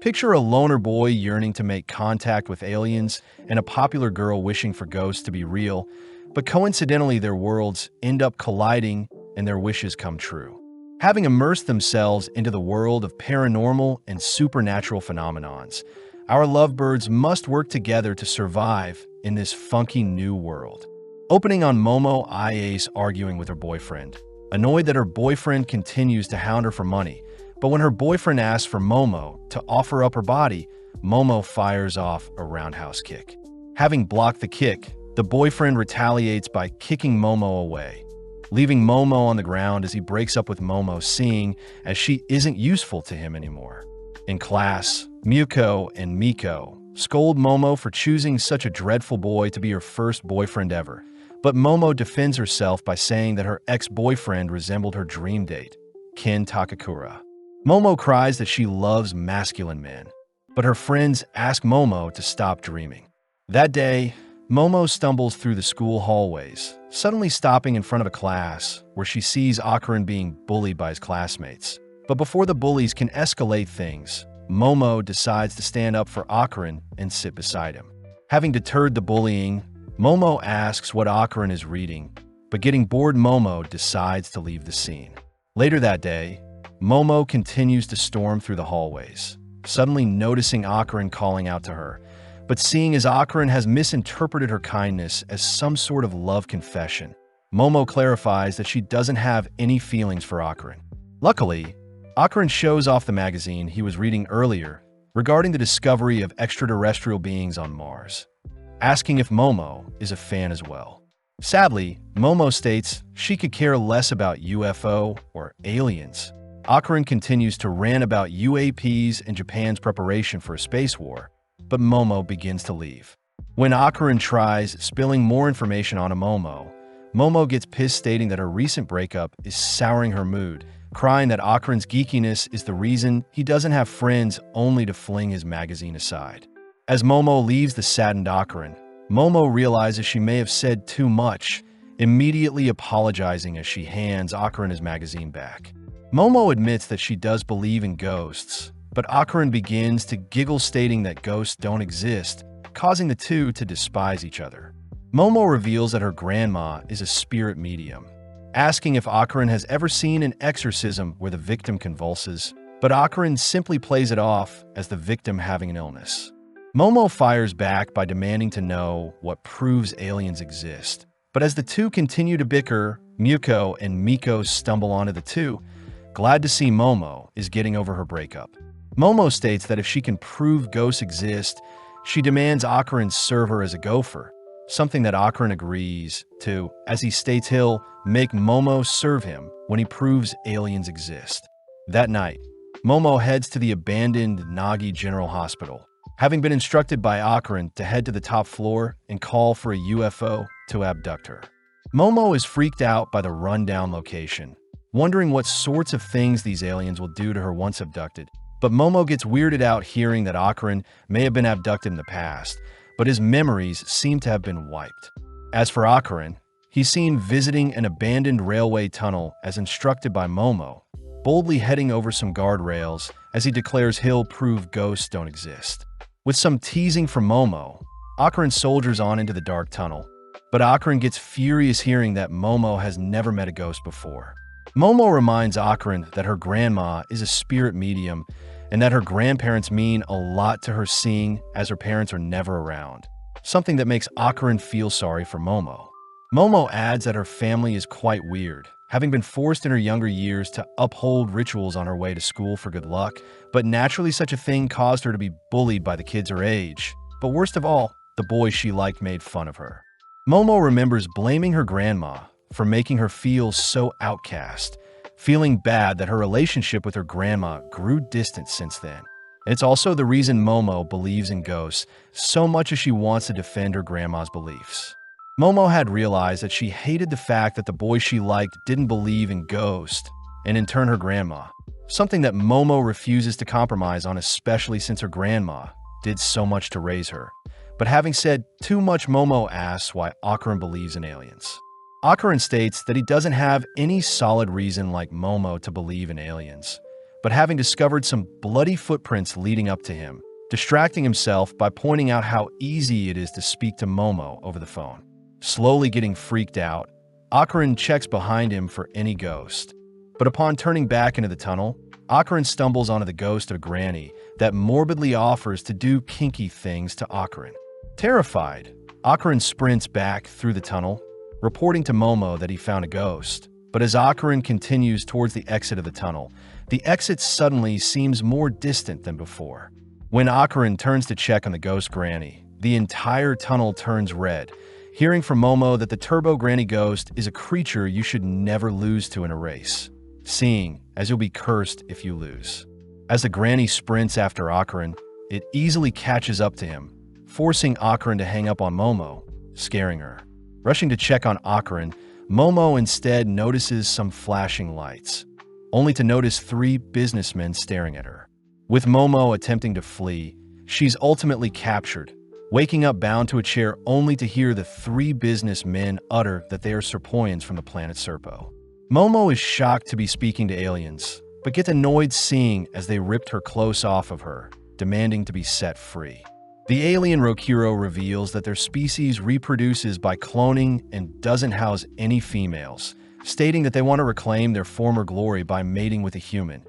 Picture a loner boy yearning to make contact with aliens and a popular girl wishing for ghosts to be real, but coincidentally their worlds end up colliding and their wishes come true. Having immersed themselves into the world of paranormal and supernatural phenomenons, our lovebirds must work together to survive in this funky new world. Opening on Momo Ace arguing with her boyfriend. Annoyed that her boyfriend continues to hound her for money, but when her boyfriend asks for Momo to offer up her body, Momo fires off a roundhouse kick. Having blocked the kick, the boyfriend retaliates by kicking Momo away, leaving Momo on the ground as he breaks up with Momo, seeing as she isn't useful to him anymore. In class, Muko and Miko scold Momo for choosing such a dreadful boy to be her first boyfriend ever, but Momo defends herself by saying that her ex-boyfriend resembled her dream date, Ken Takakura. Momo cries that she loves masculine men, but her friends ask Momo to stop dreaming. That day, Momo stumbles through the school hallways, suddenly stopping in front of a class where she sees Akaran being bullied by his classmates. But before the bullies can escalate things, Momo decides to stand up for Akaran and sit beside him. Having deterred the bullying, Momo asks what Akaran is reading, but getting bored, Momo decides to leave the scene. Later that day, Momo continues to storm through the hallways, suddenly noticing Akaran calling out to her, but seeing as Akaran has misinterpreted her kindness as some sort of love confession, Momo clarifies that she doesn't have any feelings for Akaran. Luckily, Akaran shows off the magazine he was reading earlier regarding the discovery of extraterrestrial beings on Mars, asking if Momo is a fan as well. Sadly, Momo states she could care less about UFO or aliens. Akaran continues to rant about UAPs and Japan's preparation for a space war, but Momo begins to leave. When Akaran tries spilling more information on Momo, Momo gets pissed, stating that her recent breakup is souring her mood, crying that Akaran's geekiness is the reason he doesn't have friends, only to fling his magazine aside. As Momo leaves the saddened Akaran, Momo realizes she may have said too much, immediately apologizing as she hands Akaran his magazine back. Momo admits that she does believe in ghosts, but Akaran begins to giggle, stating that ghosts don't exist, causing the two to despise each other. Momo reveals that her grandma is a spirit medium, asking if Akaran has ever seen an exorcism where the victim convulses, but Akaran simply plays it off as the victim having an illness. Momo fires back by demanding to know what proves aliens exist, but as the two continue to bicker, Muko and Miko stumble onto the two, glad to see Momo is getting over her breakup. Momo states that if she can prove ghosts exist, she demands Akaran serve her as a gopher, something that Akaran agrees to, as he states he'll make Momo serve him when he proves aliens exist. That night, Momo heads to the abandoned Nagi General Hospital, having been instructed by Akaran to head to the top floor and call for a UFO to abduct her. Momo is freaked out by the rundown location, wondering what sorts of things these aliens will do to her once abducted. But Momo gets weirded out hearing that Akaran may have been abducted in the past, but his memories seem to have been wiped. As for Akaran, he's seen visiting an abandoned railway tunnel as instructed by Momo, boldly heading over some guardrails as he declares he'll prove ghosts don't exist. With some teasing from Momo, Akaran soldiers on into the dark tunnel, but Akaran gets furious hearing that Momo has never met a ghost before. Momo reminds Akaran that her grandma is a spirit medium and that her grandparents mean a lot to her, seeing as her parents are never around, something that makes Akaran feel sorry for Momo. Momo adds that her family is quite weird, having been forced in her younger years to uphold rituals on her way to school for good luck, but naturally such a thing caused her to be bullied by the kids her age. But worst of all, the boys she liked made fun of her. Momo remembers blaming her grandma for making her feel so outcast, feeling bad that her relationship with her grandma grew distant since then. It's also the reason Momo believes in ghosts so much as she wants to defend her grandma's beliefs. Momo had realized that she hated the fact that the boy she liked didn't believe in ghosts, and in turn her grandma, something that Momo refuses to compromise on, especially since her grandma did so much to raise her. But having said too much, Momo asks why Akaran believes in aliens. Akaran states that he doesn't have any solid reason like Momo to believe in aliens, but having discovered some bloody footprints leading up to him, distracting himself by pointing out how easy it is to speak to Momo over the phone. Slowly getting freaked out, Akarin checks behind him for any ghost. But upon turning back into the tunnel, Akarin stumbles onto the ghost of Granny that morbidly offers to do kinky things to Akarin. Terrified, Akarin sprints back through the tunnel, reporting to Momo that he found a ghost. But as Akarin continues towards the exit of the tunnel, the exit suddenly seems more distant than before. When Akarin turns to check on the ghost Granny, the entire tunnel turns red, hearing from Momo that the Turbo Granny ghost is a creature you should never lose to in a race, seeing as you'll be cursed if you lose. As the Granny sprints after Akarin, it easily catches up to him, forcing Akarin to hang up on Momo, scaring her. Rushing to check on Akarin, Momo instead notices some flashing lights, only to notice 3 businessmen staring at her. With Momo attempting to flee, she's ultimately captured, waking up bound to a chair only to hear the 3 businessmen utter that they are Serpoians from the planet Serpo. Momo is shocked to be speaking to aliens, but gets annoyed seeing as they ripped her clothes off of her, demanding to be set free. The alien Rokuro reveals that their species reproduces by cloning and doesn't house any females, stating that they want to reclaim their former glory by mating with a human,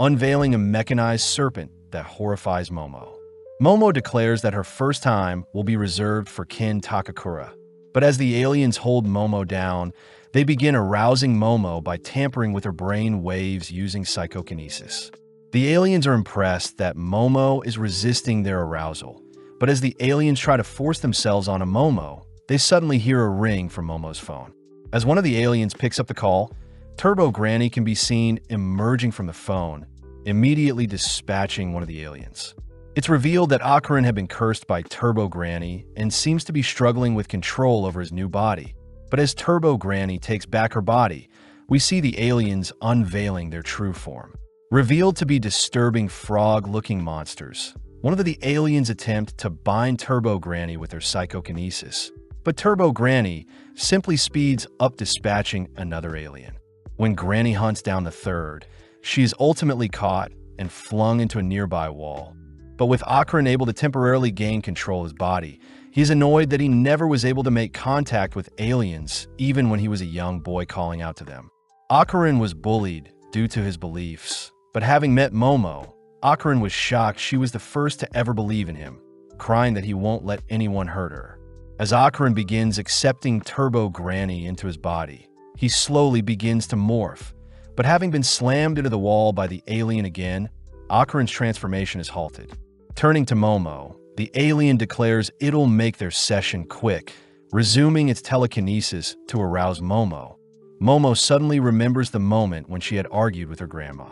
unveiling a mechanized serpent that horrifies Momo. Momo declares that her first time will be reserved for Kin Takakura, but as the aliens hold Momo down, they begin arousing Momo by tampering with her brain waves using psychokinesis. The aliens are impressed that Momo is resisting their arousal, but as the aliens try to force themselves onto Momo, they suddenly hear a ring from Momo's phone. As one of the aliens picks up the call, Turbo Granny can be seen emerging from the phone, immediately dispatching one of the aliens. It's revealed that Akarin had been cursed by Turbo Granny and seems to be struggling with control over his new body. But as Turbo Granny takes back her body, we see the aliens unveiling their true form. Revealed to be disturbing frog-looking monsters, one of the aliens attempt to bind Turbo Granny with their psychokinesis, but Turbo Granny simply speeds up dispatching another alien. When Granny hunts down the third, she is ultimately caught and flung into a nearby wall. But with Akarin able to temporarily gain control of his body, he is annoyed that he never was able to make contact with aliens even when he was a young boy calling out to them. Akarin was bullied due to his beliefs, but having met Momo, Akarin was shocked she was the first to ever believe in him, crying that he won't let anyone hurt her. As Akarin begins accepting Turbo Granny into his body, he slowly begins to morph, but having been slammed into the wall by the alien again, Akarin's transformation is halted. Turning to Momo, the alien declares it'll make their session quick, resuming its telekinesis to arouse Momo. Momo suddenly remembers the moment when she had argued with her grandma.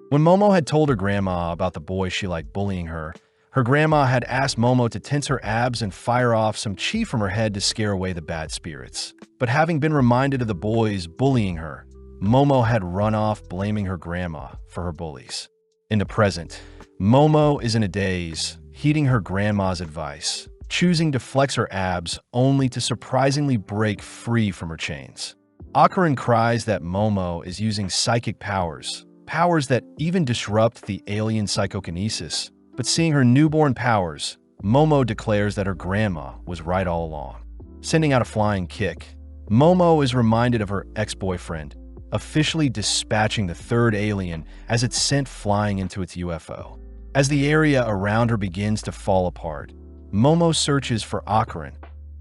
When Momo had told her grandma about the boy she liked bullying her, her grandma had asked Momo to tense her abs and fire off some chi from her head to scare away the bad spirits. But having been reminded of the boys bullying her, Momo had run off blaming her grandma for her bullies. In the present, Momo is in a daze, heeding her grandma's advice, choosing to flex her abs only to surprisingly break free from her chains. Akarin cries that Momo is using psychic powers that even disrupt the alien psychokinesis, but seeing her newborn powers, Momo declares that her grandma was right all along. Sending out a flying kick, Momo is reminded of her ex-boyfriend, officially dispatching the third alien as it's sent flying into its UFO. As the area around her begins to fall apart, Momo searches for Akarin,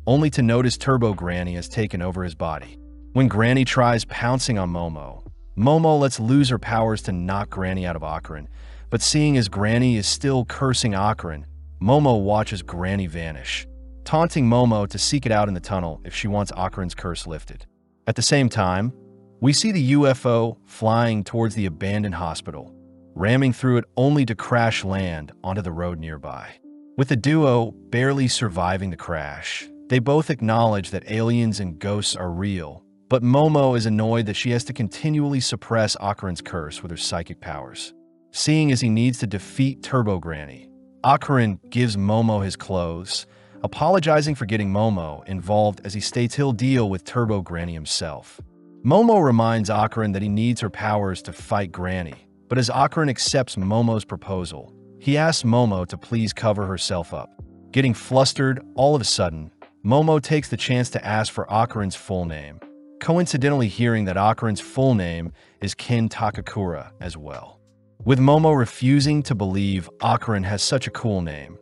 only to notice Turbo Granny has taken over his body. When Granny tries pouncing on Momo, Momo lets loose her powers to knock Granny out of Akarin, but seeing as Granny is still cursing Akarin, Momo watches Granny vanish, taunting Momo to seek it out in the tunnel if she wants Akarin's curse lifted. At the same time, we see the UFO flying towards the abandoned hospital, ramming through it only to crash land onto the road nearby. With the duo barely surviving the crash, they both acknowledge that aliens and ghosts are real, but Momo is annoyed that she has to continually suppress Akarin's curse with her psychic powers. Seeing as he needs to defeat Turbo Granny, Akarin gives Momo his clothes, apologizing for getting Momo involved as he states he'll deal with Turbo Granny himself. Momo reminds Akarin that he needs her powers to fight Granny, But as Akarin accepts Momo's proposal, he asks Momo to please cover herself up. Getting flustered, all of a sudden, Momo takes the chance to ask for Akarin's full name, coincidentally hearing that Akarin's full name is Kin Takakura as well. With Momo refusing to believe Akarin has such a cool name,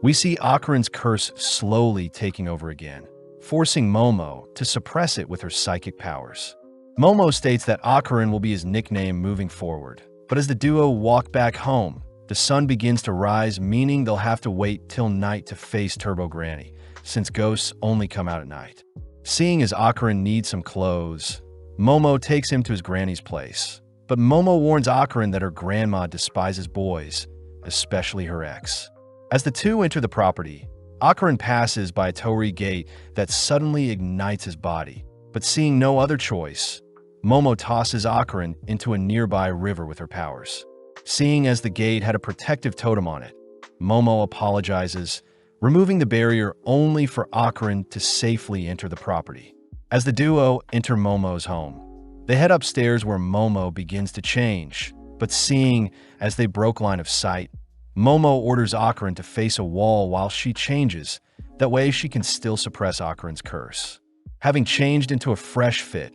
we see Akarin's curse slowly taking over again, forcing Momo to suppress it with her psychic powers. Momo states that Akarin will be his nickname moving forward, but as the duo walk back home, the sun begins to rise, meaning they'll have to wait till night to face Turbo Granny, since ghosts only come out at night. Seeing as Akarin needs some clothes, Momo takes him to his granny's place. But Momo warns Akarin that her grandma despises boys, especially her ex. As the two enter the property, Akarin passes by a torii gate that suddenly ignites his body. But seeing no other choice, Momo tosses Akarin into a nearby river with her powers. Seeing as the gate had a protective totem on it, Momo apologizes, removing the barrier only for Akarin to safely enter the property. As the duo enter Momo's home, they head upstairs where Momo begins to change, but seeing as they broke line of sight, Momo orders Akarin to face a wall while she changes, that way she can still suppress Akarin's curse. Having changed into a fresh fit,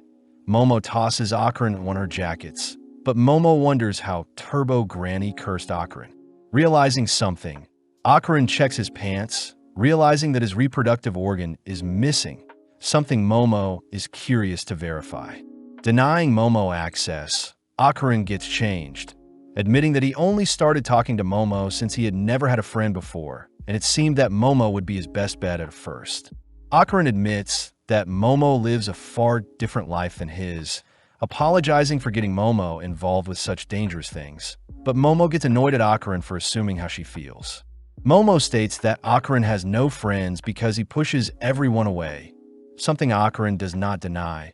Momo tosses Akarin one of her jackets, but Momo wonders how Turbo Granny cursed Akarin. Realizing something, Akarin checks his pants, realizing that his reproductive organ is missing, something Momo is curious to verify. Denying Momo access, Akarin gets changed, admitting that he only started talking to Momo since he had never had a friend before, and it seemed that Momo would be his best bet at first. Akarin admits that Momo lives a far different life than his, apologizing for getting Momo involved with such dangerous things. But Momo gets annoyed at Akarin for assuming how she feels. Momo states that Akarin has no friends because he pushes everyone away, something Akarin does not deny.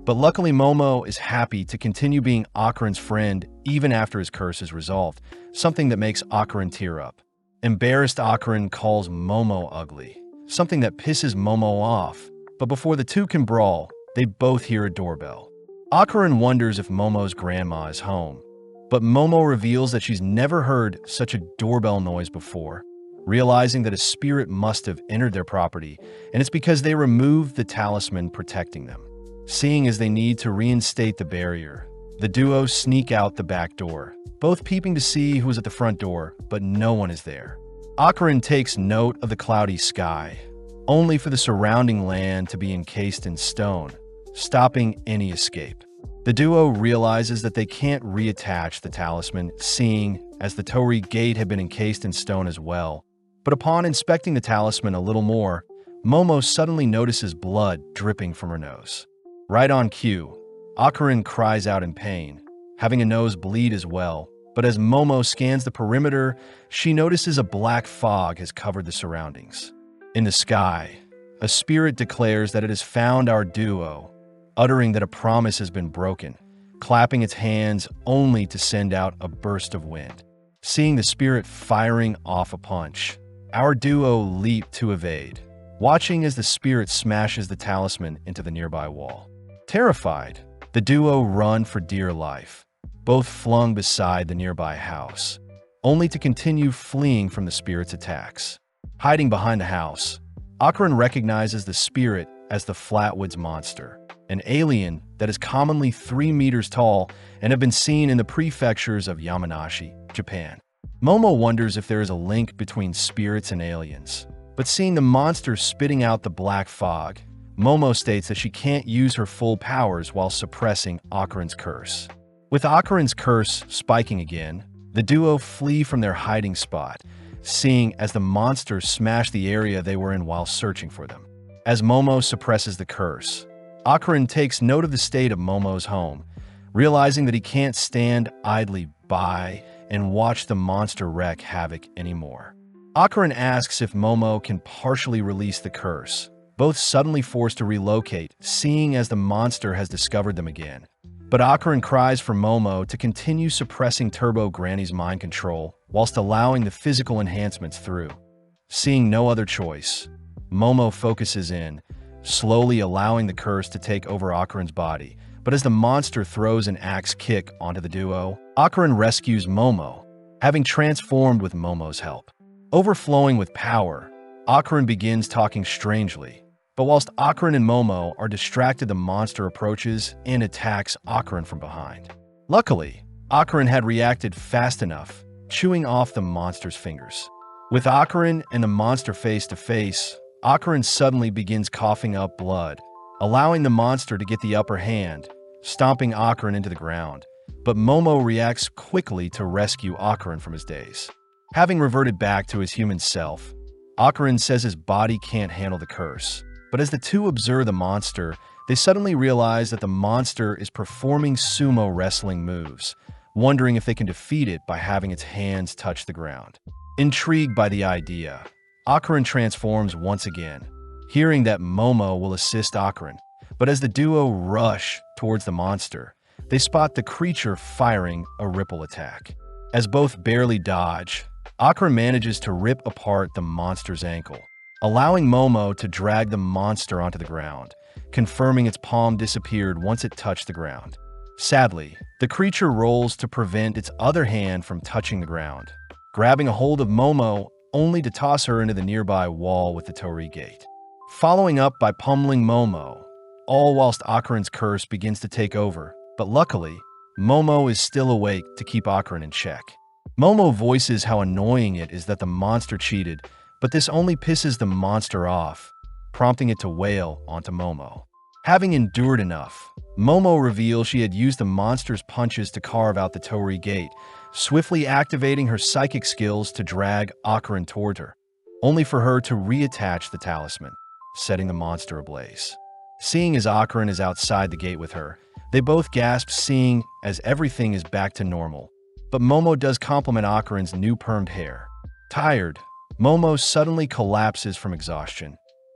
But luckily Momo is happy to continue being Akarin's friend even after his curse is resolved, something that makes Akarin tear up. Embarrassed, Akarin calls Momo ugly, something that pisses Momo off. But before the two can brawl, they both hear a doorbell. Akarin wonders if Momo's grandma is home, but Momo reveals that she's never heard such a doorbell noise before, realizing that a spirit must have entered their property, and it's because they removed the talisman protecting them. Seeing as they need to reinstate the barrier, the duo sneak out the back door, both peeping to see who is at the front door, but no one is there. Akarin takes note of the cloudy sky, only for the surrounding land to be encased in stone, stopping any escape. The duo realizes that they can't reattach the talisman, seeing as the torii gate had been encased in stone as well. But upon inspecting the talisman a little more, Momo suddenly notices blood dripping from her nose. Right on cue, Akarin cries out in pain, having a nose bleed as well. But as Momo scans the perimeter, she notices a black fog has covered the surroundings. In the sky, a spirit declares that it has found our duo, uttering that a promise has been broken, clapping its hands only to send out a burst of wind. Seeing the spirit firing off a punch, our duo leap to evade, watching as the spirit smashes the talisman into the nearby wall. Terrified, the duo run for dear life, both flung beside the nearby house, only to continue fleeing from the spirit's attacks. Hiding behind the house, Akarin recognizes the spirit as the Flatwoods Monster, an alien that is commonly 3 meters tall and have been seen in the prefectures of Yamanashi, Japan. Momo wonders if there is a link between spirits and aliens, but seeing the monster spitting out the black fog, Momo states that she can't use her full powers while suppressing Akarin's curse. With Akarin's curse spiking again, the duo flee from their hiding spot, seeing as the monster smashed the area they were in while searching for them. As Momo suppresses the curse, Akarin takes note of the state of Momo's home, realizing that he can't stand idly by and watch the monster wreak havoc anymore. Akarin asks if Momo can partially release the curse, both suddenly forced to relocate, seeing as the monster has discovered them again. But Akarin cries for Momo to continue suppressing Turbo Granny's mind control whilst allowing the physical enhancements through. Seeing no other choice, Momo focuses in, slowly allowing the curse to take over Akarin's body, But as the monster throws an axe kick onto the duo, Akarin rescues Momo, having transformed with Momo's help. Overflowing with power, Akarin begins talking strangely. But whilst Akarin and Momo are distracted, the monster approaches and attacks Akarin from behind. Luckily, Akarin had reacted fast enough, chewing off the monster's fingers. With Akarin and the monster face to face, Akarin suddenly begins coughing up blood, allowing the monster to get the upper hand, stomping Akarin into the ground. But Momo reacts quickly to rescue Akarin from his daze. Having reverted back to his human self, Akarin says his body can't handle the curse. But as the two observe the monster, they suddenly realize that the monster is performing sumo wrestling moves, wondering if they can defeat it by having its hands touch the ground. Intrigued by the idea, Akarin transforms once again, hearing that Momo will assist Akarin. But as the duo rush towards the monster, they spot the creature firing a ripple attack. As both barely dodge, Akarin manages to rip apart the monster's ankle, allowing Momo to drag the monster onto the ground, confirming its palm disappeared once it touched the ground. Sadly, the creature rolls to prevent its other hand from touching the ground, grabbing a hold of Momo only to toss her into the nearby wall with the torii gate. Following up by pummeling Momo, all whilst Akarin's curse begins to take over, but luckily, Momo is still awake to keep Akarin in check. Momo voices how annoying it is that the monster cheated, but this only pisses the monster off, prompting it to wail onto Momo. Having endured enough, Momo reveals she had used the monster's punches to carve out the torii gate, swiftly activating her psychic skills to drag Akarin toward her, only for her to reattach the talisman, setting the monster ablaze. Seeing as Akarin is outside the gate with her, they both gasp, seeing as everything is back to normal. But Momo does compliment Akarin's new permed hair. Tired, Momo suddenly collapses from exhaustion,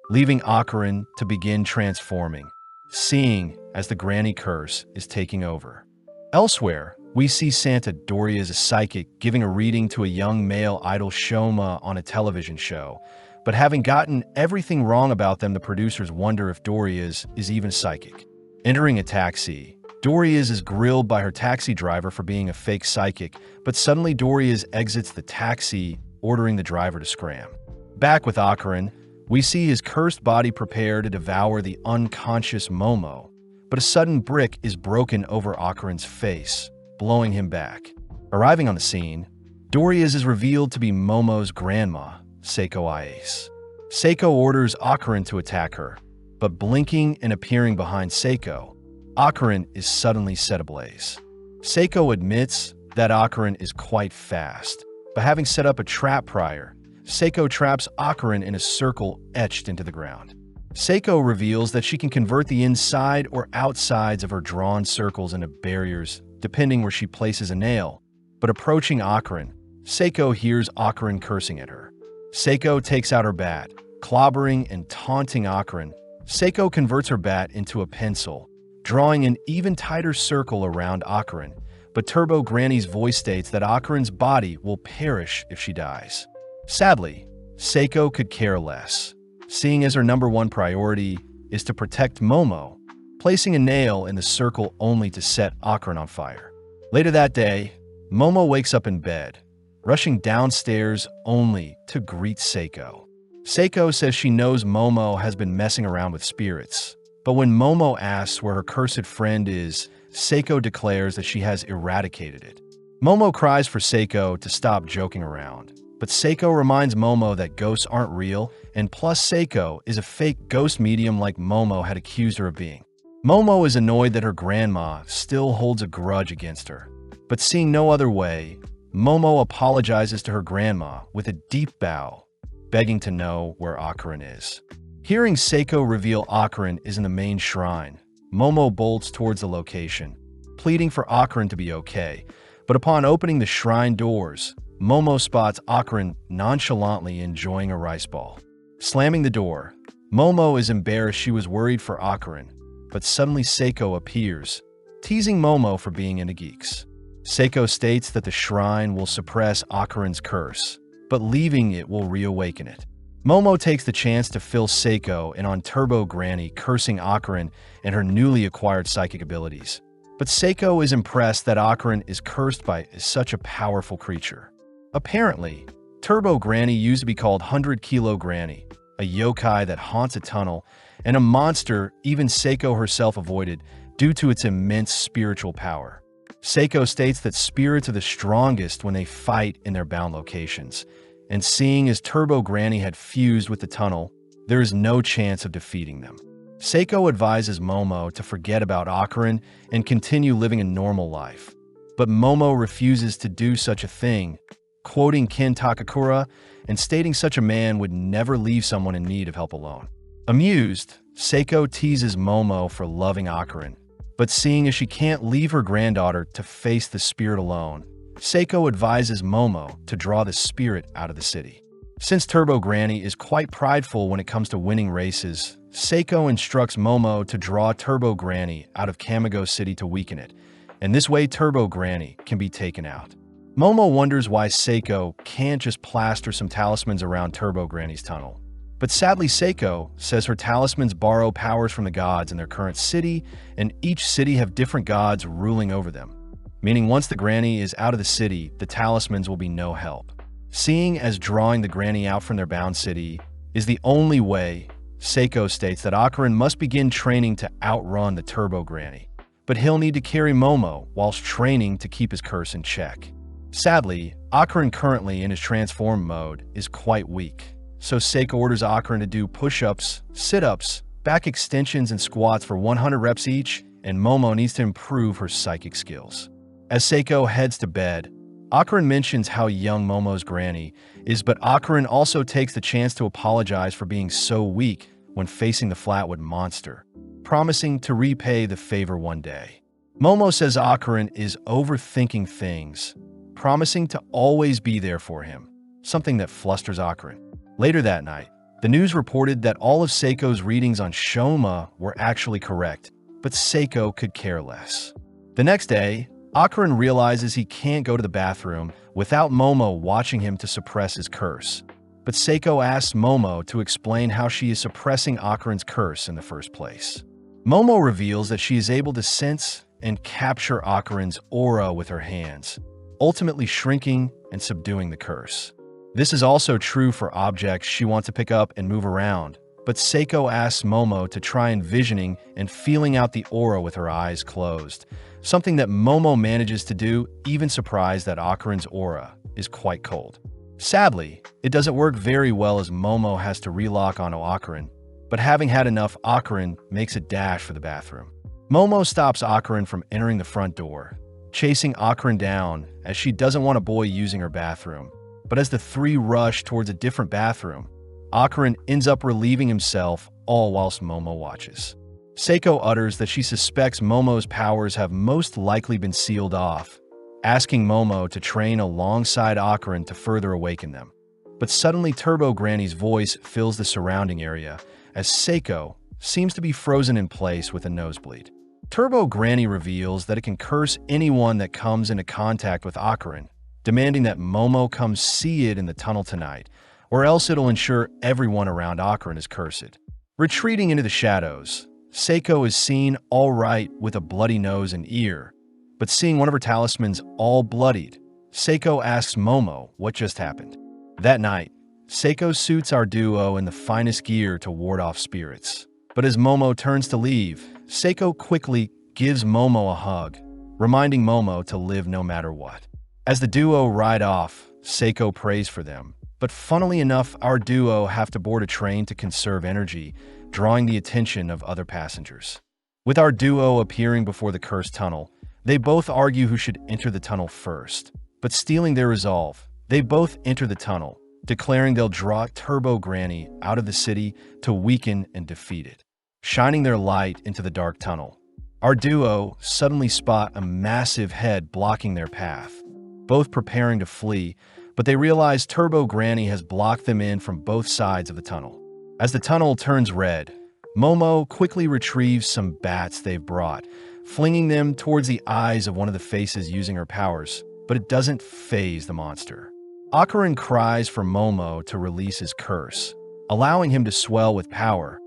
leaving Akarin to begin transforming, seeing as the granny curse is taking over. Elsewhere, we see Santa Doria as a psychic giving a reading to a young male idol Shoma on a television show. But having gotten everything wrong about them, the producers wonder if Doria's is even psychic. Entering a taxi, Doria's is grilled by her taxi driver for being a fake psychic, but suddenly Doria's exits the taxi, ordering the driver to scram. Back with Akarin, we see his cursed body prepare to devour the unconscious Momo, but a sudden brick is broken over Akarin's face, blowing him back. Arriving on the scene, Doria's is revealed to be Momo's grandma, Seiko Ice. Seiko orders Akarin to attack her, but blinking and appearing behind Seiko, Akarin is suddenly set ablaze. Seiko admits that Akarin is quite fast, but having set up a trap prior, Seiko traps Akarin in a circle etched into the ground. Seiko reveals that she can convert the inside or outsides of her drawn circles into barriers, depending where she places a nail. But approaching Akarin, Seiko hears Akarin cursing at her. Seiko takes out her bat, clobbering and taunting Akarin. Seiko converts her bat into a pencil, drawing an even tighter circle around Akarin, but Turbo Granny's voice states that Akarin's body will perish if she dies. Sadly, Seiko could care less, seeing as her number one priority is to protect Momo, placing a nail in the circle only to set Akarin on fire. Later that day, Momo wakes up in bed, rushing downstairs only to greet Seiko. Seiko says she knows Momo has been messing around with spirits, but when Momo asks where her cursed friend is, Seiko declares that she has eradicated it. Momo cries for Seiko to stop joking around, but Seiko reminds Momo that ghosts aren't real, and plus Seiko is a fake ghost medium like Momo had accused her of being. Momo is annoyed that her grandma still holds a grudge against her, but seeing no other way, Momo apologizes to her grandma with a deep bow, begging to know where Akarin is. Hearing Seiko reveal Akarin is in the main shrine, Momo bolts towards the location, pleading for Akarin to be okay, but upon opening the shrine doors, Momo spots Akarin nonchalantly enjoying a rice ball. Slamming the door, Momo is embarrassed. She was worried for Akarin, but suddenly Seiko appears, teasing Momo for being into geeks. Seiko states that the shrine will suppress Akarin's curse, but leaving it will reawaken it. Momo takes the chance to fill Seiko in on Turbo Granny, cursing Akarin and her newly acquired psychic abilities. But Seiko is impressed that Akarin is cursed by such a powerful creature. Apparently, Turbo Granny used to be called 100 Kilo Granny, a yokai that haunts a tunnel, and a monster even Seiko herself avoided due to its immense spiritual power. Seiko states that spirits are the strongest when they fight in their bound locations, and seeing as Turbo Granny had fused with the tunnel, there is no chance of defeating them. Seiko advises Momo to forget about Akarin and continue living a normal life. But Momo refuses to do such a thing, quoting Ken Takakura and stating such a man would never leave someone in need of help alone. Amused, Seiko teases Momo for loving Akarin, but seeing as she can't leave her granddaughter to face the spirit alone, Seiko advises Momo to draw the spirit out of the city. Since Turbo Granny is quite prideful when it comes to winning races, Seiko instructs Momo to draw Turbo Granny out of Kamigo City to weaken it, and this way Turbo Granny can be taken out. Momo wonders why Seiko can't just plaster some talismans around Turbo Granny's tunnel. But sadly, Seiko says her talismans borrow powers from the gods in their current city, and each city have different gods ruling over them. Meaning once the granny is out of the city, the talismans will be no help. Seeing as drawing the granny out from their bound city is the only way, Seiko states that Akarin must begin training to outrun the Turbo Granny. But he'll need to carry Momo whilst training to keep his curse in check. Sadly, Akarin currently in his transform mode is quite weak, so Seiko orders Akarin to do push-ups, sit-ups, back extensions, and squats for 100 reps each, and Momo needs to improve her psychic skills. As Seiko heads to bed, Akarin mentions how young Momo's granny is, but Akarin also takes the chance to apologize for being so weak when facing the Flatwood monster, promising to repay the favor one day. Momo says Akarin is overthinking things, promising to always be there for him, something that flusters Akarin. Later that night, the news reported that all of Seiko's readings on Shoma were actually correct, but Seiko could care less. The next day, Akarin realizes he can't go to the bathroom without Momo watching him to suppress his curse. But Seiko asks Momo to explain how she is suppressing Akarin's curse in the first place. Momo reveals that she is able to sense and capture Akarin's aura with her hands, ultimately shrinking and subduing the curse. This is also true for objects she wants to pick up and move around, but Seiko asks Momo to try envisioning and feeling out the aura with her eyes closed, something that Momo manages to do, even surprised that Akarin's aura is quite cold. Sadly, it doesn't work very well as Momo has to relock onto Akarin, but having had enough, Akarin makes a dash for the bathroom. Momo stops Akarin from entering the front door, chasing Akarin down as she doesn't want a boy using her bathroom. But as the three rush towards a different bathroom, Akarin ends up relieving himself, all whilst Momo watches. Seiko utters that she suspects Momo's powers have most likely been sealed off, asking Momo to train alongside Akarin to further awaken them. But suddenly Turbo Granny's voice fills the surrounding area, as Seiko seems to be frozen in place with a nosebleed. Turbo Granny reveals that it can curse anyone that comes into contact with Akarin, demanding that Momo come see it in the tunnel tonight, or else it'll ensure everyone around Akarin is cursed. Retreating into the shadows, Seiko is seen all right with a bloody nose and ear, but seeing one of her talismans all bloodied, Seiko asks Momo what just happened. That night, Seiko suits our duo in the finest gear to ward off spirits. But as Momo turns to leave, Seiko quickly gives Momo a hug, reminding Momo to live no matter what. As the duo ride off, Seiko prays for them, but funnily enough, our duo have to board a train to conserve energy, drawing the attention of other passengers. With our duo appearing before the cursed tunnel, they both argue who should enter the tunnel first. But stealing their resolve, they both enter the tunnel, declaring they'll draw Turbo Granny out of the city to weaken and defeat it. Shining their light into the dark tunnel, our duo suddenly spot a massive head blocking their path, both preparing to flee, but they realize Turbo Granny has blocked them in from both sides of the tunnel. As the tunnel turns red, Momo quickly retrieves some bats they've brought, flinging them towards the eyes of one of the faces using her powers, but it doesn't faze the monster. Akarin cries for Momo to release his curse, allowing him to swell with power.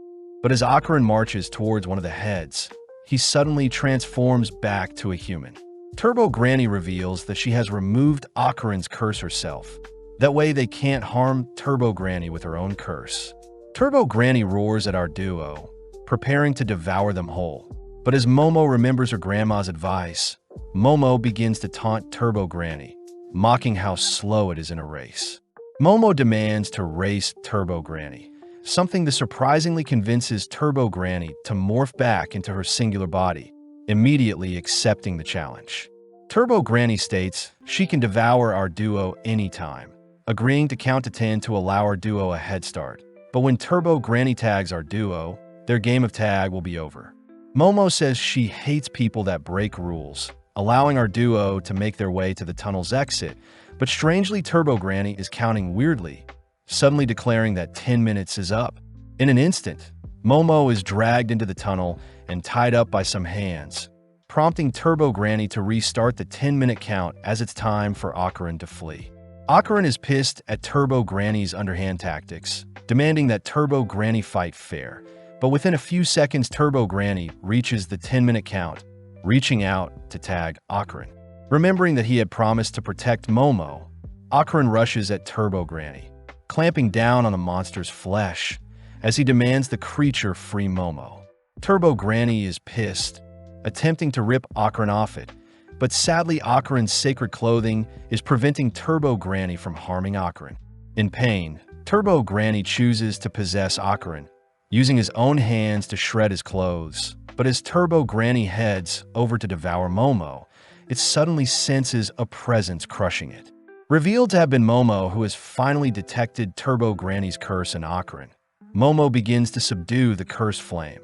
But as Akarin marches towards one of the heads, he suddenly transforms back to a human. Turbo Granny reveals that she has removed Akarin's curse herself. That way they can't harm Turbo Granny with her own curse. Turbo Granny roars at our duo, preparing to devour them whole. But as Momo remembers her grandma's advice, Momo begins to taunt Turbo Granny, mocking how slow it is in a race. Momo demands to race Turbo Granny, something that surprisingly convinces Turbo Granny to morph back into her singular body, immediately accepting the challenge. Turbo Granny states she can devour our duo anytime, agreeing to count to 10 to allow our duo a head start. But when Turbo Granny tags our duo, their game of tag will be over. Momo says she hates people that break rules, allowing our duo to make their way to the tunnel's exit, but strangely Turbo Granny is counting weirdly, suddenly declaring that 10 minutes is up. In an instant, Momo is dragged into the tunnel and tied up by some hands, prompting Turbo Granny to restart the 10-minute count as it's time for Akarin to flee. Akarin is pissed at Turbo Granny's underhand tactics, demanding that Turbo Granny fight fair. But within a few seconds, Turbo Granny reaches the 10-minute count, reaching out to tag Akarin. Remembering that he had promised to protect Momo, Akarin rushes at Turbo Granny, clamping down on the monster's flesh as he demands the creature free Momo. Turbo Granny is pissed, attempting to rip Akarin off it, but sadly Akarin's sacred clothing is preventing Turbo Granny from harming Akarin. In pain, Turbo Granny chooses to possess Akarin, using his own hands to shred his clothes. But as Turbo Granny heads over to devour Momo, it suddenly senses a presence crushing it. Revealed to have been Momo, who has finally detected Turbo Granny's curse in Akarin, Momo begins to subdue the cursed flame,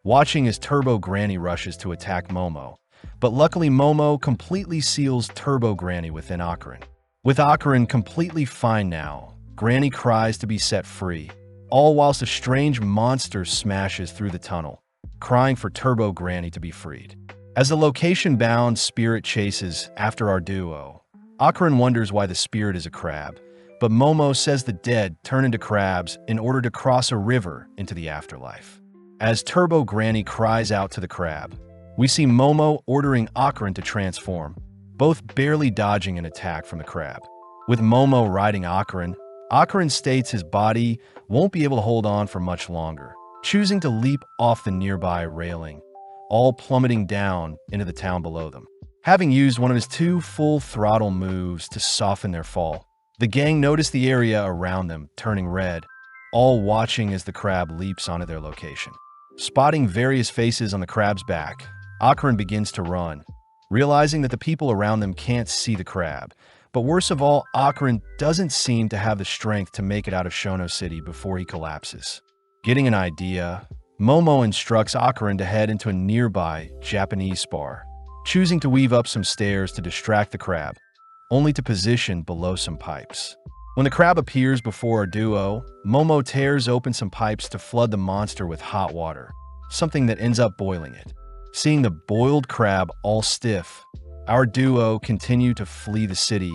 watching as Turbo Granny rushes to attack Momo. But luckily Momo completely seals Turbo Granny within Akarin. With Akarin completely fine now, Granny cries to be set free, all whilst a strange monster smashes through the tunnel, crying for Turbo Granny to be freed. As the location-bound spirit chases after our duo, Akarin wonders why the spirit is a crab, but Momo says the dead turn into crabs in order to cross a river into the afterlife. As Turbo Granny cries out to the crab, we see Momo ordering Akarin to transform, both barely dodging an attack from the crab. With Momo riding Akarin, Akarin states his body won't be able to hold on for much longer, choosing to leap off the nearby railing, all plummeting down into the town below them. Having used one of his 2 full-throttle moves to soften their fall, the gang notice the area around them turning red, all watching as the crab leaps onto their location. Spotting various faces on the crab's back, Akarin begins to run, realizing that the people around them can't see the crab. But worst of all, Akarin doesn't seem to have the strength to make it out of Shono City before he collapses. Getting an idea, Momo instructs Akarin to head into a nearby Japanese bar, choosing to weave up some stairs to distract the crab, only to position below some pipes. When the crab appears before our duo, Momo tears open some pipes to flood the monster with hot water, something that ends up boiling it. Seeing the boiled crab all stiff, our duo continue to flee the city,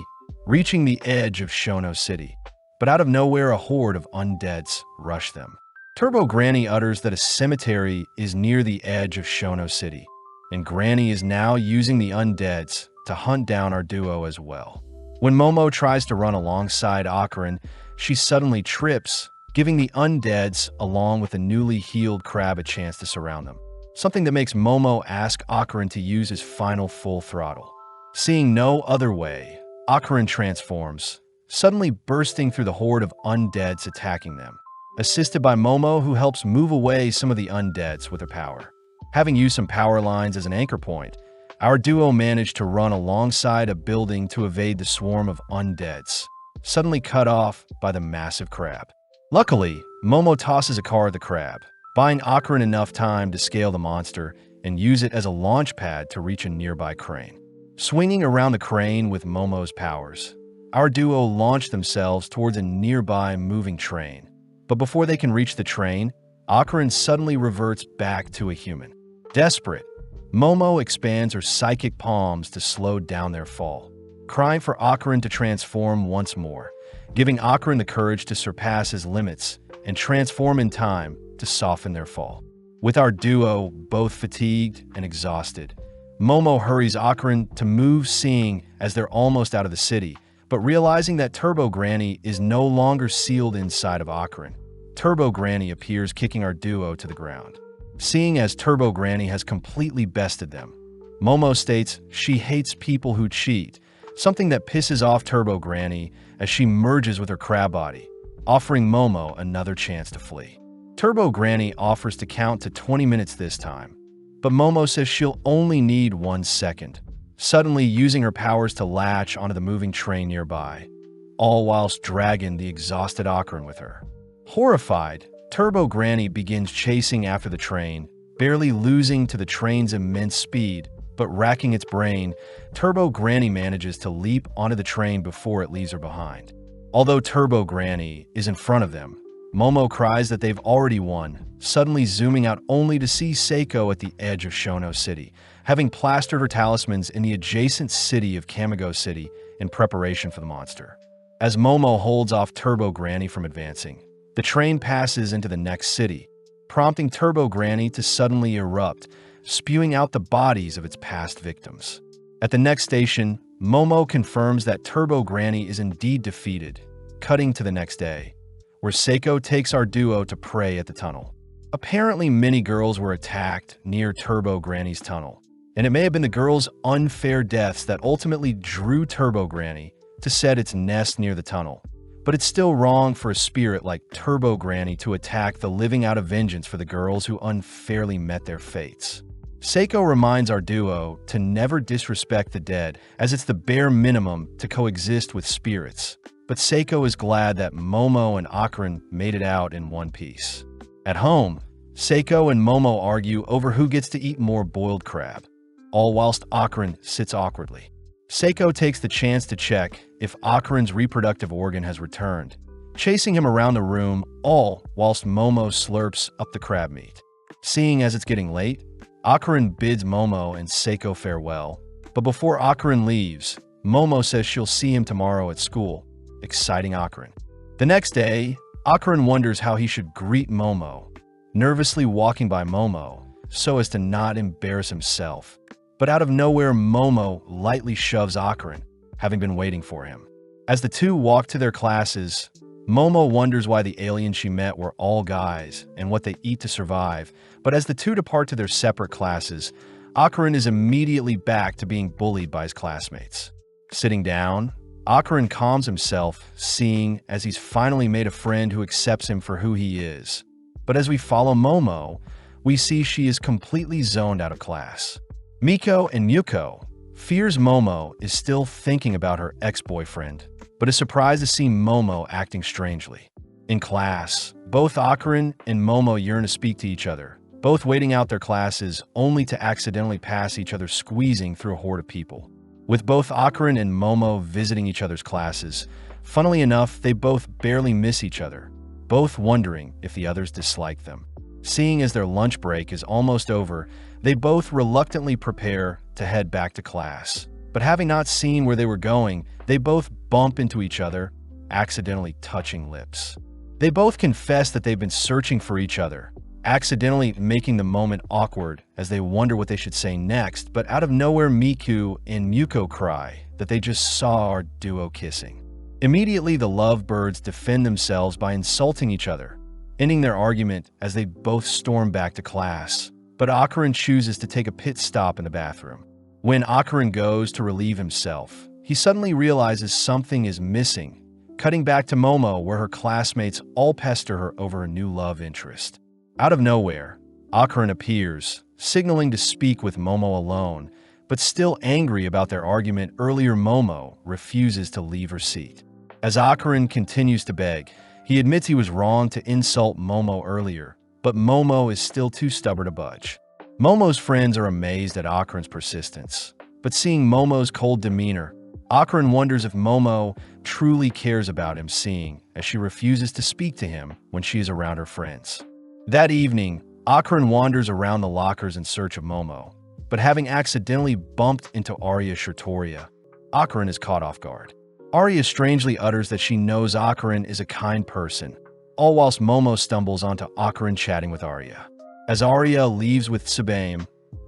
reaching the edge of Shono City. But out of nowhere, a horde of undeads rush them. Turbo Granny utters that a cemetery is near the edge of Shono City, and Granny is now using the undeads to hunt down our duo as well. When Momo tries to run alongside Akarin, she suddenly trips, giving the undeads along with the newly healed crab a chance to surround them. Something that makes Momo ask Akarin to use his final full throttle. Seeing no other way, Akarin transforms, suddenly bursting through the horde of undeads attacking them, assisted by Momo, who helps move away some of the undeads with her power. Having used some power lines as an anchor point, our duo managed to run alongside a building to evade the swarm of undeads, suddenly cut off by the massive crab. Luckily, Momo tosses a car at the crab, buying Akarin enough time to scale the monster and use it as a launch pad to reach a nearby crane. Swinging around the crane with Momo's powers, our duo launch themselves towards a nearby moving train. But before they can reach the train, Akarin suddenly reverts back to a human. Desperate, Momo expands her psychic palms to slow down their fall, crying for Akarin to transform once more, giving Akarin the courage to surpass his limits and transform in time to soften their fall. With our duo both fatigued and exhausted, Momo hurries Akron to move, seeing as they're almost out of the city, but realizing that Turbo Granny is no longer sealed inside of Akron. Turbo Granny appears, kicking our duo to the ground. Seeing as Turbo Granny has completely bested them, Momo states she hates people who cheat, something that pisses off Turbo Granny as she merges with her crab body, offering Momo another chance to flee. Turbo Granny offers to count to 20 minutes this time, but Momo says she'll only need 1 second, suddenly using her powers to latch onto the moving train nearby, all whilst dragging the exhausted Akron with her. Horrified, Turbo Granny begins chasing after the train, barely losing to the train's immense speed, but racking its brain. Turbo Granny manages to leap onto the train before it leaves her behind. Although Turbo Granny is in front of them, Momo cries that they've already won, suddenly zooming out only to see Seiko at the edge of Shono City, having plastered her talismans in the adjacent city of Kamigo City in preparation for the monster. As Momo holds off Turbo Granny from advancing, the train passes into the next city, prompting Turbo Granny to suddenly erupt, spewing out the bodies of its past victims. At the next station, Momo confirms that Turbo Granny is indeed defeated, cutting to the next day, where Seiko takes our duo to pray at the tunnel. Apparently, many girls were attacked near Turbo Granny's tunnel, and it may have been the girls' unfair deaths that ultimately drew Turbo Granny to set its nest near the tunnel. But it's still wrong for a spirit like Turbo Granny to attack the living out of vengeance for the girls who unfairly met their fates. Seiko reminds our duo to never disrespect the dead, as it's the bare minimum to coexist with spirits. But Seiko is glad that Momo and Akron made it out in one piece. At home, Seiko and Momo argue over who gets to eat more boiled crab, all whilst Akron sits awkwardly. Seiko takes the chance to check if Akron's reproductive organ has returned, chasing him around the room, all whilst Momo slurps up the crab meat. Seeing as it's getting late, Akron bids Momo and Seiko farewell, but before Akron leaves, Momo says she'll see him tomorrow at school, exciting Akron. The next day, Akron wonders how he should greet Momo, nervously walking by Momo so as to not embarrass himself. But out of nowhere, Momo lightly shoves Akron, having been waiting for him. As the two walk to their classes, Momo wonders why the aliens she met were all guys and what they eat to survive. But as the two depart to their separate classes, Akron is immediately back to being bullied by his classmates. Sitting down, Akron calms himself, seeing as he's finally made a friend who accepts him for who he is. But as we follow Momo, we see she is completely zoned out of class. Miko and Muko fears Momo is still thinking about her ex-boyfriend, but is surprised to see Momo acting strangely. In class, both Akron and Momo yearn to speak to each other, both waiting out their classes only to accidentally pass each other, squeezing through a horde of people. With both Akron and Momo visiting each other's classes, funnily enough, they both barely miss each other, both wondering if the others dislike them. Seeing as their lunch break is almost over, they both reluctantly prepare to head back to class. But having not seen where they were going, they both bump into each other, accidentally touching lips. They both confess that they've been searching for each other, accidentally making the moment awkward as they wonder what they should say next, but out of nowhere, Miku and Muko cry that they just saw our duo kissing. Immediately, the lovebirds defend themselves by insulting each other, ending their argument as they both storm back to class. But Akron chooses to take a pit stop in the bathroom. When Akron goes to relieve himself, he suddenly realizes something is missing, cutting back to Momo, where her classmates all pester her over a new love interest. Out of nowhere, Akron appears, signaling to speak with Momo alone, but still angry about their argument earlier. Momo refuses to leave her seat. As Akron continues to beg, he admits he was wrong to insult Momo earlier, but Momo is still too stubborn to budge. Momo's friends are amazed at Akron's persistence, but seeing Momo's cold demeanor, Akron wonders if Momo truly cares about him, seeing as she refuses to speak to him when she is around her friends. That evening, Akron wanders around the lockers in search of Momo, but having accidentally bumped into Arya Shirtoria, Akron is caught off guard. Arya strangely utters that she knows Akron is a kind person, all whilst Momo stumbles onto Akarin chatting with Arya. As Arya leaves with Tsubame,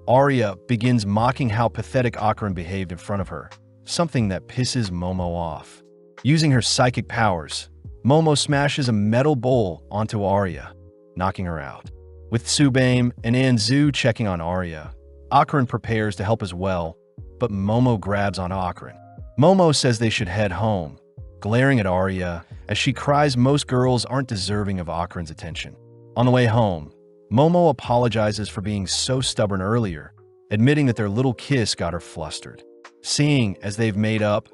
Arya begins mocking how pathetic Akarin behaved in front of her, something that pisses Momo off. Using her psychic powers, Momo smashes a metal bowl onto Arya, knocking her out. With Tsubame and Anzu checking on Arya, Akarin prepares to help as well, but Momo grabs on Akarin. Momo says they should head home, glaring at Arya as she cries most girls aren't deserving of Akarin's attention. On the way home, Momo apologizes for being so stubborn earlier, admitting that their little kiss got her flustered. Seeing as they've made up,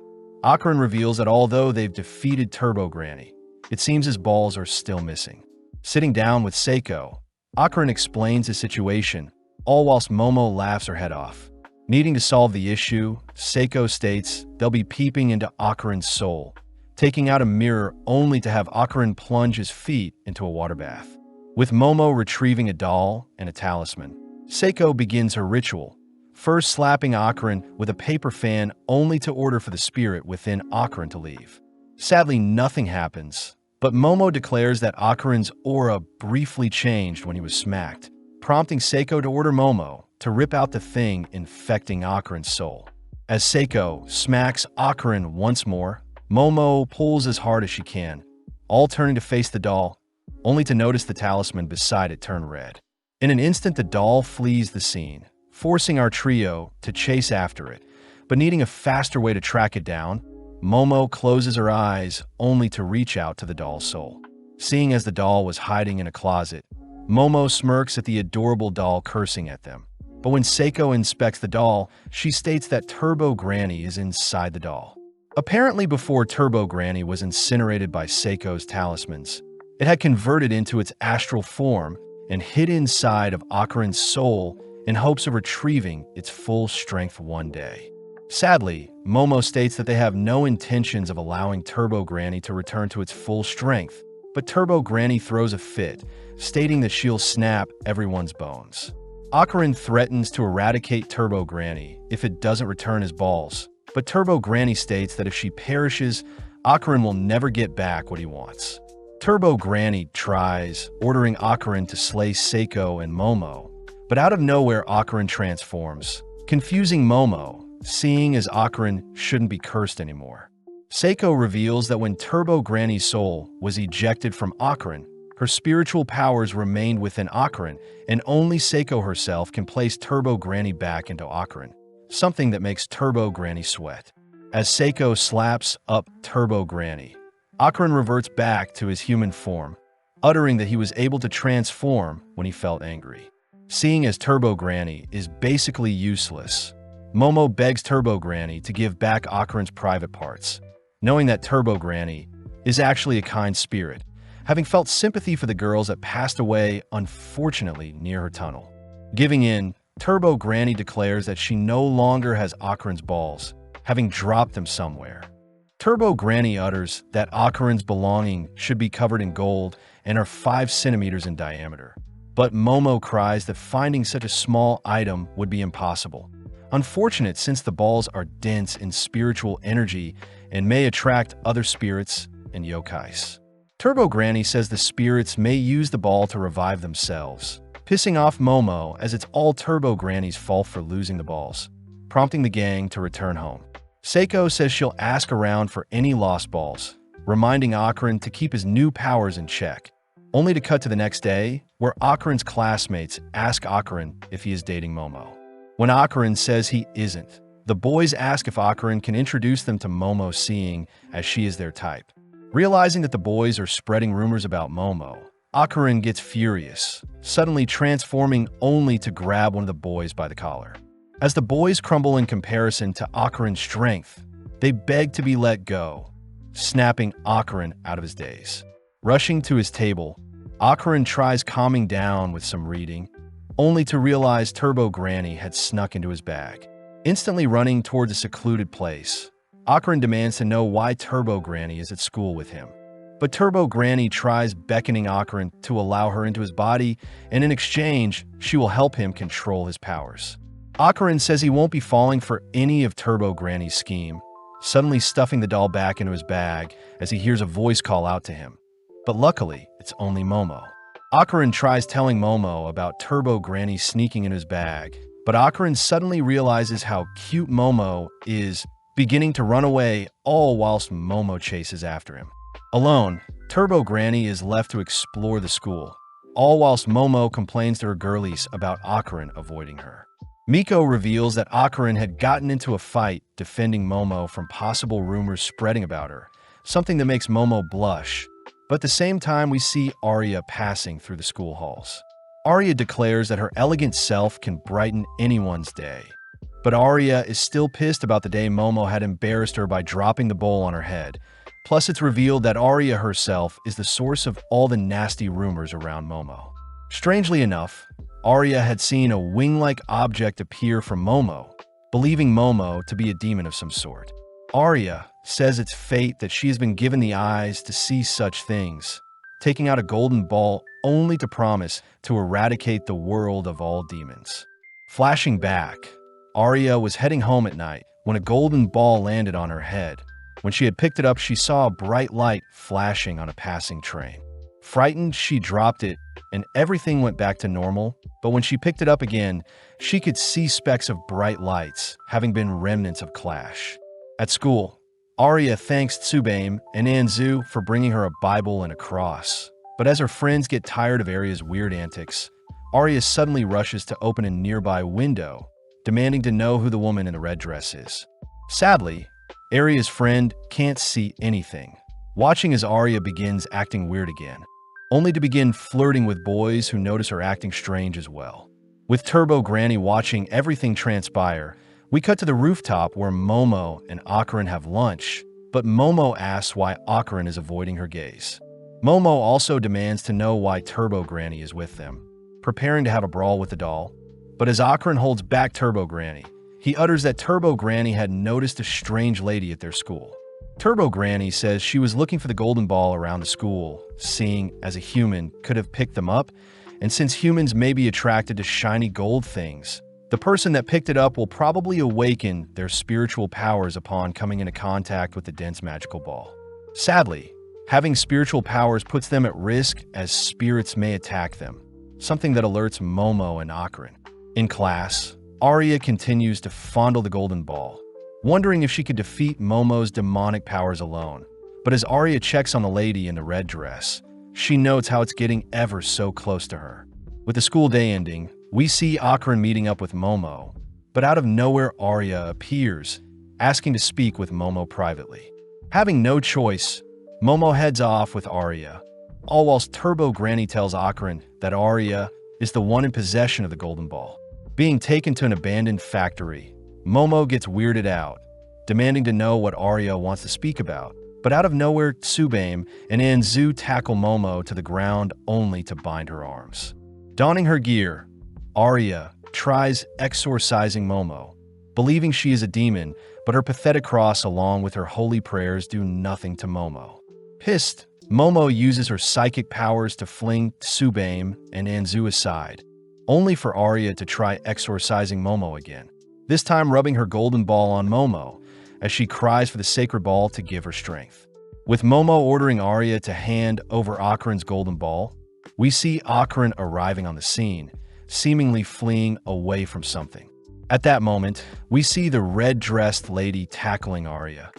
Akarin reveals that although they've defeated Turbo Granny, it seems his balls are still missing. Sitting down with Seiko, Akarin explains the situation, all whilst Momo laughs her head off. Needing to solve the issue, Seiko states they'll be peeping into Akarin's soul, taking out a mirror only to have Akarin plunge his feet into a water bath. With Momo retrieving a doll and a talisman, Seiko begins her ritual, first slapping Akarin with a paper fan only to order for the spirit within Akarin to leave. Sadly, nothing happens, but Momo declares that Akarin's aura briefly changed when he was smacked, prompting Seiko to order Momo to rip out the thing infecting Akarin's soul. As Seiko smacks Akarin once more, Momo pulls as hard as she can, all turning to face the doll, only to notice the talisman beside it turn red. In an instant, the doll flees the scene, forcing our trio to chase after it, but needing a faster way to track it down, Momo closes her eyes only to reach out to the doll's soul. Seeing as the doll was hiding in a closet, Momo smirks at the adorable doll cursing at them. But when Seiko inspects the doll, she states that Turbo Granny is inside the doll. Apparently before Turbo Granny was incinerated by Seiko's talismans, it had converted into its astral form and hid inside of Akarin's soul in hopes of retrieving its full strength one day. Sadly, Momo states that they have no intentions of allowing Turbo Granny to return to its full strength, but Turbo Granny throws a fit, stating that she'll snap everyone's bones. Akarin threatens to eradicate Turbo Granny if it doesn't return his balls, but Turbo Granny states that if she perishes, Akarin will never get back what he wants. Turbo Granny tries, ordering Akarin to slay Seiko and Momo, but out of nowhere Akarin transforms, confusing Momo, seeing as Akarin shouldn't be cursed anymore. Seiko reveals that when Turbo Granny's soul was ejected from Akarin, her spiritual powers remained within Akarin, and only Seiko herself can place Turbo Granny back into Akarin, something that makes Turbo Granny sweat. As Seiko slaps up Turbo Granny, Akarin reverts back to his human form, uttering that he was able to transform when he felt angry. Seeing as Turbo Granny is basically useless, Momo begs Turbo Granny to give back Akarin's private parts, knowing that Turbo Granny is actually a kind spirit, having felt sympathy for the girls that passed away, unfortunately, near her tunnel. Giving in, Turbo Granny declares that she no longer has Akarin's balls, having dropped them somewhere. Turbo Granny utters that Akarin's belonging should be covered in gold and are 5 centimeters in diameter. But Momo cries that finding such a small item would be impossible. Unfortunate since the balls are dense in spiritual energy and may attract other spirits and yokais. Turbo Granny says the spirits may use the ball to revive themselves, pissing off Momo as it's all Turbo Granny's fault for losing the balls, prompting the gang to return home. Seiko says she'll ask around for any lost balls, reminding Akarin to keep his new powers in check, only to cut to the next day, where Akarin's classmates ask Akarin if he is dating Momo. When Akarin says he isn't, the boys ask if Akarin can introduce them to Momo, seeing as she is their type. Realizing that the boys are spreading rumors about Momo, Akarin gets furious, suddenly transforming only to grab one of the boys by the collar. As the boys crumble in comparison to Akarin's strength, they beg to be let go, snapping Akarin out of his daze. Rushing to his table, Akarin tries calming down with some reading, only to realize Turbo Granny had snuck into his bag. Instantly running towards a secluded place, Akarin demands to know why Turbo Granny is at school with him. But Turbo Granny tries beckoning Akarin to allow her into his body, and in exchange, she will help him control his powers. Akarin says he won't be falling for any of Turbo Granny's scheme, suddenly stuffing the doll back into his bag as he hears a voice call out to him. But luckily, it's it's only Momo. Akarin tries telling Momo about Turbo Granny sneaking in his bag, but Akarin suddenly realizes how cute Momo is, beginning to run away, all whilst Momo chases after him. Alone, Turbo Granny is left to explore the school, all whilst Momo complains to her girlies about Akarin avoiding her. Miko reveals that Akarin had gotten into a fight defending Momo from possible rumors spreading about her, something that makes Momo blush. But at the same time, we see Arya passing through the school halls. Arya declares that her elegant self can brighten anyone's day. But Arya is still pissed about the day Momo had embarrassed her by dropping the bowl on her head. Plus, it's revealed that Arya herself is the source of all the nasty rumors around Momo. Strangely enough, Arya had seen a wing-like object appear from Momo, believing Momo to be a demon of some sort. Arya says it's fate that she has been given the eyes to see such things, taking out a golden ball only to promise to eradicate the world of all demons. Flashing back, Arya was heading home at night when a golden ball landed on her head. When she had picked it up, she saw a bright light flashing on a passing train. Frightened, she dropped it, and everything went back to normal, but when she picked it up again, she could see specks of bright lights, having been remnants of clash. At school, Arya thanks Tsubaim and Anzu for bringing her a Bible and a cross. But as her friends get tired of Arya's weird antics, Arya suddenly rushes to open a nearby window, demanding to know who the woman in the red dress is. Sadly, Arya's friend can't see anything, watching as Arya begins acting weird again, only to begin flirting with boys who notice her acting strange as well. With Turbo Granny watching everything transpire, we cut to the rooftop where Momo and Akarin have lunch, but Momo asks why Akarin is avoiding her gaze. Momo also demands to know why Turbo Granny is with them, preparing to have a brawl with the doll. But as Akarin holds back Turbo Granny, he utters that Turbo Granny had noticed a strange lady at their school. Turbo Granny says she was looking for the golden ball around the school, seeing as a human could have picked them up, and since humans may be attracted to shiny gold things, the person that picked it up will probably awaken their spiritual powers upon coming into contact with the dense magical ball. Sadly, having spiritual powers puts them at risk as spirits may attack them, something that alerts Momo and Akarin. In class, Arya continues to fondle the golden ball, wondering if she could defeat Momo's demonic powers alone. But as Arya checks on the lady in the red dress, she notes how it's getting ever so close to her. With the school day ending, we see Akarin meeting up with Momo, but out of nowhere Arya appears, asking to speak with Momo privately. Having no choice, Momo heads off with Arya, all whilst Turbo Granny tells Akarin that Arya is the one in possession of the golden ball. Being taken to an abandoned factory, Momo gets weirded out, demanding to know what Arya wants to speak about. But out of nowhere, Tsubaim and Anzu tackle Momo to the ground only to bind her arms. Donning her gear, Arya tries exorcising Momo, believing she is a demon, but her pathetic cross along with her holy prayers do nothing to Momo. Pissed, Momo uses her psychic powers to fling Tsubaim and Anzu aside, only for Arya to try exorcising Momo again, this time rubbing her golden ball on Momo, as she cries for the sacred ball to give her strength. With Momo ordering Arya to hand over Akarin's golden ball, we see Akarin arriving on the scene, seemingly fleeing away from something. At that moment, we see the red-dressed lady tackling Arya,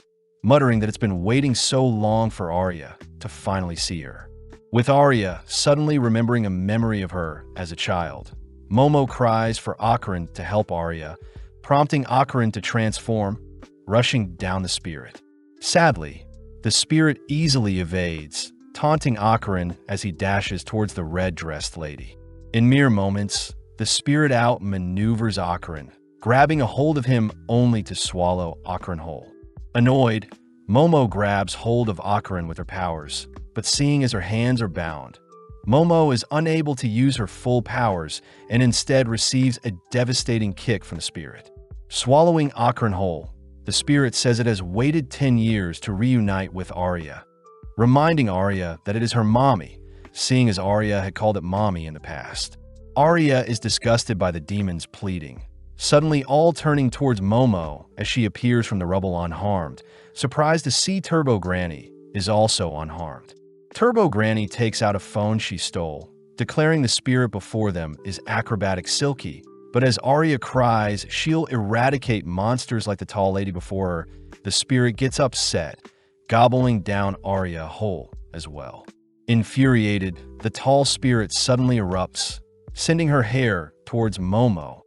muttering that it's been waiting so long for Arya to finally see her. With Arya suddenly remembering a memory of her as a child, Momo cries for Akarin to help Arya, prompting Akarin to transform, rushing down the spirit. Sadly, the spirit easily evades, taunting Akarin as he dashes towards the red-dressed lady. In mere moments, the spirit outmaneuvers Akarin, grabbing a hold of him only to swallow Akarin whole. Annoyed, Momo grabs hold of Akarin with her powers, but seeing as her hands are bound, Momo is unable to use her full powers and instead receives a devastating kick from the spirit. Swallowing Akarin whole, the spirit says it has waited 10 years to reunite with Arya, reminding Arya that it is her mommy, seeing as Arya had called it mommy in the past. Arya is disgusted by the demons pleading, suddenly all turning towards Momo as she appears from the rubble unharmed, surprised to see Turbo Granny is also unharmed. Turbo Granny takes out a phone she stole, declaring the spirit before them is acrobatic Silky. But as Arya cries she'll eradicate monsters like the tall lady before her, the spirit gets upset, gobbling down Arya whole as well. Infuriated, the tall spirit suddenly erupts, sending her hair towards Momo,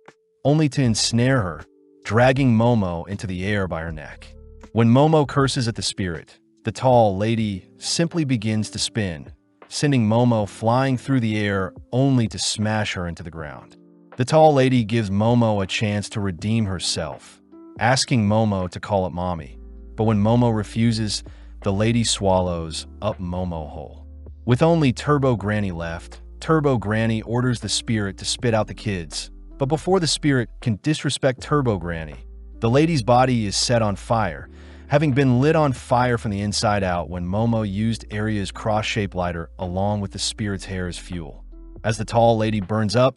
only to ensnare her, dragging Momo into the air by her neck. When Momo curses at the spirit, the tall lady simply begins to spin, sending Momo flying through the air only to smash her into the ground. The tall lady gives Momo a chance to redeem herself, asking Momo to call it mommy. But when Momo refuses, the lady swallows up Momo whole. With only Turbo Granny left, Turbo Granny orders the spirit to spit out the kids. But before the spirit can disrespect Turbo Granny, the lady's body is set on fire, having been lit on fire from the inside out when Momo used Arya's cross-shaped lighter along with the spirit's hair as fuel. As the tall lady burns up,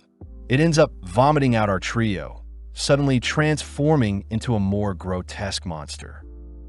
it ends up vomiting out our trio, suddenly transforming into a more grotesque monster.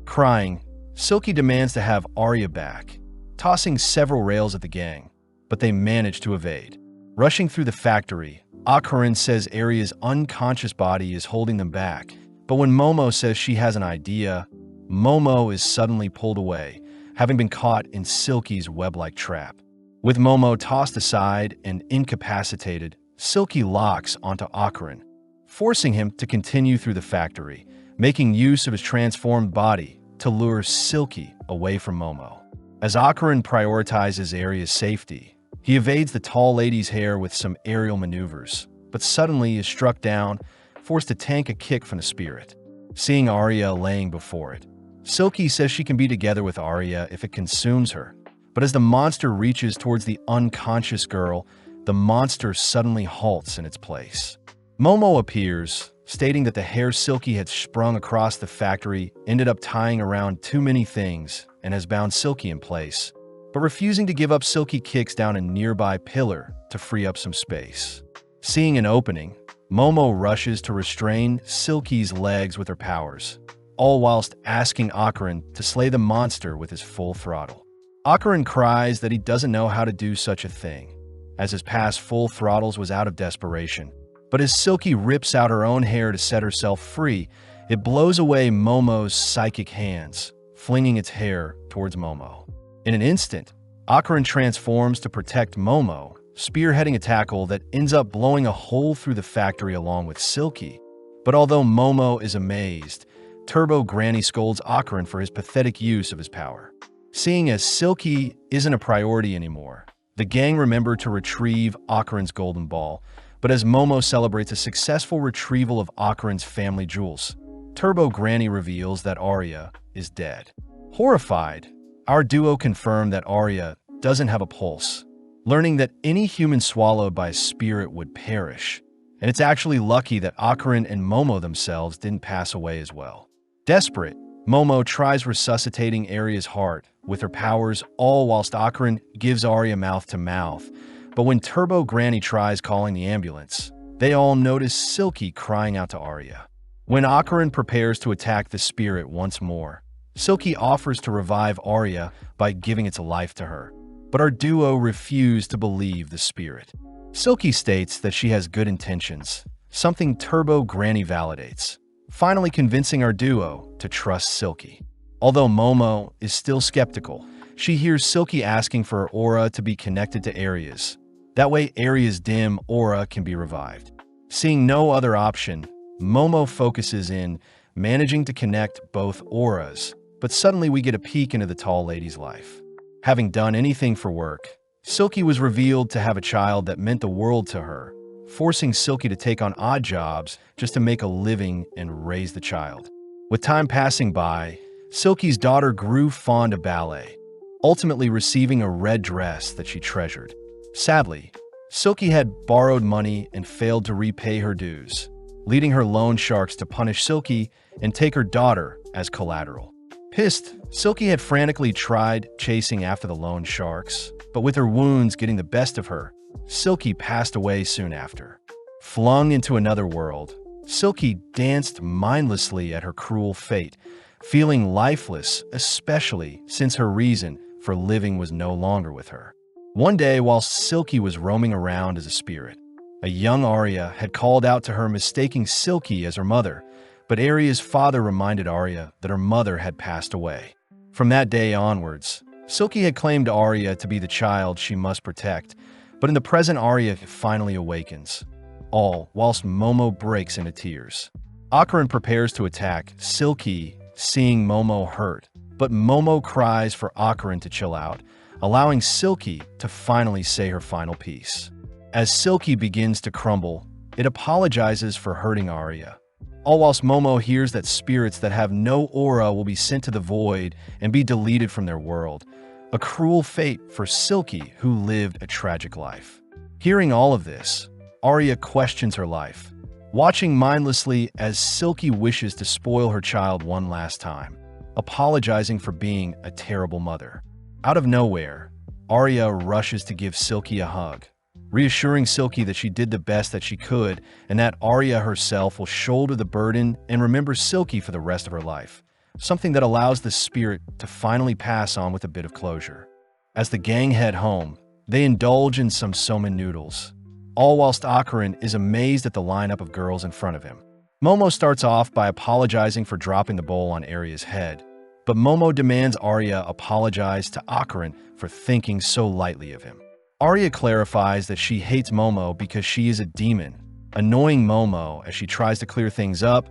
Crying, Silky demands to have Arya back, tossing several rails at the gang, but they manage to evade. Rushing through the factory, Akarin says Arya's unconscious body is holding them back, but when Momo says she has an idea, Momo is suddenly pulled away, having been caught in Silky's web-like trap. With Momo tossed aside and incapacitated, Silky locks onto Akarin, forcing him to continue through the factory, making use of his transformed body to lure Silky away from Momo. As Akarin prioritizes Arya's safety, he evades the tall lady's hair with some aerial maneuvers, but suddenly is struck down, forced to tank a kick from the spirit. Seeing Arya laying before it, Silky says she can be together with Arya if it consumes her, but as the monster reaches towards the unconscious girl, the monster suddenly halts in its place. Momo appears, stating that the hair Silky had sprung across the factory ended up tying around too many things and has bound Silky in place, but refusing to give up, Silky kicks down a nearby pillar to free up some space. Seeing an opening, Momo rushes to restrain Silky's legs with her powers, all whilst asking Akarin to slay the monster with his full throttle. Akarin cries that he doesn't know how to do such a thing, as his past full throttles was out of desperation. But as Silky rips out her own hair to set herself free, it blows away Momo's psychic hands, flinging its hair towards Momo. In an instant, Akarin transforms to protect Momo, spearheading a tackle that ends up blowing a hole through the factory along with Silky. But although Momo is amazed, Turbo Granny scolds Akarin for his pathetic use of his power. Seeing as Silky isn't a priority anymore, the gang remember to retrieve Akarin's golden ball, but as Momo celebrates a successful retrieval of Akarin's family jewels, Turbo Granny reveals that Arya is dead. Horrified, our duo confirm that Arya doesn't have a pulse, learning that any human swallowed by a spirit would perish, and it's actually lucky that Akarin and Momo themselves didn't pass away as well. Desperate, Momo tries resuscitating Arya's heart with her powers, all whilst Akarin gives Arya mouth-to-mouth. But when Turbo Granny tries calling the ambulance, they all notice Silky crying out to Arya. When Akarin prepares to attack the spirit once more, Silky offers to revive Arya by giving its life to her, but our duo refuse to believe the spirit. Silky states that she has good intentions, something Turbo Granny validates, finally convincing our duo to trust Silky. Although Momo is still skeptical, she hears Silky asking for her aura to be connected to Arya's. That way Arya's dim aura can be revived. Seeing no other option, Momo focuses in managing to connect both auras, but suddenly we get a peek into the tall lady's life. Having done anything for work, Silky was revealed to have a child that meant the world to her, forcing Silky to take on odd jobs just to make a living and raise the child. With time passing by, Silky's daughter grew fond of ballet, ultimately receiving a red dress that she treasured. Sadly, Silky had borrowed money and failed to repay her dues, leading her loan sharks to punish Silky and take her daughter as collateral. Pissed, Silky had frantically tried chasing after the loan sharks, but with her wounds getting the best of her, Silky passed away soon after. Flung into another world, Silky danced mindlessly at her cruel fate, feeling lifeless, especially since her reason for living was no longer with her. One day, while Silky was roaming around as a spirit, a young Arya had called out to her, mistaking Silky as her mother, but Arya's father reminded Arya that her mother had passed away. From that day onwards, Silky had claimed Arya to be the child she must protect, but in the present Arya finally awakens, all whilst Momo breaks into tears. Ocaran prepares to attack Silky, seeing Momo hurt, but Momo cries for Ocaran to chill out, allowing Silky to finally say her final piece. As Silky begins to crumble, it apologizes for hurting Arya, all whilst Momo hears that spirits that have no aura will be sent to the void and be deleted from their world, a cruel fate for Silky, who lived a tragic life. Hearing all of this, Arya questions her life, watching mindlessly as Silky wishes to spoil her child one last time, apologizing for being a terrible mother. Out of nowhere, Arya rushes to give Silky a hug, reassuring Silky that she did the best that she could and that Arya herself will shoulder the burden and remember Silky for the rest of her life, something that allows the spirit to finally pass on with a bit of closure. As the gang head home, they indulge in some somen noodles, all whilst Ocaran is amazed at the lineup of girls in front of him. Momo starts off by apologizing for dropping the bowl on Arya's head, but Momo demands Arya apologize to Ocaran for thinking so lightly of him. Arya clarifies that she hates Momo because she is a demon, annoying Momo as she tries to clear things up,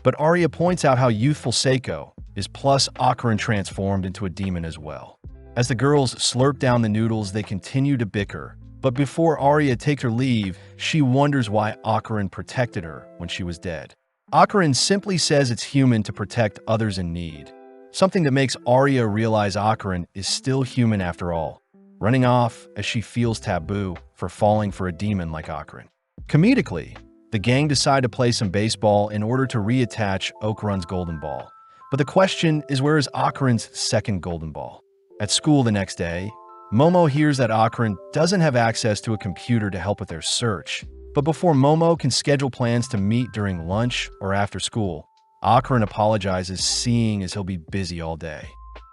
but Arya points out how youthful Seiko is, plus Ocaran transformed into a demon as well. As the girls slurp down the noodles, they continue to bicker, but before Arya takes her leave, she wonders why Ocaran protected her when she was dead. Ocaran simply says it's human to protect others in need, something that makes Arya realize Ocaran is still human after all, running off as she feels taboo for falling for a demon like Ocaran. Comedically, the gang decide to play some baseball in order to reattach Ocaran's golden ball. But the question is, where is Ocaran's second golden ball? At school the next day, Momo hears that Ocaran doesn't have access to a computer to help with their search. But before Momo can schedule plans to meet during lunch or after school, Ocaran apologizes, seeing as he'll be busy all day.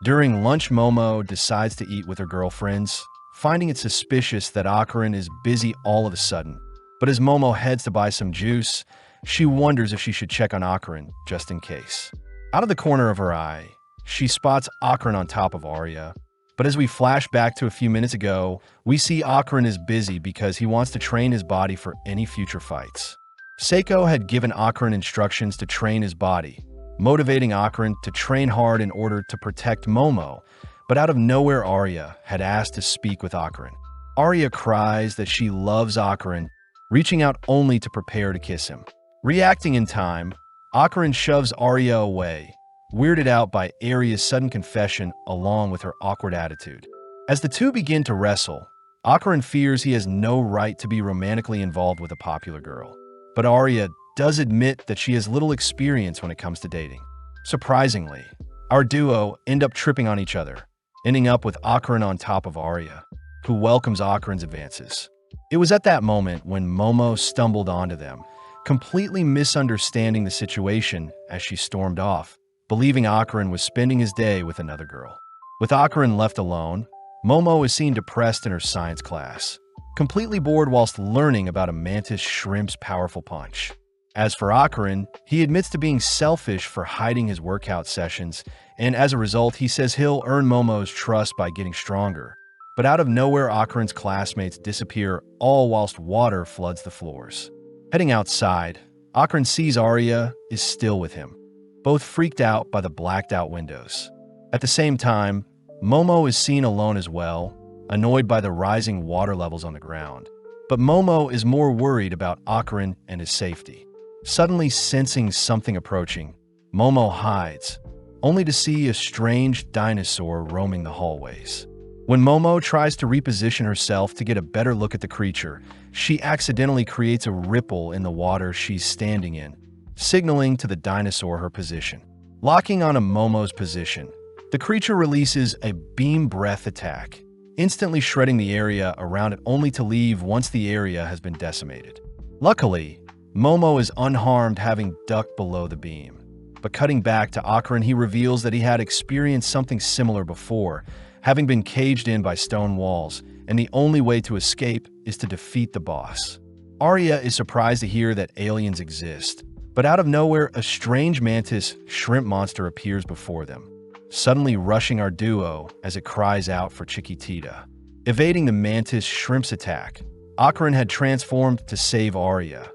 During lunch, Momo decides to eat with her girlfriends, finding it suspicious that Ocaran is busy all of a sudden. But as Momo heads to buy some juice, she wonders if she should check on Ocaran just in case. Out of the corner of her eye, she spots Ocaran on top of Arya. But as we flash back to a few minutes ago, we see Ocaran is busy because he wants to train his body for any future fights. Seiko had given Ocaran instructions to train his body, motivating Ocaran to train hard in order to protect Momo, but out of nowhere Arya had asked to speak with Ocaran. Arya cries that she loves Ocaran, reaching out only to prepare to kiss him. Reacting in time, Ocaran shoves Arya away, weirded out by Arya's sudden confession along with her awkward attitude. As the two begin to wrestle, Ocaran fears he has no right to be romantically involved with a popular girl. But Arya does admit that she has little experience when it comes to dating. Surprisingly, our duo end up tripping on each other, ending up with Ocaran on top of Arya, who welcomes Ocaran's advances. It was at that moment when Momo stumbled onto them, completely misunderstanding the situation as she stormed off, believing Ocaran was spending his day with another girl. With Ocaran left alone, Momo is seen depressed in her science class, completely bored whilst learning about a mantis shrimp's powerful punch. As for Ocaran, he admits to being selfish for hiding his workout sessions, and as a result, he says he'll earn Momo's trust by getting stronger. But out of nowhere, Ocaran's classmates disappear, all whilst water floods the floors. Heading outside, Ocaran sees Arya is still with him, both freaked out by the blacked-out windows. At the same time, Momo is seen alone as well, annoyed by the rising water levels on the ground. But Momo is more worried about Ocaran and his safety. Suddenly sensing something approaching, Momo hides, only to see a strange dinosaur roaming the hallways. When Momo tries to reposition herself to get a better look at the creature, she accidentally creates a ripple in the water she's standing in, signaling to the dinosaur her position. Locking on Momo's position, the creature releases a beam breath attack, instantly shredding the area around it only to leave once the area has been decimated. Luckily, Momo is unharmed, having ducked below the beam. But cutting back to Ocaran, he reveals that he had experienced something similar before, having been caged in by stone walls, and the only way to escape is to defeat the boss. Arya is surprised to hear that aliens exist, but out of nowhere, a strange mantis shrimp monster appears before them, suddenly rushing our duo as it cries out for Chiquitita. Evading the mantis shrimp's attack, Akaran had transformed to save Arya.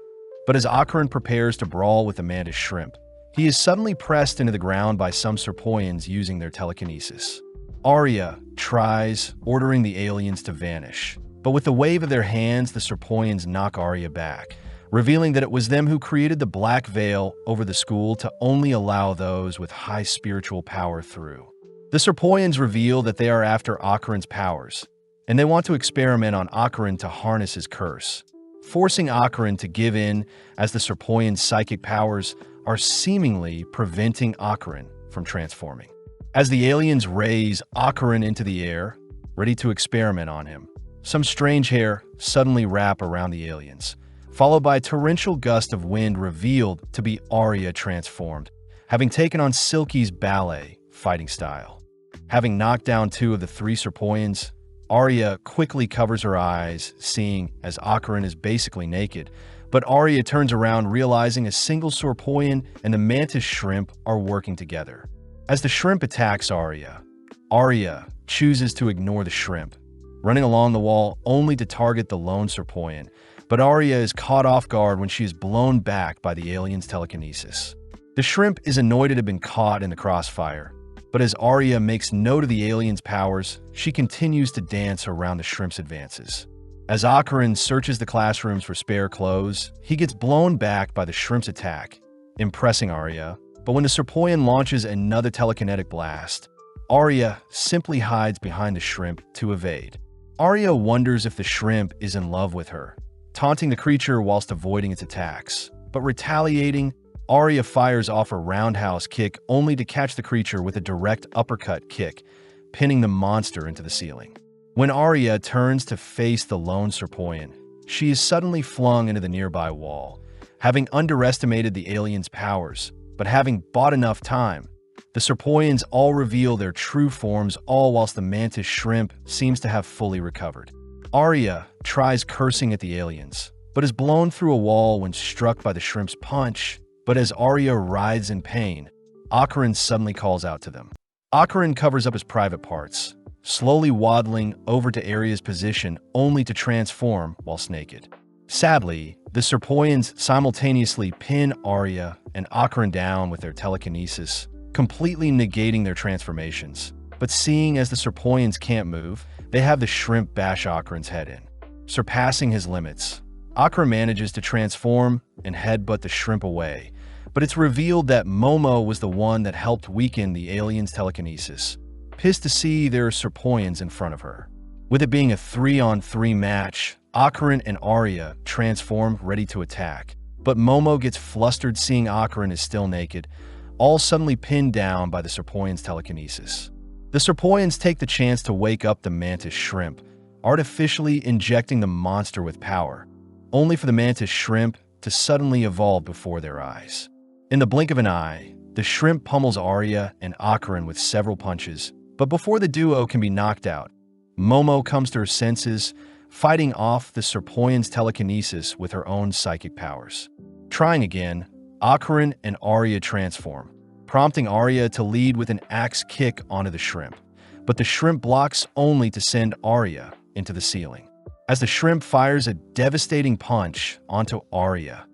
But as Akaran prepares to brawl with the mantis shrimp, he is suddenly pressed into the ground by some Serpoians using their telekinesis. Arya tries, ordering the aliens to vanish, but with the wave of their hands, the Serpoians knock Arya back, revealing that it was them who created the black veil over the school to only allow those with high spiritual power through. The Serpoians reveal that they are after Akaran's powers, and they want to experiment on Akaran to harness his curse, forcing Akaran to give in as the Serpoian's psychic powers are seemingly preventing Akaran from transforming. As the aliens raise Akaran into the air, ready to experiment on him, some strange hair suddenly wrap around the aliens, followed by a torrential gust of wind revealed to be Arya transformed, having taken on Silky's ballet fighting style. Having knocked down 2 of the 3 Serpoians, Arya quickly covers her eyes, seeing as Akaran is basically naked, but Arya turns around realizing a single Serpoian and the mantis shrimp are working together. As the shrimp attacks Arya, Arya chooses to ignore the shrimp, running along the wall only to target the lone Serpoian, but Arya is caught off guard when she is blown back by the alien's telekinesis. The shrimp is annoyed to have been caught in the crossfire, but as Arya makes note of the alien's powers, she continues to dance around the shrimp's advances. As Akaran searches the classrooms for spare clothes, he gets blown back by the shrimp's attack, impressing Arya, but when the Serpoian launches another telekinetic blast, Arya simply hides behind the shrimp to evade. Arya wonders if the shrimp is in love with her, taunting the creature whilst avoiding its attacks, but retaliating, Arya fires off a roundhouse kick only to catch the creature with a direct uppercut kick, pinning the monster into the ceiling. When Arya turns to face the lone Serpoian, she is suddenly flung into the nearby wall, having underestimated the alien's powers, but having bought enough time. The Serpoians all reveal their true forms, all whilst the mantis shrimp seems to have fully recovered. Arya tries cursing at the aliens, but is blown through a wall when struck by the shrimp's punch. But as Arya writhes in pain, Akaran suddenly calls out to them. Akaran covers up his private parts, slowly waddling over to Arya's position only to transform whilst naked. Sadly, the Serpoians simultaneously pin Arya and Akaran down with their telekinesis, completely negating their transformations. But seeing as the Serpoians can't move, they have the shrimp bash Akaran's head in. Surpassing his limits, Akaran manages to transform and headbutt the shrimp away, but it's revealed that Momo was the one that helped weaken the alien's telekinesis. Pissed to see there are Serpoians in front of her. With it being a 3-on-3 match, Akaran and Arya transform ready to attack, but Momo gets flustered seeing Akaran is still naked, all suddenly pinned down by the Serpoian's telekinesis. The Serpoians take the chance to wake up the mantis shrimp, artificially injecting the monster with power, only for the mantis shrimp to suddenly evolve before their eyes. In the blink of an eye, the shrimp pummels Arya and Akaran with several punches, but before the duo can be knocked out, Momo comes to her senses, fighting off the Serpoian's telekinesis with her own psychic powers. Trying again, Akaran and Arya transform, prompting Arya to lead with an axe kick onto the shrimp, but the shrimp blocks only to send Arya into the ceiling. As the shrimp fires a devastating punch onto Arya,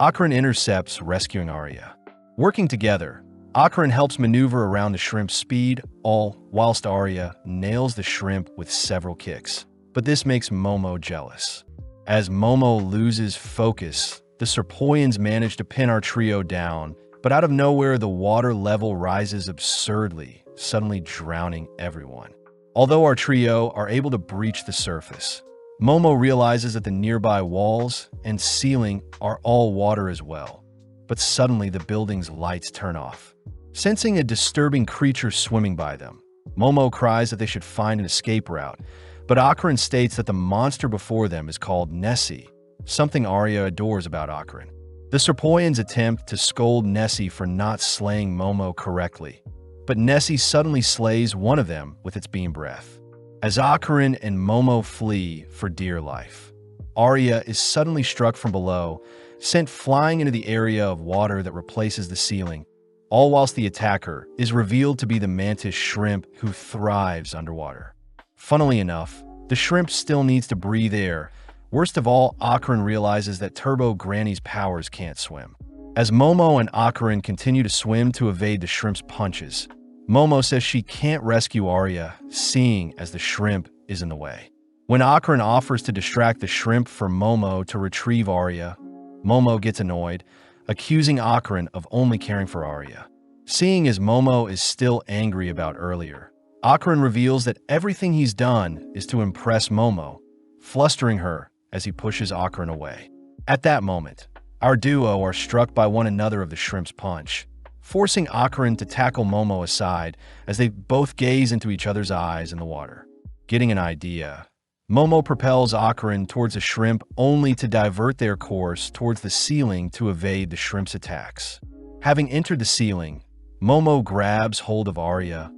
Akaran intercepts, rescuing Arya. Working together, Akaran helps maneuver around the shrimp's speed, all whilst Arya nails the shrimp with several kicks. But this makes Momo jealous. As Momo loses focus, the Serpoians manage to pin our trio down, but out of nowhere the water level rises absurdly, suddenly drowning everyone. Although our trio are able to breach the surface, Momo realizes that the nearby walls and ceiling are all water as well. But suddenly the building's lights turn off. Sensing a disturbing creature swimming by them, Momo cries that they should find an escape route, but Akaran states that the monster before them is called Nessie, something Arya adores about Akaran. The Serpoians attempt to scold Nessie for not slaying Momo correctly, but Nessie suddenly slays one of them with its beam breath. As Akarin and Momo flee for dear life, Arya is suddenly struck from below, sent flying into the area of water that replaces the ceiling, all whilst the attacker is revealed to be the mantis shrimp who thrives underwater. Funnily enough, the shrimp still needs to breathe air. Worst of all, Akarin realizes that Turbo Granny's powers can't swim. As Momo and Akarin continue to swim to evade the shrimp's punches, Momo says she can't rescue Arya, seeing as the shrimp is in the way. When Akarin offers to distract the shrimp for Momo to retrieve Arya, Momo gets annoyed, accusing Akarin of only caring for Arya. Seeing as Momo is still angry about earlier, Akarin reveals that everything he's done is to impress Momo, flustering her as he pushes Akarin away. At that moment, our duo are struck by one another of the shrimp's punch, forcing Akarin to tackle Momo aside as they both gaze into each other's eyes in the water. Getting an idea, Momo propels Akarin towards a shrimp only to divert their course towards the ceiling to evade the shrimp's attacks. Having entered the ceiling, Momo grabs hold of Arya,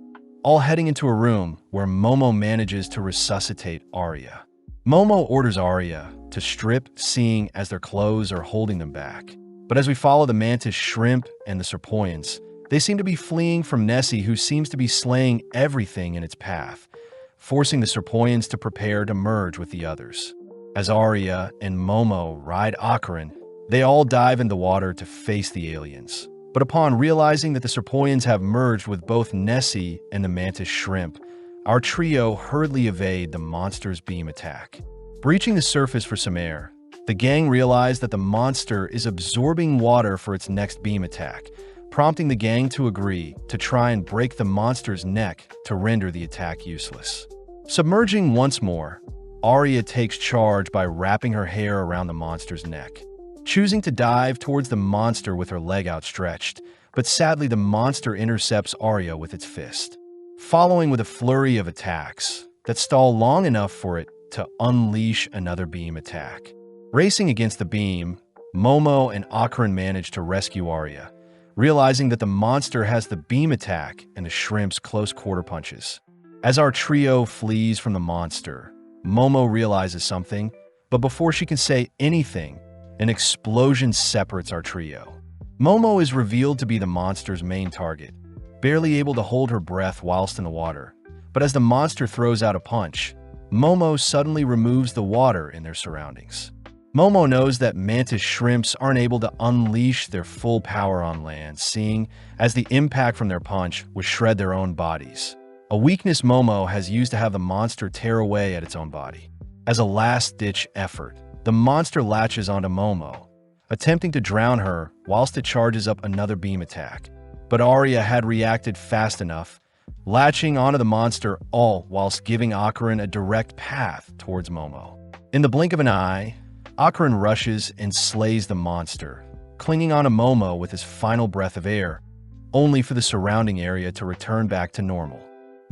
all heading into a room where Momo manages to resuscitate Arya. Momo orders Arya to strip, seeing as their clothes are holding them back. But as we follow the mantis shrimp and the serpoians, they seem to be fleeing from Nessie, who seems to be slaying everything in its path, forcing the serpoians to prepare to merge with the others. As Arya and Momo ride Akarin, they all dive in the water to face the aliens. But upon realizing that the serpoians have merged with both Nessie and the mantis shrimp, our trio hurriedly evade the monster's beam attack. Breaching the surface for some air, the gang realize that the monster is absorbing water for its next beam attack, prompting the gang to agree to try and break the monster's neck to render the attack useless. Submerging once more, Arya takes charge by wrapping her hair around the monster's neck, choosing to dive towards the monster with her leg outstretched, but sadly the monster intercepts Arya with its fist, following with a flurry of attacks that stall long enough for it to unleash another beam attack. Racing against the beam, Momo and Akarin manage to rescue Arya, realizing that the monster has the beam attack and the shrimp's close quarter punches. As our trio flees from the monster, Momo realizes something, but before she can say anything, an explosion separates our trio. Momo is revealed to be the monster's main target, barely able to hold her breath whilst in the water. But as the monster throws out a punch, Momo suddenly removes the water in their surroundings. Momo knows that mantis shrimps aren't able to unleash their full power on land, seeing as the impact from their punch would shred their own bodies. A weakness Momo has used to have the monster tear away at its own body. As a last-ditch effort, the monster latches onto Momo, attempting to drown her whilst it charges up another beam attack. But Arya had reacted fast enough, latching onto the monster, all whilst giving Akarin a direct path towards Momo. In the blink of an eye, Akarin rushes and slays the monster, clinging onto Momo with his final breath of air, only for the surrounding area to return back to normal.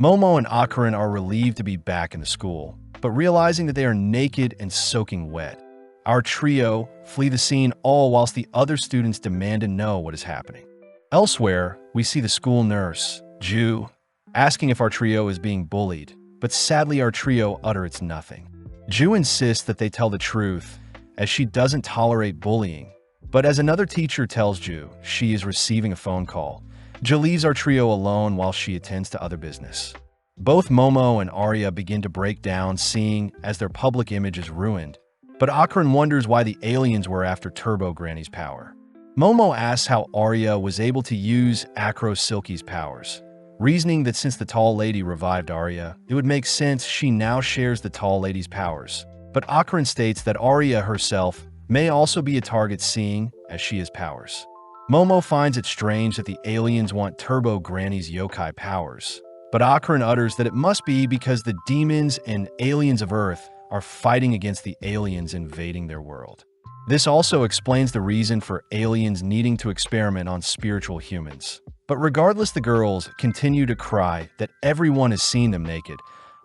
Momo and Akarin are relieved to be back in the school, but realizing that they are naked and soaking wet, our trio flee the scene, all whilst the other students demand to know what is happening. Elsewhere, we see the school nurse, Ju, asking if our trio is being bullied, but sadly our trio utters nothing. Ju insists that they tell the truth, as she doesn't tolerate bullying, but as another teacher tells Ju she is receiving a phone call, Ju leaves our trio alone while she attends to other business. Both Momo and Arya begin to break down, seeing as their public image is ruined, but Akarin wonders why the aliens were after Turbo Granny's power. Momo asks how Arya was able to use Acro Silky's powers, reasoning that since the tall lady revived Arya, it would make sense she now shares the tall lady's powers. But Akarin states that Arya herself may also be a target, seeing as she has powers. Momo finds it strange that the aliens want Turbo Granny's yokai powers, but Akarin utters that it must be because the demons and aliens of Earth are fighting against the aliens invading their world. This also explains the reason for aliens needing to experiment on spiritual humans. But regardless, the girls continue to cry that everyone has seen them naked,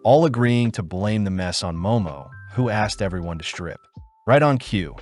all agreeing to blame the mess on Momo, who asked everyone to strip. Right on cue,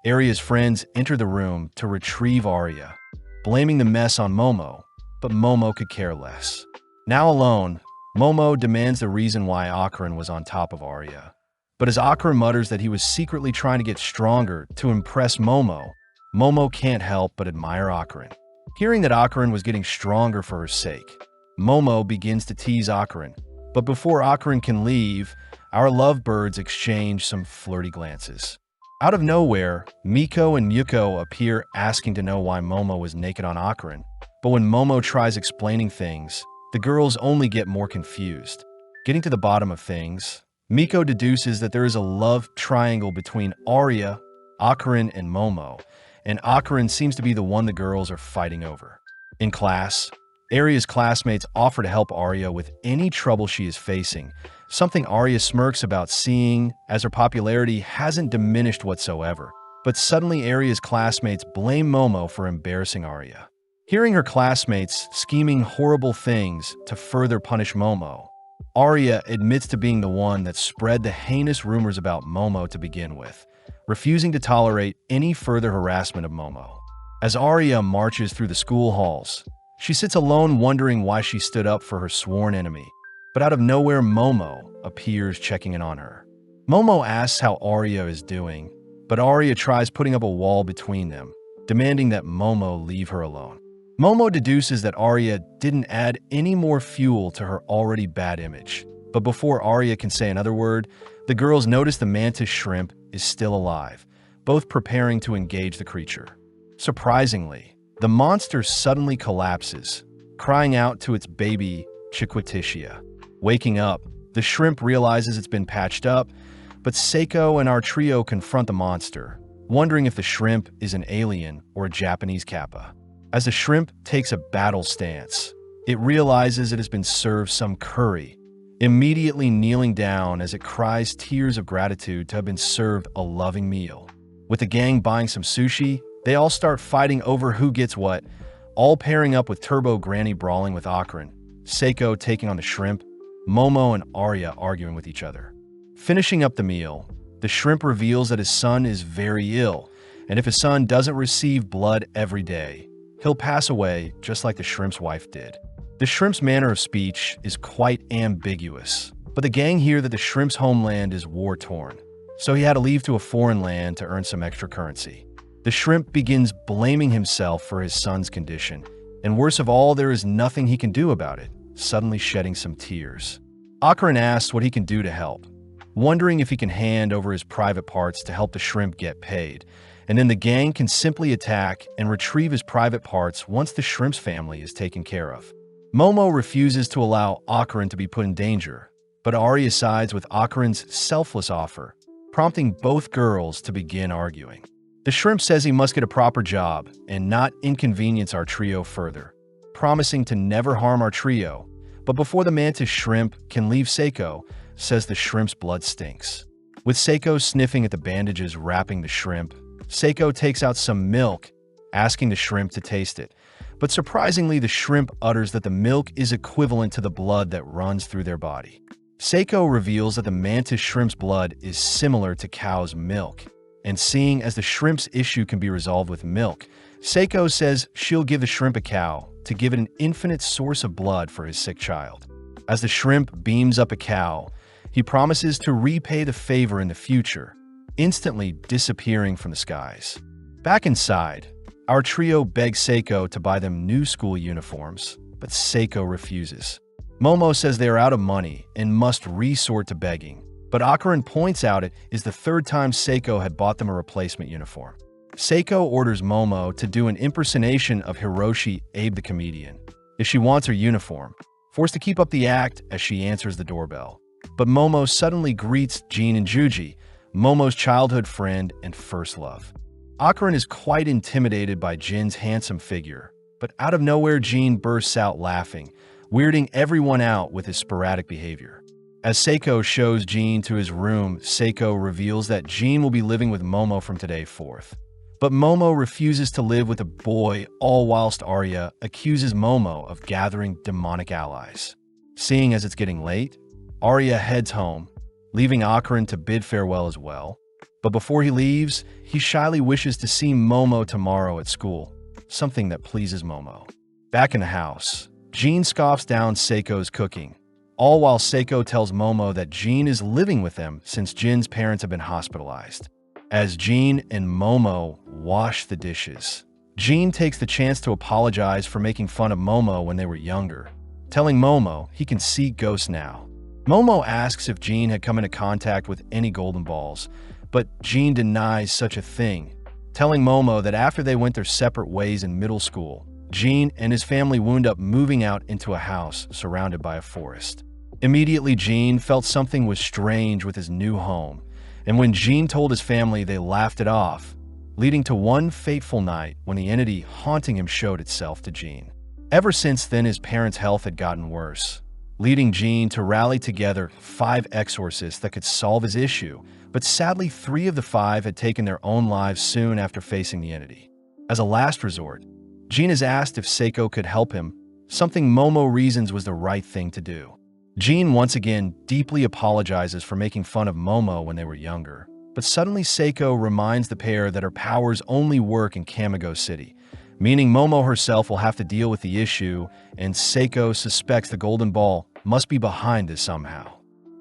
Arya's friends enter the room to retrieve Arya, blaming the mess on Momo, but Momo could care less. Now alone, Momo demands the reason why Akaran was on top of Arya. But as Akaran mutters that he was secretly trying to get stronger to impress Momo, Momo can't help but admire Akaran. Hearing that Akaran was getting stronger for her sake, Momo begins to tease Akaran. But before Akaran can leave, our lovebirds exchange some flirty glances. Out of nowhere, Miko and Yuko appear asking to know why Momo was naked on Akaran. But when Momo tries explaining things, the girls only get more confused. Getting to the bottom of things, Miko deduces that there is a love triangle between Arya, Akaran, and Momo, and Akaran seems to be the one the girls are fighting over. In class, Arya's classmates offer to help Arya with any trouble she is facing, something Arya smirks about seeing as her popularity hasn't diminished whatsoever. But suddenly Arya's classmates blame Momo for embarrassing Arya. Hearing her classmates scheming horrible things to further punish Momo, Arya admits to being the one that spread the heinous rumors about Momo to begin with, refusing to tolerate any further harassment of Momo. As Arya marches through the school halls, she sits alone wondering why she stood up for her sworn enemy. But out of nowhere, Momo appears checking in on her. Momo asks how Arya is doing, but Arya tries putting up a wall between them, demanding that Momo leave her alone. Momo deduces that Arya didn't add any more fuel to her already bad image. But before Arya can say another word, the girls notice the mantis shrimp is still alive, both preparing to engage the creature. Surprisingly, the monster suddenly collapses, crying out to its baby, Chiquititia. Waking up, the shrimp realizes it's been patched up, but Seiko and our trio confront the monster, wondering if the shrimp is an alien or a Japanese kappa. As the shrimp takes a battle stance, it realizes it has been served some curry, immediately kneeling down as it cries tears of gratitude to have been served a loving meal. With the gang buying some sushi, they all start fighting over who gets what, all pairing up with Turbo Granny brawling with Akaran, Seiko taking on the shrimp, Momo and Arya arguing with each other. Finishing up the meal, the shrimp reveals that his son is very ill, and if his son doesn't receive blood every day, he'll pass away just like the shrimp's wife did. The shrimp's manner of speech is quite ambiguous, but the gang hear that the shrimp's homeland is war-torn, so he had to leave to a foreign land to earn some extra currency. The shrimp begins blaming himself for his son's condition, and worst of all, there is nothing he can do about it, suddenly shedding some tears. Akaran asks what he can do to help, wondering if he can hand over his private parts to help the shrimp get paid, and then the gang can simply attack and retrieve his private parts once the shrimp's family is taken care of. Momo refuses to allow Akaran to be put in danger, but Arya sides with Akaran's selfless offer, prompting both girls to begin arguing. The shrimp says he must get a proper job and not inconvenience our trio further, promising to never harm our trio, but before the mantis shrimp can leave, Seiko says the shrimp's blood stinks. With Seiko sniffing at the bandages wrapping the shrimp, Seiko takes out some milk, asking the shrimp to taste it. But surprisingly, the shrimp utters that the milk is equivalent to the blood that runs through their body. Seiko reveals that the mantis shrimp's blood is similar to cow's milk. And seeing as the shrimp's issue can be resolved with milk, Seiko says she'll give the shrimp a cow to give it an infinite source of blood for his sick child. As the shrimp beams up a cow, he promises to repay the favor in the future, instantly disappearing from the skies. Back inside, our trio begs Seiko to buy them new school uniforms, but Seiko refuses. Momo says they are out of money and must resort to begging, but Akaran points out it is the third time Seiko had bought them a replacement uniform. Seiko orders Momo to do an impersonation of Hiroshi Abe the comedian if she wants her uniform, forced to keep up the act as she answers the doorbell. But Momo suddenly greets Jean and Juji, Momo's childhood friend and first love. Akaran is quite intimidated by Jin's handsome figure, but out of nowhere Jean bursts out laughing, weirding everyone out with his sporadic behavior. As Seiko shows Jean to his room, Seiko reveals that Jean will be living with Momo from today forth. But Momo refuses to live with a boy, all whilst Arya accuses Momo of gathering demonic allies. Seeing as it's getting late, Arya heads home, leaving Akaran to bid farewell as well. But before he leaves, he shyly wishes to see Momo tomorrow at school, something that pleases Momo. Back in the house, Jean scoffs down Seiko's cooking, all while Seiko tells Momo that Jean is living with them since Jin's parents have been hospitalized. As Jean and Momo wash the dishes, Jean takes the chance to apologize for making fun of Momo when they were younger, telling Momo he can see ghosts now. Momo asks if Jean had come into contact with any golden balls, but Jean denies such a thing, telling Momo that after they went their separate ways in middle school, Jean and his family wound up moving out into a house surrounded by a forest. Immediately, Jean felt something was strange with his new home, and when Jean told his family, they laughed it off, leading to one fateful night when the entity haunting him showed itself to Jean. Ever since then, his parents' health had gotten worse, leading Jean to rally together 5 exorcists that could solve his issue, but sadly 3 of the 5 had taken their own lives soon after facing the entity. As a last resort, Jean is asked if Seiko could help him, something Momo reasons was the right thing to do. Jean once again deeply apologizes for making fun of Momo when they were younger, but suddenly Seiko reminds the pair that her powers only work in Kamigo City, meaning Momo herself will have to deal with the issue, and Seiko suspects the golden ball must be behind this somehow.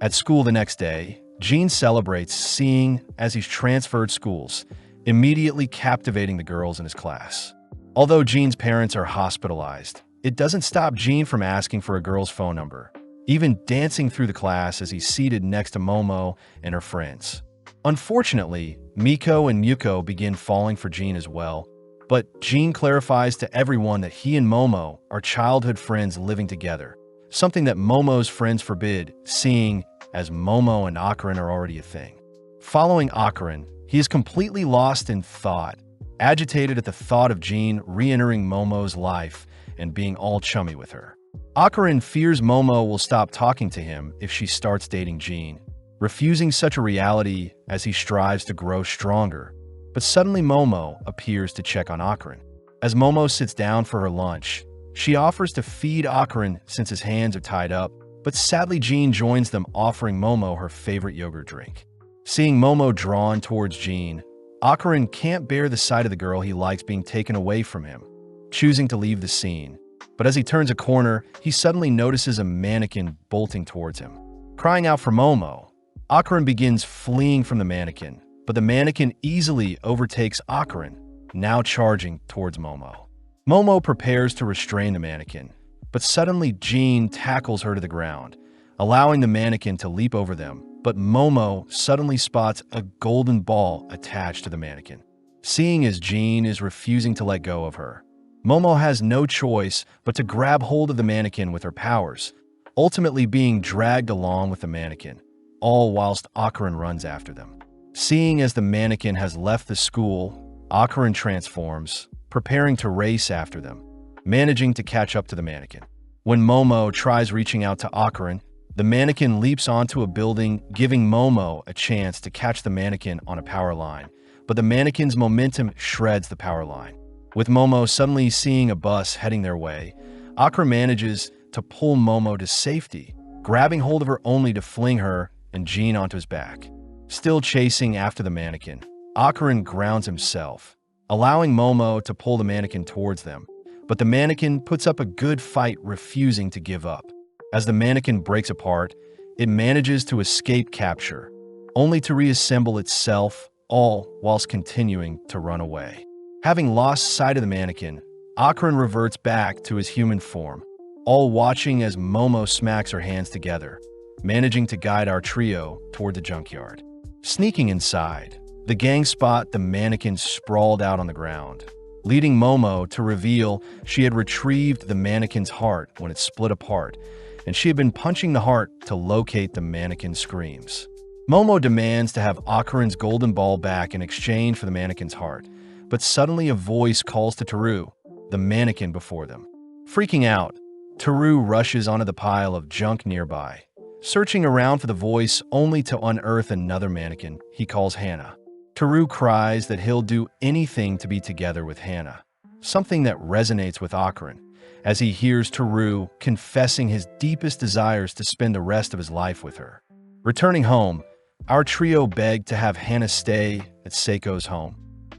At school the next day, Jean celebrates seeing as he's transferred schools, immediately captivating the girls in his class. Although Jean's parents are hospitalized, it doesn't stop Jean from asking for a girl's phone number, even dancing through the class as he's seated next to Momo and her friends. Unfortunately, Miko and Yuko begin falling for Jean as well, but Jean clarifies to everyone that he and Momo are childhood friends living together, something that Momo's friends forbid, seeing as Momo and Akarin are already a thing. Following Akarin, he is completely lost in thought, agitated at the thought of Jean re-entering Momo's life and being all chummy with her. Akarin fears Momo will stop talking to him if she starts dating Jean, refusing such a reality as he strives to grow stronger. But suddenly Momo appears to check on Akarin. As Momo sits down for her lunch, she offers to feed Akarin since his hands are tied up, but sadly Jean joins them, offering Momo her favorite yogurt drink. Seeing Momo drawn towards Jean, Akarin can't bear the sight of the girl he likes being taken away from him, choosing to leave the scene. But as he turns a corner, he suddenly notices a mannequin bolting towards him. Crying out for Momo, Akarin begins fleeing from the mannequin, but the mannequin easily overtakes Akarin, now charging towards Momo. Momo prepares to restrain the mannequin, but suddenly Jean tackles her to the ground, allowing the mannequin to leap over them, but Momo suddenly spots a golden ball attached to the mannequin. Seeing as Jean is refusing to let go of her, Momo has no choice but to grab hold of the mannequin with her powers, ultimately being dragged along with the mannequin, all whilst Akarin runs after them. Seeing as the mannequin has left the school, Akarin transforms, preparing to race after them, managing to catch up to the mannequin. When Momo tries reaching out to Akarin, the mannequin leaps onto a building, giving Momo a chance to catch the mannequin on a power line, but the mannequin's momentum shreds the power line. With Momo suddenly seeing a bus heading their way, Akarin manages to pull Momo to safety, grabbing hold of her only to fling her and Jean onto his back. Still chasing after the mannequin, Akarin grounds himself, allowing Momo to pull the mannequin towards them, but the mannequin puts up a good fight, refusing to give up. As the mannequin breaks apart, it manages to escape capture, only to reassemble itself, all whilst continuing to run away. Having lost sight of the mannequin, Akarin reverts back to his human form, all watching as Momo smacks her hands together, managing to guide our trio toward the junkyard. Sneaking inside, the gang spot the mannequin sprawled out on the ground, leading Momo to reveal she had retrieved the mannequin's heart when it split apart, and she had been punching the heart to locate the mannequin's screams. Momo demands to have Akarin's golden ball back in exchange for the mannequin's heart, but suddenly a voice calls to Teru, the mannequin before them. Freaking out, Teru rushes onto the pile of junk nearby, searching around for the voice only to unearth another mannequin he calls Hannah. Teru cries that he'll do anything to be together with Hannah, something that resonates with Akarin, as he hears Teru confessing his deepest desires to spend the rest of his life with her. Returning home, our trio begged to have Hannah stay at Seiko's home,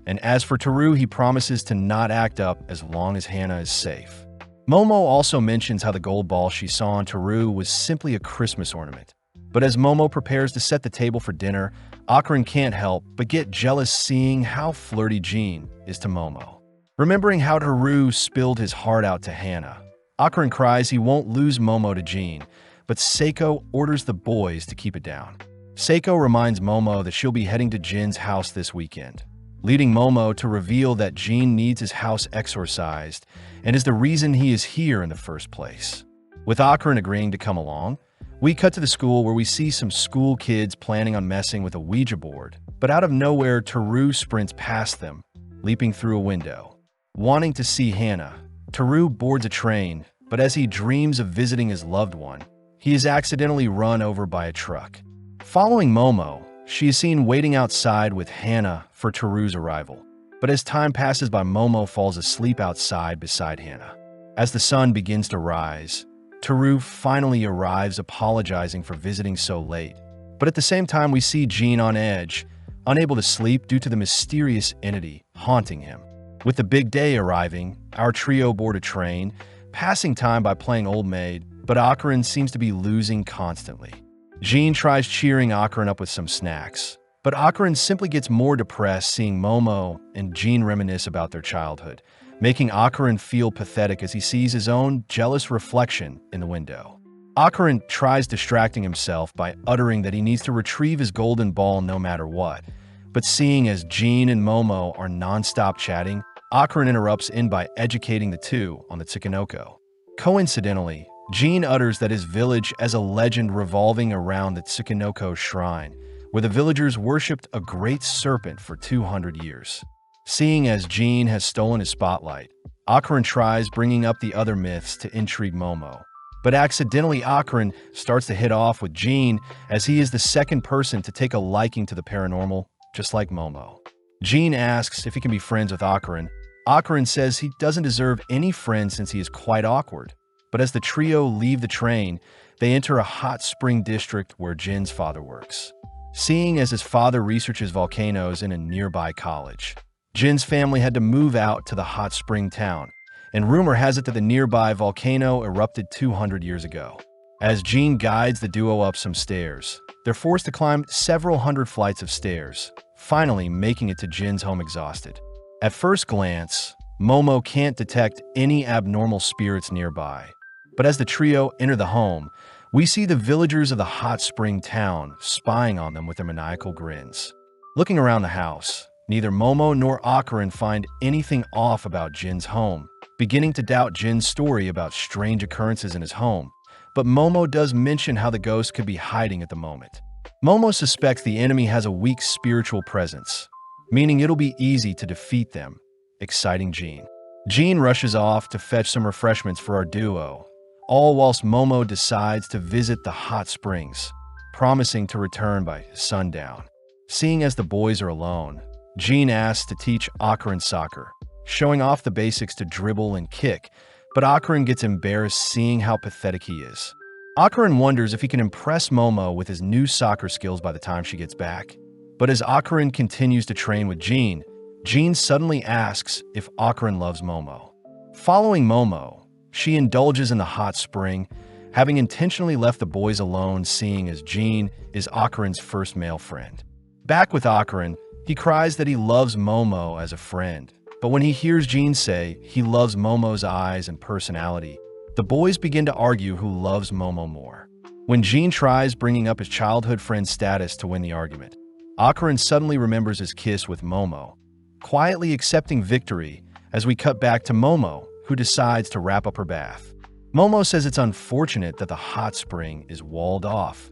and as for Teru, he promises to not act up as long as Hannah is safe. Momo also mentions how the gold ball she saw on Teru was simply a Christmas ornament. But as Momo prepares to set the table for dinner, Akron can't help but get jealous seeing how flirty Jean is to Momo. Remembering how Teru spilled his heart out to Hannah, Akron cries he won't lose Momo to Jean, but Seiko orders the boys to keep it down. Seiko reminds Momo that she'll be heading to Jin's house this weekend, leading Momo to reveal that Jean needs his house exorcised and is the reason he is here in the first place. With Akron agreeing to come along, we cut to the school where we see some school kids planning on messing with a Ouija board, but out of nowhere, Teru sprints past them, leaping through a window. Wanting to see Hannah, Teru boards a train, but as he dreams of visiting his loved one, he is accidentally run over by a truck. Following Momo, she is seen waiting outside with Hannah for Teru's arrival. But as time passes by, Momo falls asleep outside beside Hannah. As the sun begins to rise, Teru finally arrives, apologizing for visiting so late. But at the same time, we see Jean on edge, unable to sleep due to the mysterious entity haunting him. With the big day arriving, our trio board a train, passing time by playing Old Maid, but Akron seems to be losing constantly. Jean tries cheering Akron up with some snacks, but Akron simply gets more depressed seeing Momo and Jean reminisce about their childhood, making Akron feel pathetic as he sees his own jealous reflection in the window. Akron tries distracting himself by uttering that he needs to retrieve his golden ball no matter what, but seeing as Jean and Momo are non-stop chatting, Akron interrupts in by educating the two on the Tsukinoko. Coincidentally, Jean utters that his village as a legend revolving around the Tsukinoko shrine, where the villagers worshipped a great serpent for 200 years. Seeing as Jean has stolen his spotlight, Akron tries bringing up the other myths to intrigue Momo. But accidentally, Akron starts to hit off with Jean as he is the second person to take a liking to the paranormal, just like Momo. Jean asks if he can be friends with Akron. Akron says he doesn't deserve any friends since he is quite awkward. But as the trio leave the train, they enter a hot spring district where Jin's father works. Seeing as his father researches volcanoes in a nearby college, Jin's family had to move out to the hot spring town, and rumor has it that the nearby volcano erupted 200 years ago. As Jean guides the duo up some stairs, they're forced to climb several hundred flights of stairs, finally making it to Jin's home exhausted. At first glance, Momo can't detect any abnormal spirits nearby. But as the trio enter the home, we see the villagers of the hot spring town spying on them with their maniacal grins. Looking around the house, neither Momo nor Akron find anything off about Jin's home, beginning to doubt Jin's story about strange occurrences in his home. But Momo does mention how the ghost could be hiding at the moment. Momo suspects the enemy has a weak spiritual presence, meaning it'll be easy to defeat them, exciting Jean. Jean rushes off to fetch some refreshments for our duo, all whilst Momo decides to visit the hot springs, promising to return by sundown. Seeing as the boys are alone, Jean asks to teach Akron soccer, showing off the basics to dribble and kick, but Akron gets embarrassed seeing how pathetic he is. Akron wonders if he can impress Momo with his new soccer skills by the time she gets back. But as Akron continues to train with Jean, Jean suddenly asks if Akron loves Momo. Following Momo, she indulges in the hot spring, having intentionally left the boys alone, seeing as Jean is Akron's first male friend. Back with Akron, he cries that he loves Momo as a friend, but when he hears Jean say he loves Momo's eyes and personality, the boys begin to argue who loves Momo more. When Jean tries bringing up his childhood friend's status to win the argument, Akron suddenly remembers his kiss with Momo, quietly accepting victory as we cut back to Momo, who decides to wrap up her bath. Momo says it's unfortunate that the hot spring is walled off,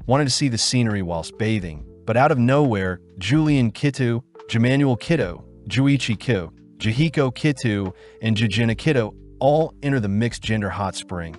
wanted to see the scenery whilst bathing, but out of nowhere, Julian Kitu, Jamanuel Kido, Juichi Kyo, Jihiko Kitu, and Jujina Kido all enter the mixed-gender hot spring,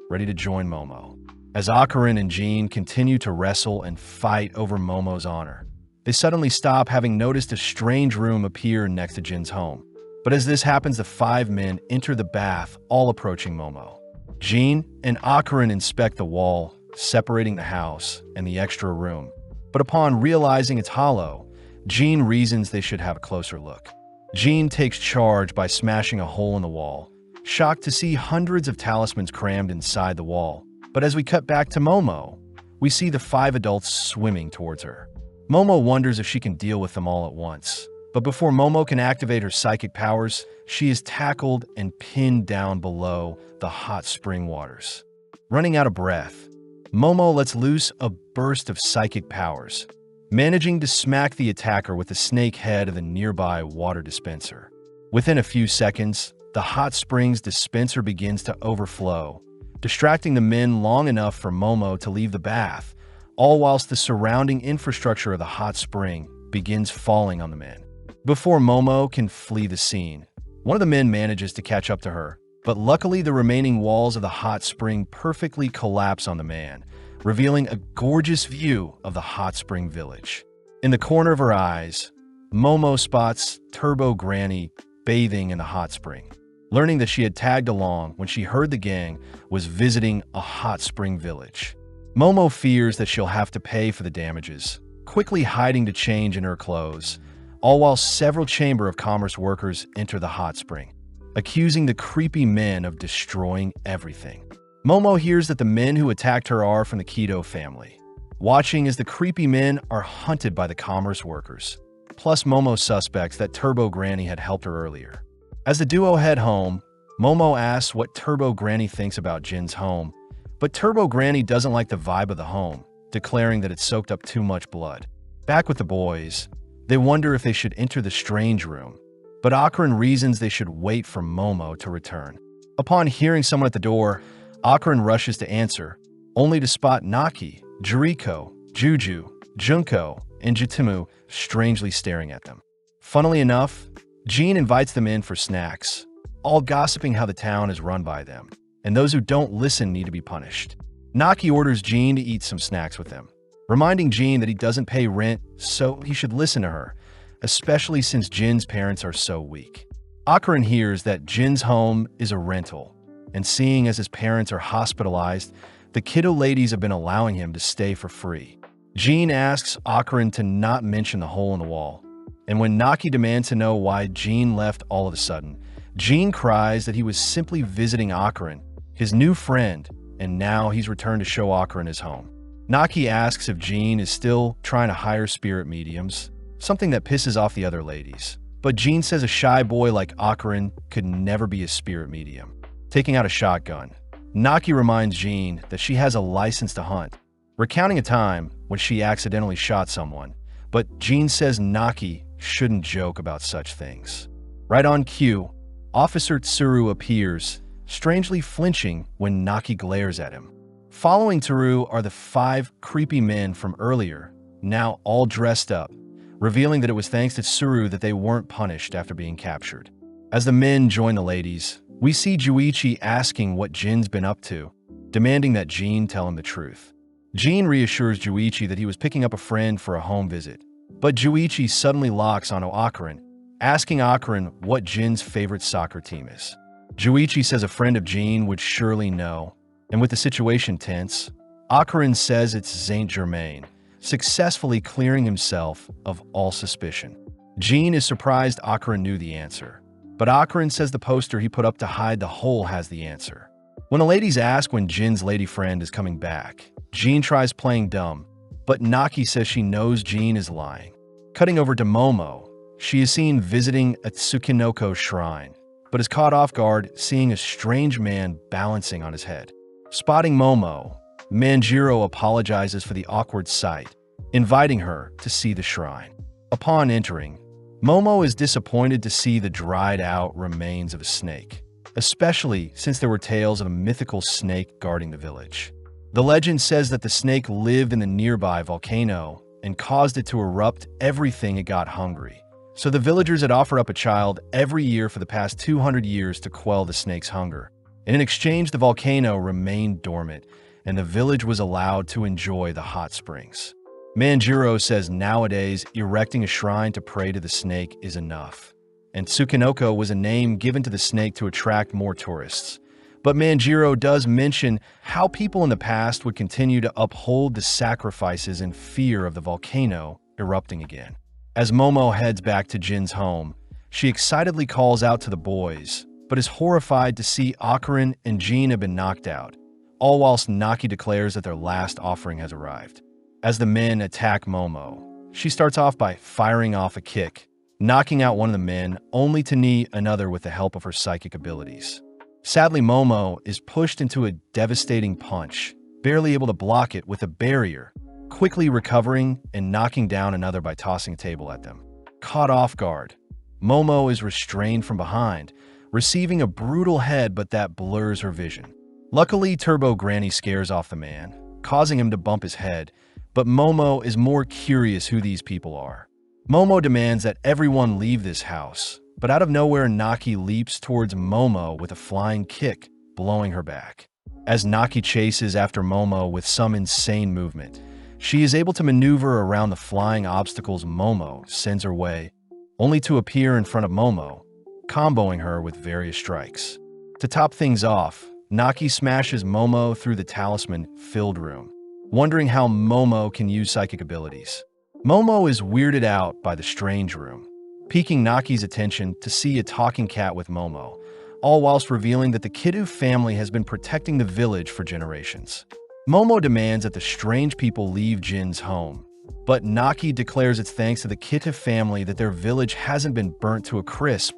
ready to join Momo. As Akron and Jean continue to wrestle and fight over Momo's honor, they suddenly stop, having noticed a strange room appear next to Jin's home. But as this happens, the five men enter the bath, all approaching Momo. Jean and Akron inspect the wall, separating the house and the extra room. But upon realizing it's hollow, Jean reasons they should have a closer look. Jean takes charge by smashing a hole in the wall, shocked to see hundreds of talismans crammed inside the wall. But as we cut back to Momo, we see the 5 adults swimming towards her. Momo wonders if she can deal with them all at once. But before Momo can activate her psychic powers, she is tackled and pinned down below the hot spring waters. Running out of breath, Momo lets loose a burst of psychic powers, managing to smack the attacker with the snake head of the nearby water dispenser. Within a few seconds, the hot springs dispenser begins to overflow, distracting the men long enough for Momo to leave the bath, all whilst the surrounding infrastructure of the hot spring begins falling on the men. Before Momo can flee the scene, one of the men manages to catch up to her, but luckily the remaining walls of the hot spring perfectly collapse on the man, revealing a gorgeous view of the hot spring village. In the corner of her eyes, Momo spots Turbo Granny bathing in the hot spring, learning that she had tagged along when she heard the gang was visiting a hot spring village. Momo fears that she'll have to pay for the damages, quickly hiding to change in her clothes, all while several Chamber of Commerce workers enter the hot spring, accusing the creepy men of destroying everything. Momo hears that the men who attacked her are from the Keto family, watching as the creepy men are hunted by the commerce workers. Plus, Momo suspects that Turbo Granny had helped her earlier. As the duo head home, Momo asks what Turbo Granny thinks about Jin's home, but Turbo Granny doesn't like the vibe of the home, declaring that it soaked up too much blood. Back with the boys, they wonder if they should enter the strange room, but Akron reasons they should wait for Momo to return. Upon hearing someone at the door, Akron rushes to answer, only to spot Naki, Juriko, Juju, Junko, and Jitimu strangely staring at them. Funnily enough, Jean invites them in for snacks, all gossiping how the town is run by them, and those who don't listen need to be punished. Naki orders Jean to eat some snacks with them, reminding Jean that he doesn't pay rent, so he should listen to her, especially since Jin's parents are so weak. Akron hears that Jin's home is a rental, and seeing as his parents are hospitalized, the kiddo ladies have been allowing him to stay for free. Jean asks Akron to not mention the hole in the wall, and when Naki demands to know why Jean left all of a sudden, Jean cries that he was simply visiting Akron, his new friend, and now he's returned to show Akron his home. Naki asks if Jean is still trying to hire spirit mediums, something that pisses off the other ladies. But Jean says a shy boy like Akron could never be a spirit medium. Taking out a shotgun, Naki reminds Jean that she has a license to hunt, recounting a time when she accidentally shot someone, but Jean says Naki shouldn't joke about such things. Right on cue, Officer Tsuru appears, strangely flinching when Naki glares at him. Following Tsuru are the 5 creepy men from earlier, now all dressed up, revealing that it was thanks to Tsuru that they weren't punished after being captured. As the men join the ladies, we see Juichi asking what Jin's been up to, demanding that Jean tell him the truth. Jean reassures Juichi that he was picking up a friend for a home visit, but Juichi suddenly locks onto Akron, asking Akron what Jin's favorite soccer team is. Juichi says a friend of Jean would surely know, and with the situation tense, Akron says it's Saint-Germain, successfully clearing himself of all suspicion. Jean is surprised Akron knew the answer, but Akron says the poster he put up to hide the hole has the answer. When the ladies ask when Jin's lady friend is coming back, Jean tries playing dumb, but Naki says she knows Jean is lying. Cutting over to Momo, she is seen visiting a Tsukinoko shrine, but is caught off guard seeing a strange man balancing on his head. Spotting Momo, Manjiro apologizes for the awkward sight, inviting her to see the shrine. Upon entering, Momo is disappointed to see the dried-out remains of a snake, especially since there were tales of a mythical snake guarding the village. The legend says that the snake lived in the nearby volcano and caused it to erupt everything it got hungry. So the villagers had offered up a child every year for the past 200 years to quell the snake's hunger. And in exchange, the volcano remained dormant, and the village was allowed to enjoy the hot springs. Manjiro says nowadays, erecting a shrine to pray to the snake is enough. And Tsukinoko was a name given to the snake to attract more tourists. But Manjiro does mention how people in the past would continue to uphold the sacrifices in fear of the volcano erupting again. As Momo heads back to Jin's home, she excitedly calls out to the boys, but is horrified to see Akarin and Jean have been knocked out, all whilst Naki declares that their last offering has arrived. As the men attack Momo, she starts off by firing off a kick, knocking out one of the men, only to knee another with the help of her psychic abilities. Sadly, Momo is pushed into a devastating punch, barely able to block it with a barrier, quickly recovering and knocking down another by tossing a table at them. Caught off guard, Momo is restrained from behind, receiving a brutal head, but that blurs her vision. Luckily, Turbo Granny scares off the man, causing him to bump his head, but Momo is more curious who these people are. Momo demands that everyone leave this house, but out of nowhere, Naki leaps towards Momo with a flying kick, blowing her back. As Naki chases after Momo with some insane movement, she is able to maneuver around the flying obstacles Momo sends her way, only to appear in front of Momo, comboing her with various strikes. To top things off, Naki smashes Momo through the talisman-filled room, wondering how Momo can use psychic abilities. Momo is weirded out by the strange room, piquing Naki's attention to see a talking cat with Momo, all whilst revealing that the Kiddu family has been protecting the village for generations. Momo demands that the strange people leave Jin's home, but Naki declares it's thanks to the Kiddu family that their village hasn't been burnt to a crisp,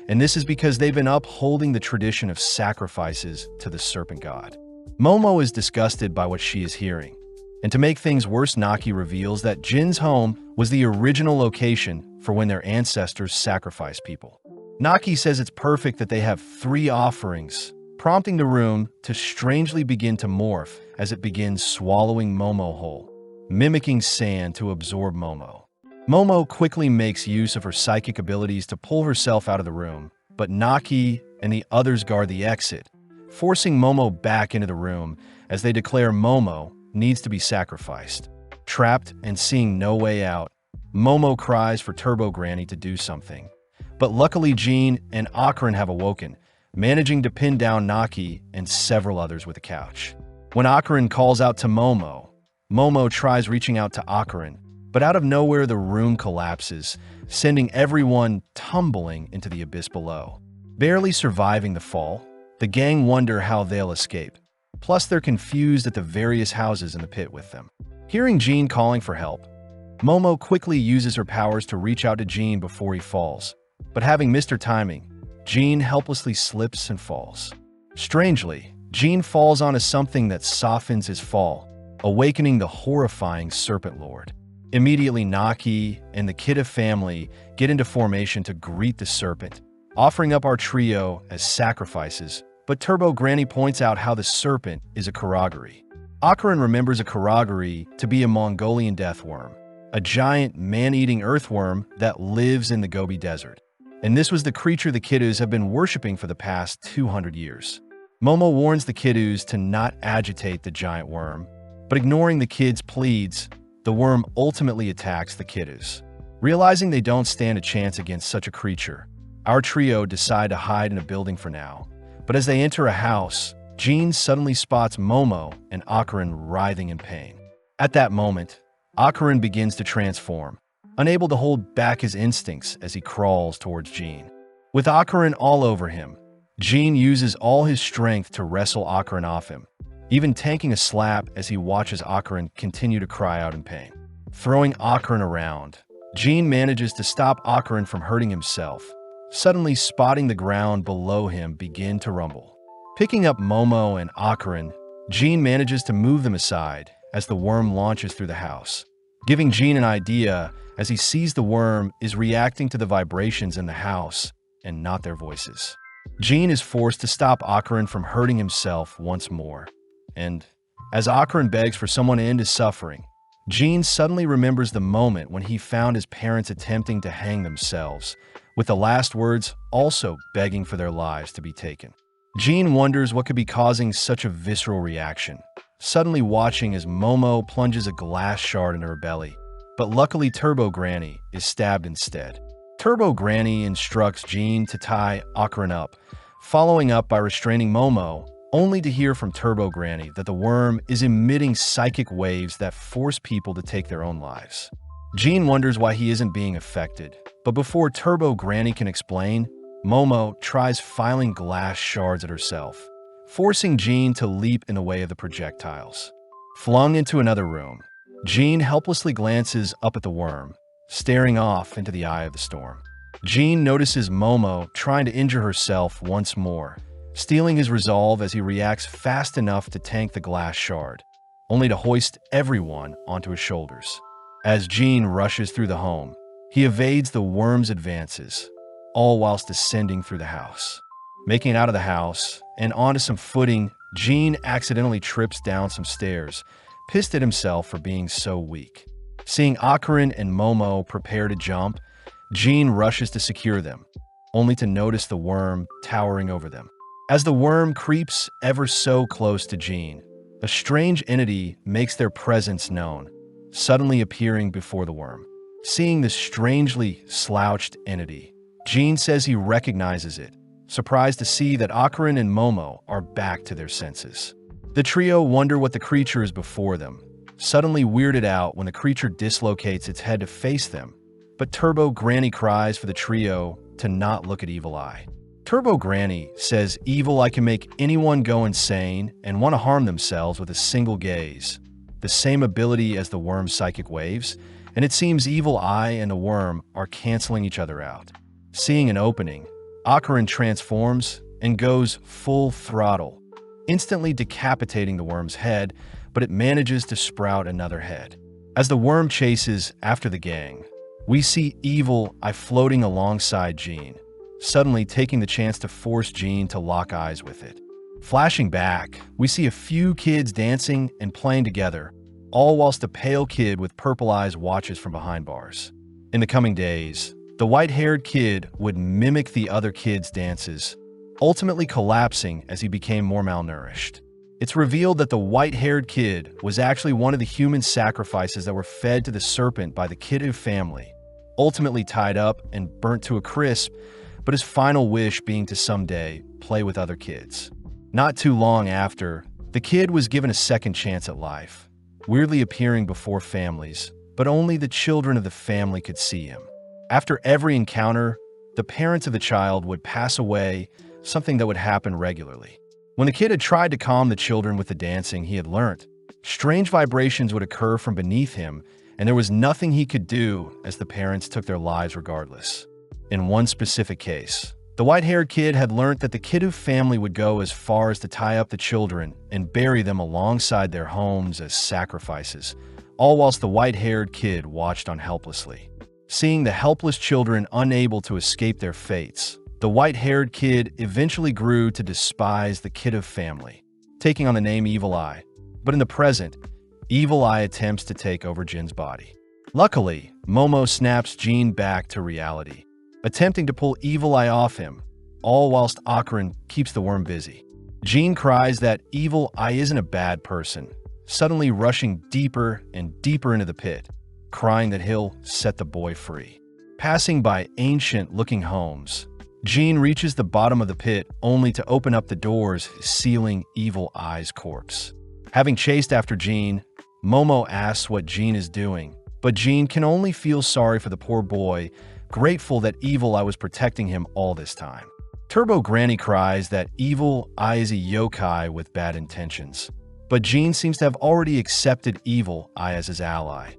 and this is because they've been upholding the tradition of sacrifices to the serpent god. Momo is disgusted by what she is hearing, and to make things worse, Naki reveals that Jin's home was the original location for when their ancestors sacrificed people. Naki says it's perfect that they have 3 offerings, prompting the room to strangely begin to morph as it begins swallowing Momo whole, mimicking sand to absorb Momo. Momo quickly makes use of her psychic abilities to pull herself out of the room, but Naki and the others guard the exit, forcing Momo back into the room as they declare Momo needs to be sacrificed. Trapped and seeing no way out, Momo cries for Turbo Granny to do something. But luckily, Jean and Akarin have awoken, managing to pin down Naki and several others with a couch. When Akarin calls out to Momo, Momo tries reaching out to Akarin, but out of nowhere the room collapses, sending everyone tumbling into the abyss below. Barely surviving the fall, the gang wonder how they'll escape. Plus, they're confused at the various houses in the pit with them. Hearing Jean calling for help, Momo quickly uses her powers to reach out to Jean before he falls, but having missed her timing, Jean helplessly slips and falls. Strangely, Jean falls onto something that softens his fall, awakening the horrifying Serpent Lord. Immediately, Naki and the Kidda family get into formation to greet the serpent, offering up our trio as sacrifices, but Turbo Granny points out how the serpent is a Karagari. Akarin remembers a Karagari to be a Mongolian deathworm, a giant man-eating earthworm that lives in the Gobi Desert. And this was the creature the Kiddus have been worshipping for the past 200 years. Momo warns the Kiddus to not agitate the giant worm, but ignoring the kids' pleads, the worm ultimately attacks the Kiddus. Realizing they don't stand a chance against such a creature, our trio decide to hide in a building for now. But as they enter a house, Jean suddenly spots Momo and Akarin writhing in pain. At that moment, Akarin begins to transform, unable to hold back his instincts as he crawls towards Jean. With Akarin all over him, Jean uses all his strength to wrestle Akarin off him, even tanking a slap as he watches Akarin continue to cry out in pain. Throwing Akarin around, Jean manages to stop Akarin from hurting himself, suddenly spotting the ground below him begin to rumble. Picking up Momo and Akarin, Jean manages to move them aside as the worm launches through the house, giving Jean an idea as he sees the worm is reacting to the vibrations in the house and not their voices. Jean is forced to stop Akarin from hurting himself once more. And as Akarin begs for someone to end his suffering, Jean suddenly remembers the moment when he found his parents attempting to hang themselves, with the last words also begging for their lives to be taken. Jean wonders what could be causing such a visceral reaction, suddenly watching as Momo plunges a glass shard into her belly, but luckily Turbo Granny is stabbed instead. Turbo Granny instructs Jean to tie Akarin up, following up by restraining Momo, only to hear from Turbo Granny that the worm is emitting psychic waves that force people to take their own lives. Jean wonders why he isn't being affected, but before Turbo Granny can explain, Momo tries filing glass shards at herself, forcing Jean to leap in the way of the projectiles. Flung into another room, Jean helplessly glances up at the worm, staring off into the eye of the storm. Jean notices Momo trying to injure herself once more, stealing his resolve as he reacts fast enough to tank the glass shard, only to hoist everyone onto his shoulders. As Jean rushes through the home, he evades the worm's advances, all whilst descending through the house. Making it out of the house and onto some footing, Jean accidentally trips down some stairs, pissed at himself for being so weak. Seeing Akarin and Momo prepare to jump, Jean rushes to secure them, only to notice the worm towering over them. As the worm creeps ever so close to Jean, a strange entity makes their presence known, suddenly appearing before the worm. Seeing this strangely slouched entity, Jean says he recognizes it, surprised to see that Akarin and Momo are back to their senses. The trio wonder what the creature is before them, suddenly weirded out when the creature dislocates its head to face them, but Turbo Granny cries for the trio to not look at Evil Eye. Turbo Granny says Evil Eye can make anyone go insane and want to harm themselves with a single gaze, the same ability as the worm's psychic waves, and it seems Evil Eye and the worm are canceling each other out. Seeing an opening, Akarin transforms and goes full throttle, instantly decapitating the worm's head, but it manages to sprout another head. As the worm chases after the gang, we see Evil Eye floating alongside Jean, suddenly taking the chance to force Jean to lock eyes with it. Flashing back, we see a few kids dancing and playing together, all whilst a pale kid with purple eyes watches from behind bars. In the coming days, the white-haired kid would mimic the other kids' dances, ultimately collapsing as he became more malnourished. It's revealed that the white-haired kid was actually one of the human sacrifices that were fed to the serpent by the Kiddu family, ultimately tied up and burnt to a crisp, but his final wish being to someday play with other kids. Not too long after, the kid was given a second chance at life, weirdly appearing before families, but only the children of the family could see him. After every encounter, the parents of the child would pass away, something that would happen regularly. When the kid had tried to calm the children with the dancing he had learnt, strange vibrations would occur from beneath him, and there was nothing he could do as the parents took their lives regardless. In one specific case, the white-haired kid had learnt that the Kiddu family would go as far as to tie up the children and bury them alongside their homes as sacrifices, all whilst the white-haired kid watched on helplessly. Seeing the helpless children unable to escape their fates, the white-haired kid eventually grew to despise the Kiddu family, taking on the name Evil Eye. But in the present, Evil Eye attempts to take over Jin's body. Luckily, Momo snaps Jin back to reality, attempting to pull Evil Eye off him, all whilst Akarin keeps the worm busy. Jin cries that Evil Eye isn't a bad person, suddenly rushing deeper and deeper into the pit, crying that he'll set the boy free. Passing by ancient-looking homes, Jin reaches the bottom of the pit only to open up the doors, sealing Evil Eye's corpse. Having chased after Jin, Momo asks what Jin is doing, but Jin can only feel sorry for the poor boy, grateful that Evil Eye was protecting him all this time. Turbo Granny cries that Evil Eye is a yokai with bad intentions, but Jin seems to have already accepted Evil Eye as his ally.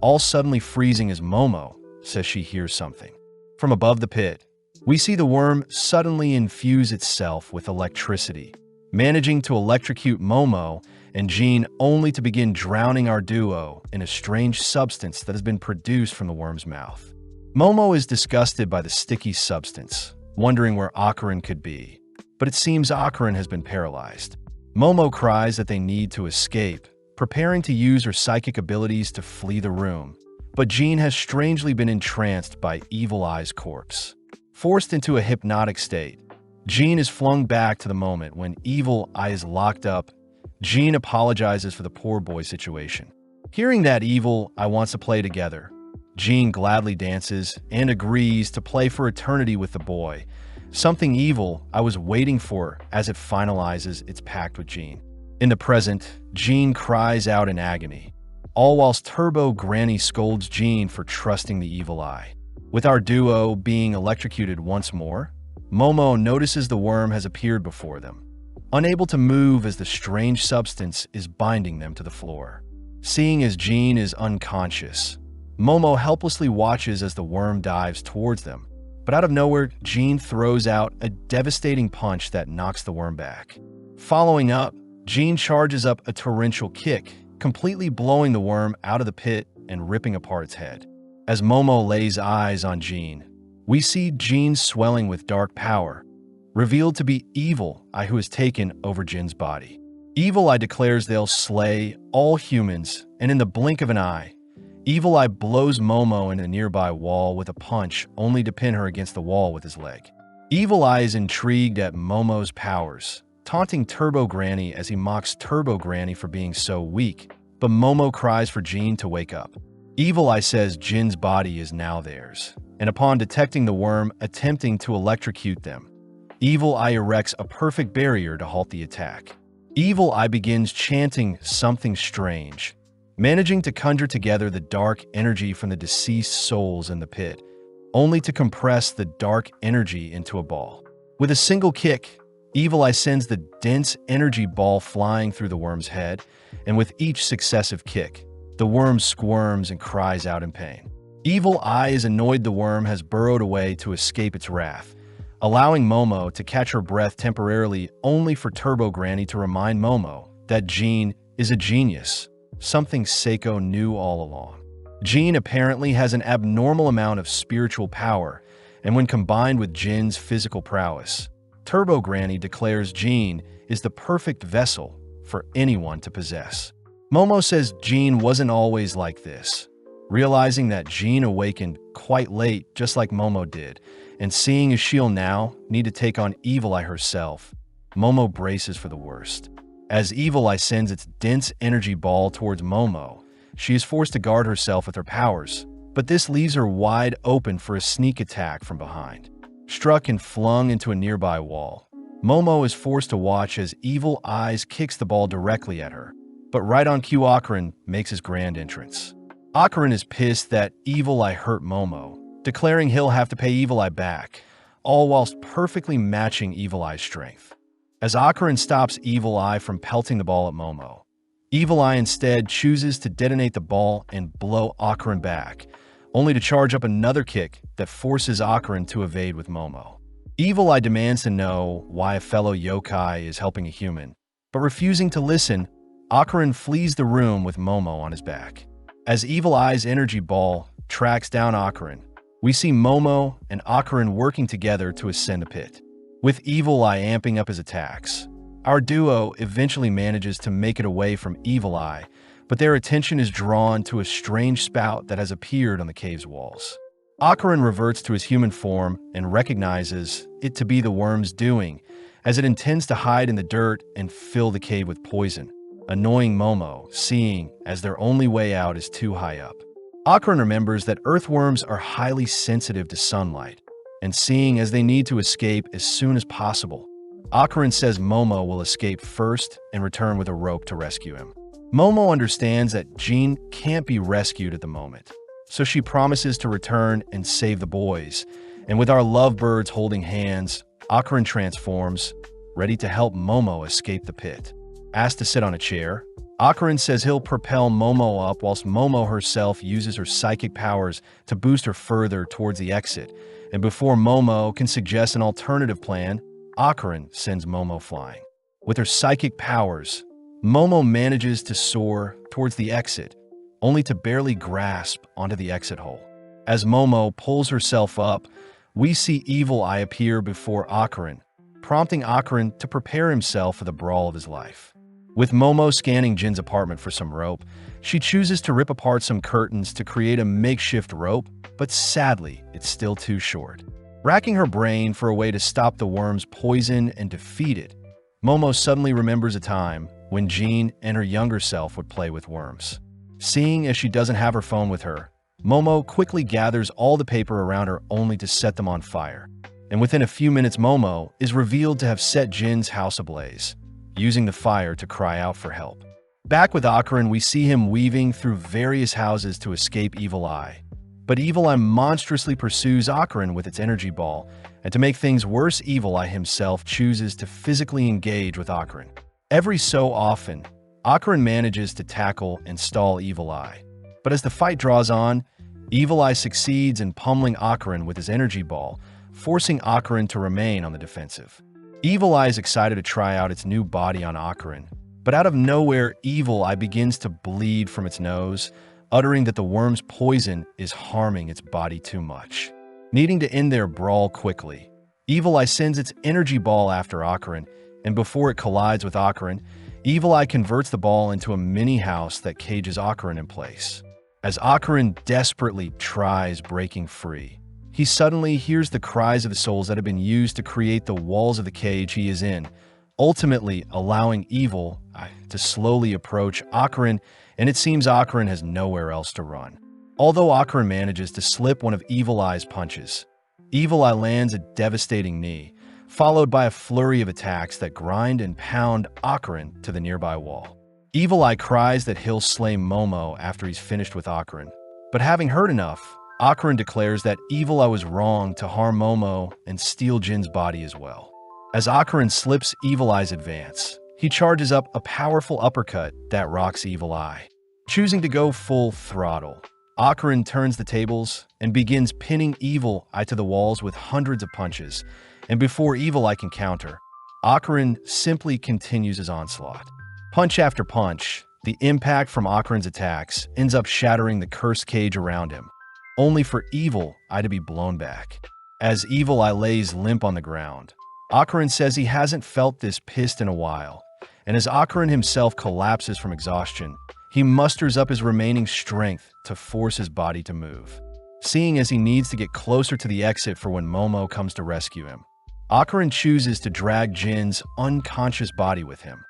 All suddenly freezing as Momo says she hears something. From above the pit, we see the worm suddenly infuse itself with electricity, managing to electrocute Momo and Jin only to begin drowning our duo in a strange substance that has been produced from the worm's mouth. Momo is disgusted by the sticky substance, wondering where Akarin could be, but it seems Akarin has been paralyzed. Momo cries that they need to escape, preparing to use her psychic abilities to flee the room, but Jin has strangely been entranced by Evil Eye's corpse. Forced into a hypnotic state, Jin is flung back to the moment when Evil Eye is locked up. Jin apologizes for the poor boy situation. Hearing that Evil Eye wants to play together, Jin gladly dances and agrees to play for eternity with the boy, something Evil Eye was waiting for as it finalizes its pact with Jin. In the present, Jin cries out in agony, all whilst Turbo Granny scolds Jin for trusting the Evil Eye. With our duo being electrocuted once more, Momo notices the worm has appeared before them, unable to move as the strange substance is binding them to the floor. Seeing as Jean is unconscious, Momo helplessly watches as the worm dives towards them, but out of nowhere, Jean throws out a devastating punch that knocks the worm back. Following up, Jean charges up a torrential kick, completely blowing the worm out of the pit and ripping apart its head. As Momo lays eyes on Jean, we see Jean swelling with dark power, revealed to be Evil Eye who has taken over Jin's body. Evil Eye declares they'll slay all humans, and in the blink of an eye, Evil Eye blows Momo in a nearby wall with a punch, only to pin her against the wall with his leg. Evil Eye is intrigued at Momo's powers, taunting Turbo Granny as he mocks Turbo Granny for being so weak, but Momo cries for Jean to wake up. Evil Eye says Jin's body is now theirs, and upon detecting the worm attempting to electrocute them, Evil Eye erects a perfect barrier to halt the attack. Evil Eye begins chanting something strange, managing to conjure together the dark energy from the deceased souls in the pit, only to compress the dark energy into a ball. With a single kick, Evil Eye sends the dense energy ball flying through the worm's head, and with each successive kick, the worm squirms and cries out in pain. Evil Eye is annoyed the worm has burrowed away to escape its wrath, allowing Momo to catch her breath temporarily, only for Turbo Granny to remind Momo that Jean is a genius, something Seiko knew all along. Jean apparently has an abnormal amount of spiritual power, and when combined with Jin's physical prowess, Turbo Granny declares Jean is the perfect vessel for anyone to possess. Momo says Jean wasn't always like this. Realizing that Jean awakened quite late, just like Momo did, and seeing as she'll now need to take on Evil Eye herself, Momo braces for the worst. As Evil Eye sends its dense energy ball towards Momo, she is forced to guard herself with her powers, but this leaves her wide open for a sneak attack from behind. Struck and flung into a nearby wall, Momo is forced to watch as Evil Eye kicks the ball directly at her, but right on cue Akarin makes his grand entrance. Akarin is pissed that Evil Eye hurt Momo, declaring he'll have to pay Evil Eye back, all whilst perfectly matching Evil Eye's strength. As Akarin stops Evil Eye from pelting the ball at Momo, Evil Eye instead chooses to detonate the ball and blow Akarin back, only to charge up another kick that forces Akarin to evade with Momo. Evil Eye demands to know why a fellow yokai is helping a human, but refusing to listen, Akarin flees the room with Momo on his back. As Evil Eye's energy ball tracks down Akarin, we see Momo and Akarin working together to ascend a pit. With Evil Eye amping up his attacks, our duo eventually manages to make it away from Evil Eye, but their attention is drawn to a strange spout that has appeared on the cave's walls. Akarin reverts to his human form and recognizes it to be the worm's doing, as it intends to hide in the dirt and fill the cave with poison, annoying Momo, seeing as their only way out is too high up. Akarin remembers that earthworms are highly sensitive to sunlight, and seeing as they need to escape as soon as possible, Akarin says Momo will escape first and return with a rope to rescue him. Momo understands that Jean can't be rescued at the moment, so she promises to return and save the boys, and with our lovebirds holding hands, Akarin transforms, ready to help Momo escape the pit. Asked to sit on a chair, Akarin says he'll propel Momo up whilst Momo herself uses her psychic powers to boost her further towards the exit, and before Momo can suggest an alternative plan, Akarin sends Momo flying. With her psychic powers, Momo manages to soar towards the exit, only to barely grasp onto the exit hole. As Momo pulls herself up, we see Evil Eye appear before Akarin, prompting Akarin to prepare himself for the brawl of his life. With Momo scanning Jin's apartment for some rope, she chooses to rip apart some curtains to create a makeshift rope, but sadly, it's still too short. Racking her brain for a way to stop the worm's poison and defeat it, Momo suddenly remembers a time when Jean and her younger self would play with worms. Seeing as she doesn't have her phone with her, Momo quickly gathers all the paper around her only to set them on fire. And within a few minutes, Momo is revealed to have set Jin's house ablaze, using the fire to cry out for help. Back with Akarin, we see him weaving through various houses to escape Evil Eye, But Evil Eye monstrously pursues Akarin with its energy ball, and to make things worse, Evil Eye himself chooses to physically engage with Akarin. Every so often, Akarin manages to tackle and stall Evil Eye. But as the fight draws on, Evil Eye succeeds in pummeling Akarin with his energy ball, forcing Akarin to remain on the defensive. Evil Eye is excited to try out its new body on Akarin, but out of nowhere, Evil Eye begins to bleed from its nose, uttering that the worm's poison is harming its body too much. Needing to end their brawl quickly, Evil Eye sends its energy ball after Akarin, and before it collides with Akarin, Evil Eye converts the ball into a mini house that cages Akarin in place. As Akarin desperately tries breaking free, he suddenly hears the cries of the souls that have been used to create the walls of the cage he is in, ultimately allowing Evil Eye to slowly approach Akarin, and it seems Akarin has nowhere else to run. Although Akarin manages to slip one of Evil Eye's punches, Evil Eye lands a devastating knee, followed by a flurry of attacks that grind and pound Akarin to the nearby wall. Evil Eye cries that he'll slay Momo after he's finished with Akarin, but having heard enough, Akarin declares that Evil Eye was wrong to harm Momo and steal Jin's body as well. As Akarin slips Evil Eye's advance, he charges up a powerful uppercut that rocks Evil Eye. Choosing to go full throttle, Akarin turns the tables and begins pinning Evil Eye to the walls with hundreds of punches, and before Evil Eye can counter, Akarin simply continues his onslaught. Punch after punch, the impact from Akarin's attacks ends up shattering the cursed cage around him, only for Evil Eye to be blown back. As Evil Eye lays limp on the ground, Akarin says he hasn't felt this pissed in a while, and as Akarin himself collapses from exhaustion, he musters up his remaining strength to force his body to move. Seeing as he needs to get closer to the exit for when Momo comes to rescue him, Akarin chooses to drag Jin's unconscious body with him,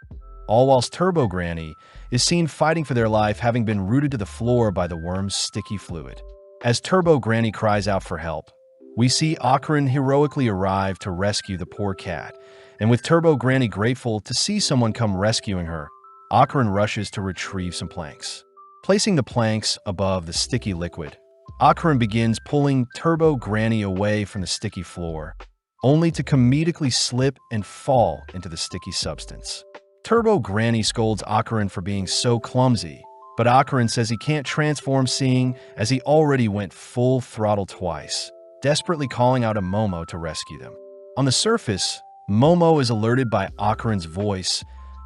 all whilst Turbo Granny is seen fighting for their life, having been rooted to the floor by the worm's sticky fluid. As Turbo Granny cries out for help, we see Akarin heroically arrive to rescue the poor cat, and with Turbo Granny grateful to see someone come rescuing her, Akarin rushes to retrieve some planks. Placing the planks above the sticky liquid, Akarin begins pulling Turbo Granny away from the sticky floor, only to comedically slip and fall into the sticky substance. Turbo Granny scolds Akarin for being so clumsy, but Akarin says he can't transform, seeing as he already went full throttle twice, desperately calling out to Momo to rescue them. On the surface, Momo is alerted by Akarin's voice,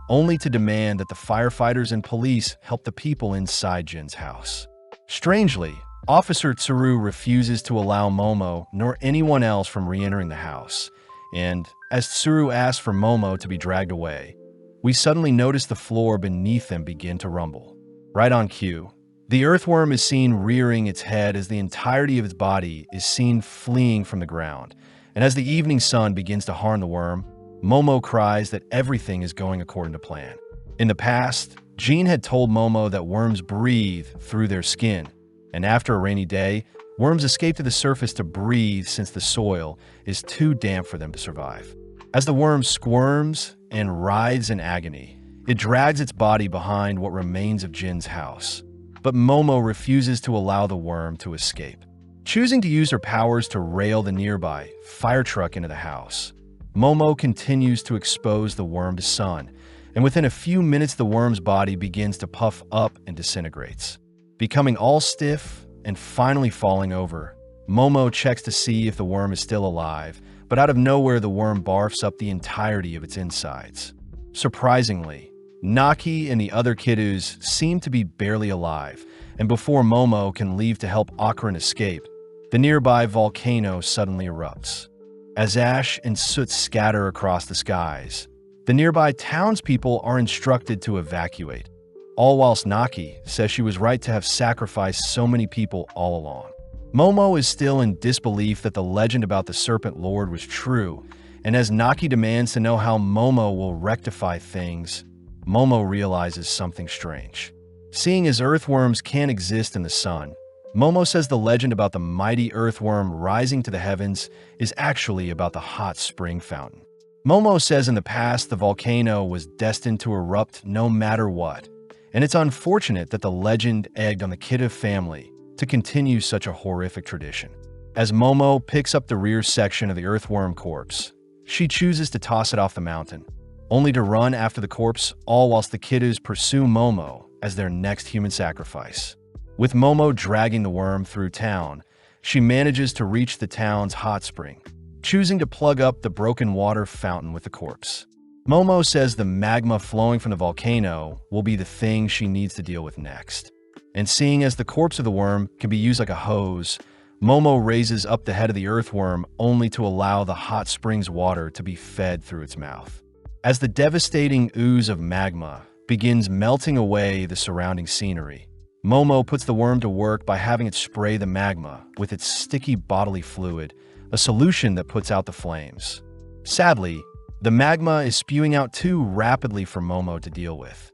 only to demand that the firefighters and police help the people inside Jin's house. Strangely, Officer Tsuru refuses to allow Momo nor anyone else from re-entering the house, and as Tsuru asks for Momo to be dragged away, we suddenly notice the floor beneath them begin to rumble. Right on cue, the earthworm is seen rearing its head as the entirety of its body is seen fleeing from the ground, and as the evening sun begins to harm the worm, Momo cries that everything is going according to plan. In the past, Jin had told Momo that worms breathe through their skin, and after a rainy day, worms escape to the surface to breathe since the soil is too damp for them to survive. As the worm squirms and writhes in agony, it drags its body behind what remains of Jin's house, but Momo refuses to allow the worm to escape. Choosing to use her powers to rail the nearby fire truck into the house, Momo continues to expose the worm to sun, and within a few minutes the worm's body begins to puff up and disintegrates. Becoming all stiff and finally falling over, Momo checks to see if the worm is still alive, but out of nowhere the worm barfs up the entirety of its insides. Surprisingly, Naki and the other kiddos seem to be barely alive, and before Momo can leave to help Akarin escape, the nearby volcano suddenly erupts. As ash and soot scatter across the skies, the nearby townspeople are instructed to evacuate, all whilst Naki says she was right to have sacrificed so many people all along. Momo is still in disbelief that the legend about the Serpent Lord was true, and as Naki demands to know how Momo will rectify things, Momo realizes something strange. Seeing as earthworms can't exist in the sun, Momo says the legend about the mighty earthworm rising to the heavens is actually about the hot spring fountain. Momo says in the past the volcano was destined to erupt no matter what, and it's unfortunate that the legend egged on the Kidda family to continue such a horrific tradition. As Momo picks up the rear section of the earthworm corpse, she chooses to toss it off the mountain, only to run after the corpse, all whilst the kiddos pursue Momo as their next human sacrifice. With Momo dragging the worm through town, she manages to reach the town's hot spring, choosing to plug up the broken water fountain with the corpse. Momo says the magma flowing from the volcano will be the thing she needs to deal with next. And seeing as the corpse of the worm can be used like a hose, Momo raises up the head of the earthworm only to allow the hot spring's water to be fed through its mouth. As the devastating ooze of magma begins melting away the surrounding scenery, Momo puts the worm to work by having it spray the magma with its sticky bodily fluid, a solution that puts out the flames. Sadly, the magma is spewing out too rapidly for Momo to deal with.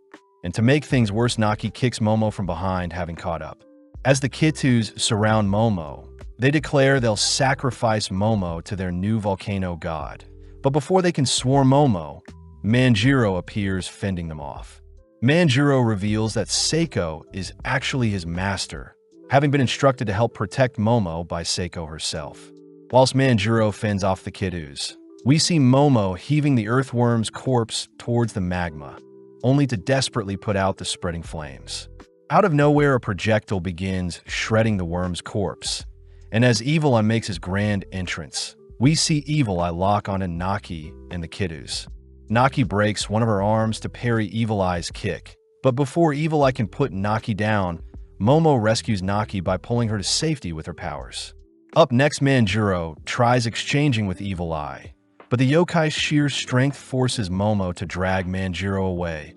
And to make things worse, Naki kicks Momo from behind, having caught up. As the Kittus surround Momo, they declare they'll sacrifice Momo to their new volcano god. But before they can swarm Momo, Manjiro appears, fending them off. Manjiro reveals that Seiko is actually his master, having been instructed to help protect Momo by Seiko herself. Whilst Manjiro fends off the Kittus, we see Momo heaving the earthworm's corpse towards the magma, only to desperately put out the spreading flames. Out of nowhere, a projectile begins shredding the worm's corpse, and as Evil Eye makes his grand entrance, we see Evil Eye lock onto Naki and the Kittus. Naki breaks one of her arms to parry Evil Eye's kick, but before Evil Eye can put Naki down, Momo rescues Naki by pulling her to safety with her powers. Up next, Manjiro tries exchanging with Evil Eye, but the yokai's sheer strength forces Momo to drag Manjiro away,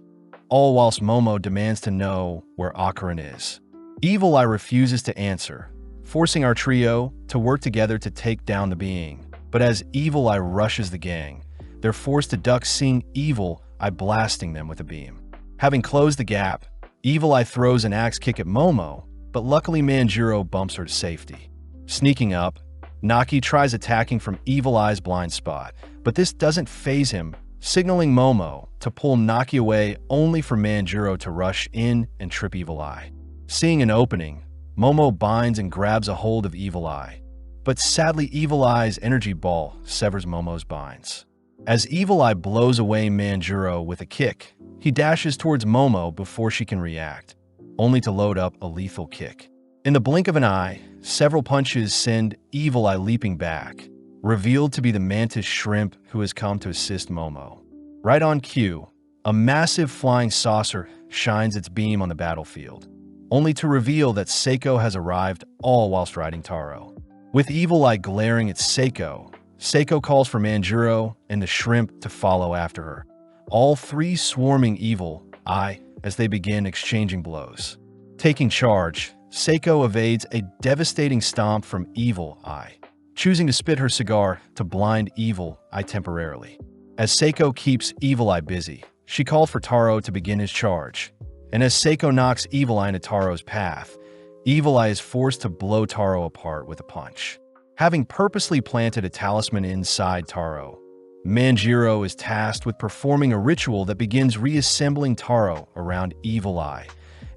all whilst Momo demands to know where Akarin is. Evil Eye refuses to answer, forcing our trio to work together to take down the being. But as Evil Eye rushes the gang, they're forced to duck, seeing Evil Eye blasting them with a beam. Having closed the gap, Evil Eye throws an axe kick at Momo, but luckily Manjiro bumps her to safety. Sneaking up, Naki tries attacking from Evil Eye's blind spot, but this doesn't faze him, signaling Momo to pull Naki away, only for Manjiro to rush in and trip Evil Eye. Seeing an opening, Momo binds and grabs a hold of Evil Eye, but sadly Evil Eye's energy ball severs Momo's binds. As Evil Eye blows away Manjiro with a kick, he dashes towards Momo before she can react, only to load up a lethal kick. In the blink of an eye, several punches send Evil Eye leaping back, revealed to be the mantis shrimp who has come to assist Momo. Right on cue, a massive flying saucer shines its beam on the battlefield, only to reveal that Seiko has arrived, all whilst riding Taro. With Evil Eye glaring at Seiko, Seiko calls for Manjiro and the shrimp to follow after her, all three swarming Evil Eye as they begin exchanging blows. Taking charge, Seiko evades a devastating stomp from Evil Eye, choosing to spit her cigar to blind Evil Eye temporarily. As Seiko keeps Evil Eye busy, she called for Taro to begin his charge, and as Seiko knocks Evil Eye into Taro's path, Evil Eye is forced to blow Taro apart with a punch. Having purposely planted a talisman inside Taro, Manjiro is tasked with performing a ritual that begins reassembling Taro around Evil Eye,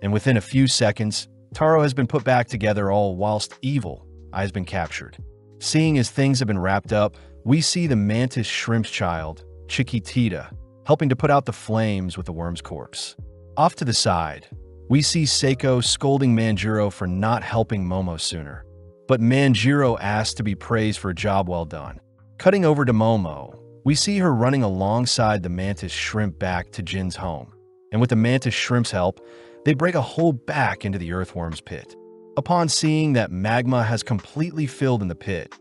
and within a few seconds, Taro has been put back together, all whilst Evil Eye has been captured. Seeing as things have been wrapped up, we see the mantis shrimp's child, Chiquitita, helping to put out the flames with the worm's corpse. Off to the side, we see Seiko scolding Manjiro for not helping Momo sooner, but Manjiro asks to be praised for a job well done. Cutting over to Momo, we see her running alongside the mantis shrimp back to Jin's home, and with the mantis shrimp's help, they break a hole back into the earthworm's pit. Upon seeing that magma has completely filled in the pit,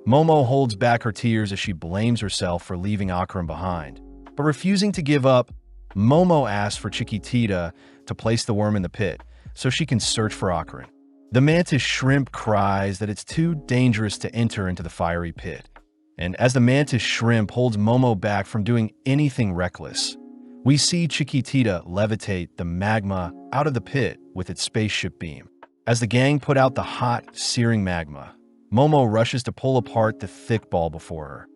Momo holds back her tears as she blames herself for leaving Akarin behind. But refusing to give up, Momo asks for Chiquitita to place the worm in the pit so she can search for Akarin. The mantis shrimp cries that it's too dangerous to enter into the fiery pit, and as the mantis shrimp holds Momo back from doing anything reckless, we see Chiquitita levitate the magma out of the pit with its spaceship beam. As the gang put out the hot, searing magma, Momo rushes to pull apart the thick ball before her,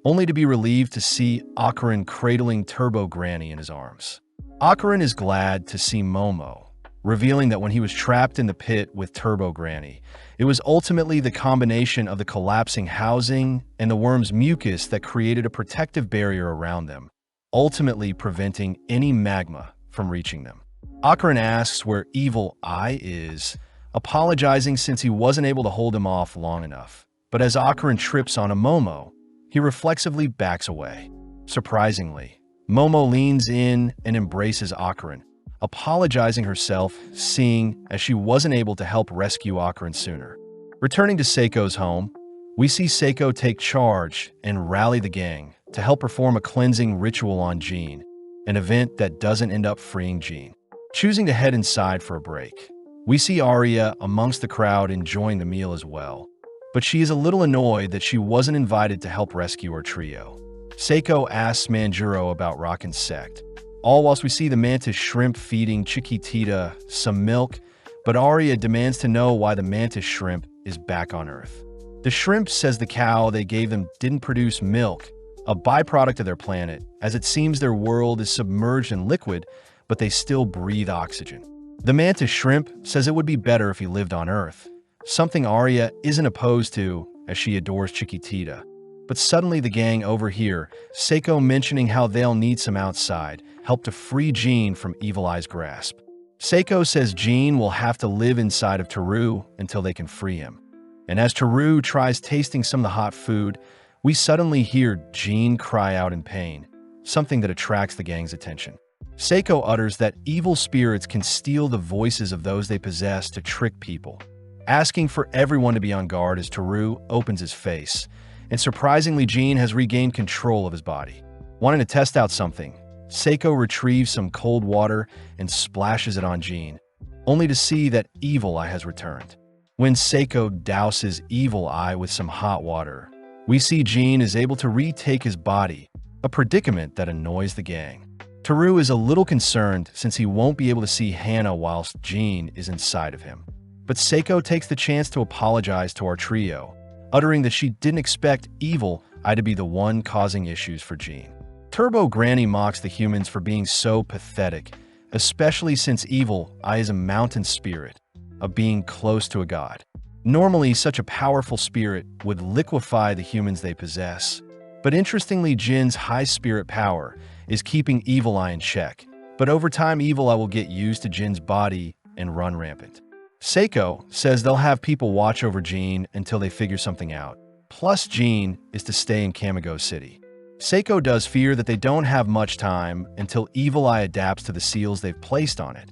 only to be relieved to see Akarin cradling Turbo Granny in his arms. Akarin is glad to see Momo, revealing that when he was trapped in the pit with Turbo Granny, it was ultimately the combination of the collapsing housing and the worm's mucus that created a protective barrier around them, ultimately preventing any magma from reaching them. Akron asks where Evil Eye is, apologizing since he wasn't able to hold him off long enough. But as Akron trips on a Momo, he reflexively backs away. Surprisingly, Momo leans in and embraces Akron, apologizing herself, seeing as she wasn't able to help rescue Akron sooner. Returning to Seiko's home, we see Seiko take charge and rally the gang to help perform a cleansing ritual on Jean, an event that doesn't end up freeing Jean. Choosing to head inside for a break, we see Arya amongst the crowd enjoying the meal as well, but she is a little annoyed that she wasn't invited to help rescue her trio. Seiko asks Manjuro about Rockin's sect, all whilst we see the mantis shrimp feeding Chiquitita some milk, but Arya demands to know why the mantis shrimp is back on Earth. The shrimp says the cow they gave them didn't produce milk, a byproduct of their planet, as it seems their world is submerged in liquid, but they still breathe oxygen. The mantis shrimp says it would be better if he lived on Earth, something Arya isn't opposed to as she adores Chiquitita. But suddenly the gang overhear Seiko mentioning how they'll need some outside help to free Jean from Evil Eye's grasp. Seiko says Jean will have to live inside of Teru until they can free him. And as Teru tries tasting some of the hot food, we suddenly hear Jean cry out in pain, something that attracts the gang's attention. Seiko utters that evil spirits can steal the voices of those they possess to trick people, asking for everyone to be on guard as Teru opens his face, and surprisingly Jean has regained control of his body. Wanting to test out something, Seiko retrieves some cold water and splashes it on Jean, only to see that Evil Eye has returned. When Seiko douses Evil Eye with some hot water, we see Jean is able to retake his body, a predicament that annoys the gang. Teru is a little concerned since he won't be able to see Hannah whilst Jean is inside of him. But Seiko takes the chance to apologize to our trio, uttering that she didn't expect Evil Eye to be the one causing issues for Jean. Turbo Granny mocks the humans for being so pathetic, especially since Evil Eye is a mountain spirit, a being close to a god. Normally, such a powerful spirit would liquefy the humans they possess. But interestingly, Jin's high spirit power is keeping Evil Eye in check. But over time, Evil Eye will get used to Jin's body and run rampant. Seiko says they'll have people watch over Jean until they figure something out. Plus, Jean is to stay in Kamigo City. Seiko does fear that they don't have much time until Evil Eye adapts to the seals they've placed on it,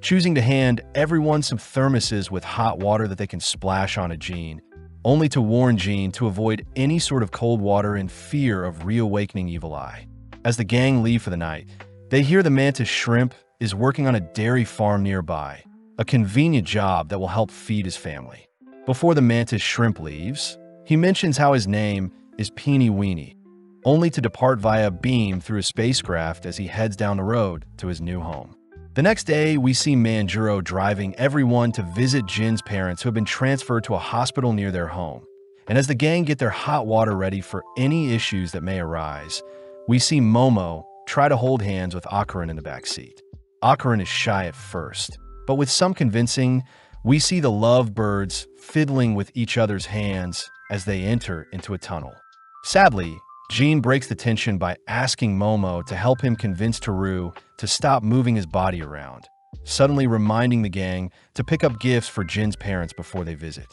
choosing to hand everyone some thermoses with hot water that they can splash onto Jean, only to warn Jean to avoid any sort of cold water in fear of reawakening Evil Eye. As the gang leave for the night, they hear the mantis shrimp is working on a dairy farm nearby, a convenient job that will help feed his family. Before the mantis shrimp leaves, he mentions how his name is Peeny Weeny, only to depart via beam through a spacecraft as he heads down the road to his new home. The next day, we see Manjuro driving everyone to visit Jin's parents who have been transferred to a hospital near their home. And as the gang get their hot water ready for any issues that may arise, we see Momo try to hold hands with Akron in the backseat. Akron is shy at first, but with some convincing, we see the lovebirds fiddling with each other's hands as they enter into a tunnel. Sadly, Jean breaks the tension by asking Momo to help him convince Teru to stop moving his body around, suddenly reminding the gang to pick up gifts for Jin's parents before they visit.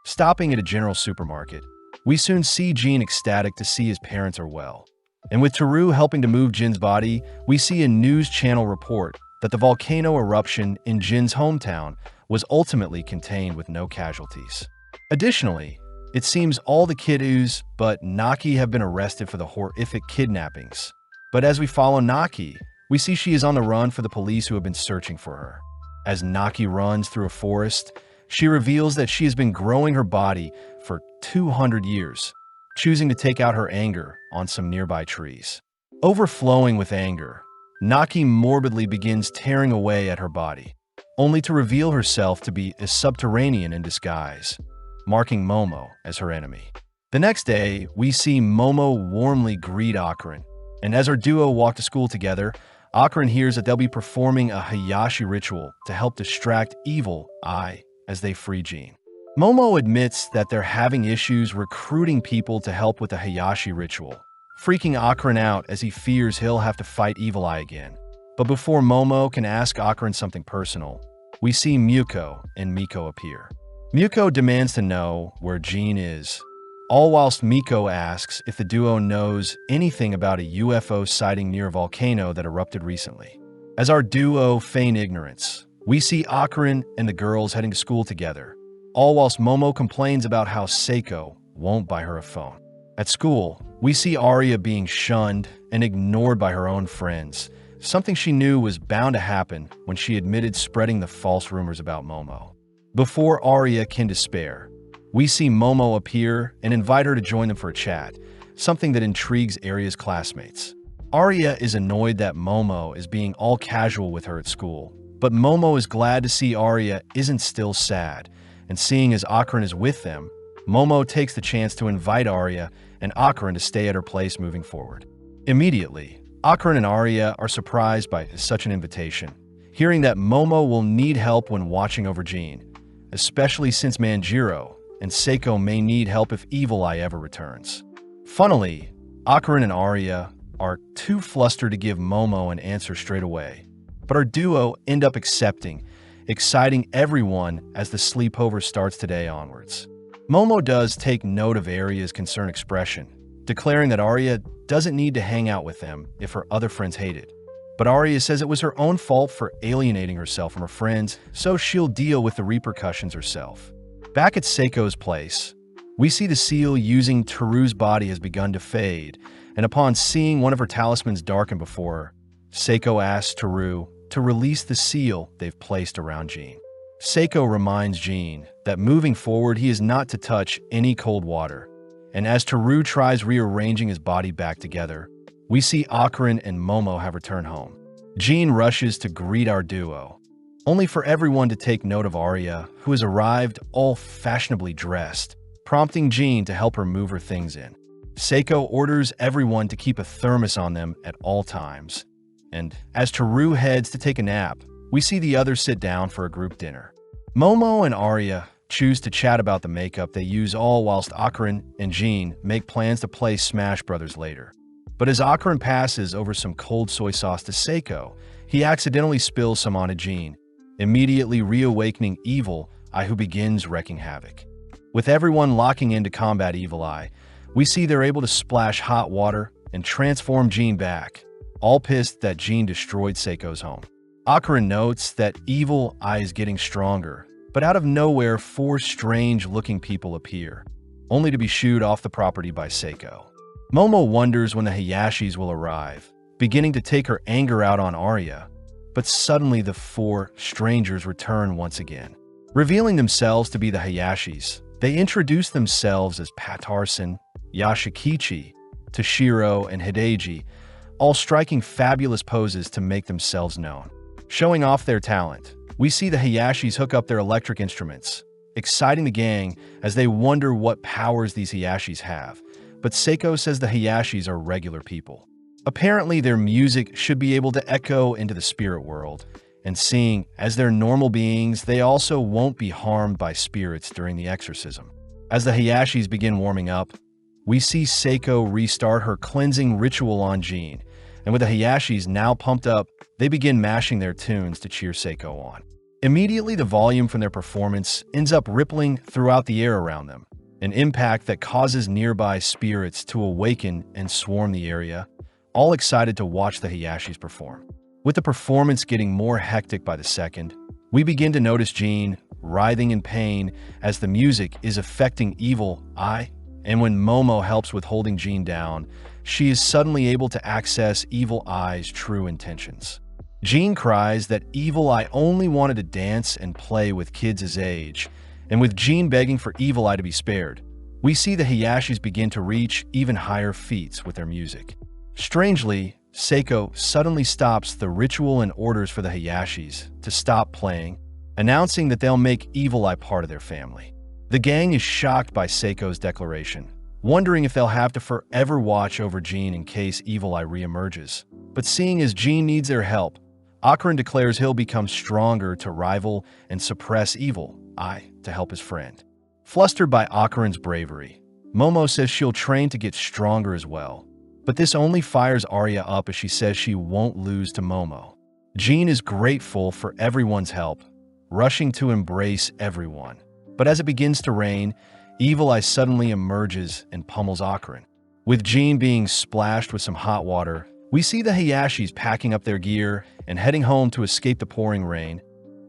Stopping at a general supermarket, we soon see Jean ecstatic to see his parents are well. And with Teru helping to move Jin's body, we see a news channel report that the volcano eruption in Jin's hometown was ultimately contained with no casualties. Additionally, it seems all the kiddos but Naki have been arrested for the horrific kidnappings. But as we follow Naki, we see she is on the run for the police who have been searching for her. As Naki runs through a forest, she reveals that she has been growing her body for 200 years, choosing to take out her anger on some nearby trees. Overflowing with anger, Naki morbidly begins tearing away at her body, only to reveal herself to be a subterranean in disguise, marking Momo as her enemy. The next day, we see Momo warmly greet Akron, and as our duo walk to school together, Akron hears that they'll be performing a Hayashi ritual to help distract Evil Eye as they free Jean. Momo admits that they're having issues recruiting people to help with the Hayashi ritual, freaking Akron out as he fears he'll have to fight Evil Eye again. But before Momo can ask Akron something personal, we see Muko and Miko appear. Muko demands to know where Jean is, all whilst Miko asks if the duo knows anything about a UFO sighting near a volcano that erupted recently. As our duo feign ignorance, we see Akron and the girls heading to school together, all whilst Momo complains about how Seiko won't buy her a phone. At school, we see Arya being shunned and ignored by her own friends, something she knew was bound to happen when she admitted spreading the false rumors about Momo. Before Arya can despair, we see Momo appear and invite her to join them for a chat, something that intrigues Arya's classmates. Arya is annoyed that Momo is being all casual with her at school, but Momo is glad to see Arya isn't still sad, and seeing as Akron is with them, Momo takes the chance to invite Arya and Akron to stay at her place moving forward. Immediately, Akron and Arya are surprised by such an invitation, hearing that Momo will need help when watching over Jean, especially since Manjiro and Seiko may need help if Evil Eye ever returns. Funnily, Akron and Arya are too flustered to give Momo an answer straight away, but our duo end up accepting, exciting everyone as the sleepover starts today onwards. Momo does take note of Arya's concerned expression, declaring that Arya doesn't need to hang out with them if her other friends hate it. But Arya says it was her own fault for alienating herself from her friends, so she'll deal with the repercussions herself. Back at Seiko's place, we see the seal using Teru's body has begun to fade, and upon seeing one of her talismans darken before her, Seiko asks Teru to release the seal they've placed around Jean. Seiko reminds Jean that moving forward he is not to touch any cold water, and as Teru tries rearranging his body back together, we see Akron and Momo have returned home. Jean rushes to greet our duo, only for everyone to take note of Arya, who has arrived all fashionably dressed, prompting Jean to help her move her things in. Seiko orders everyone to keep a thermos on them at all times, and as Teru heads to take a nap, we see the others sit down for a group dinner. Momo and Arya choose to chat about the makeup they use, all whilst Akron and Jean make plans to play Smash Brothers later. But as Akron passes over some cold soy sauce to Seiko, he accidentally spills some onto Jean, immediately reawakening Evil Eye, who begins wreaking havoc. With everyone locking in to combat Evil Eye, we see they're able to splash hot water and transform Jean back, all pissed that Jean destroyed Seiko's home. Akron notes that Evil Eye is getting stronger, but out of nowhere, 4 strange-looking people appear, only to be shooed off the property by Seiko. Momo wonders when the Hayashis will arrive, beginning to take her anger out on Arya, but suddenly the 4 strangers return once again. Revealing themselves to be the Hayashis, they introduce themselves as Patarsan, Yashikichi, Toshiro, and Hideji, all striking fabulous poses to make themselves known. Showing off their talent, we see the Hayashis hook up their electric instruments, exciting the gang as they wonder what powers these Hayashis have, but Seiko says the Hayashis are regular people. Apparently, their music should be able to echo into the spirit world, and seeing as they're normal beings, they also won't be harmed by spirits during the exorcism. As the Hayashis begin warming up, we see Seiko restart her cleansing ritual on Jean, and with the Hayashis now pumped up, they begin mashing their tunes to cheer Seiko on. Immediately, the volume from their performance ends up rippling throughout the air around them, an impact that causes nearby spirits to awaken and swarm the area, all excited to watch the Hayashis perform. With the performance getting more hectic by the second, we begin to notice Jean writhing in pain as the music is affecting Evil Eye, and when Momo helps with holding Jean down, she is suddenly able to access Evil Eye's true intentions. Jean cries that Evil Eye only wanted to dance and play with kids his age, and with Jean begging for Evil Eye to be spared, we see the Hayashis begin to reach even higher feats with their music. Strangely, Seiko suddenly stops the ritual and orders for the Hayashis to stop playing, announcing that they'll make Evil Eye part of their family. The gang is shocked by Seiko's declaration, wondering if they'll have to forever watch over Jean in case Evil Eye reemerges. But seeing as Jean needs their help, Akarin declares he'll become stronger to rival and suppress Evil Eye to help his friend. Flustered by Akarin's bravery, Momo says she'll train to get stronger as well. But this only fires Arya up as she says she won't lose to Momo. Jean is grateful for everyone's help, rushing to embrace everyone. But as it begins to rain, Evil Eye suddenly emerges and pummels Akarin. With Jean being splashed with some hot water, we see the Hayashis packing up their gear and heading home to escape the pouring rain,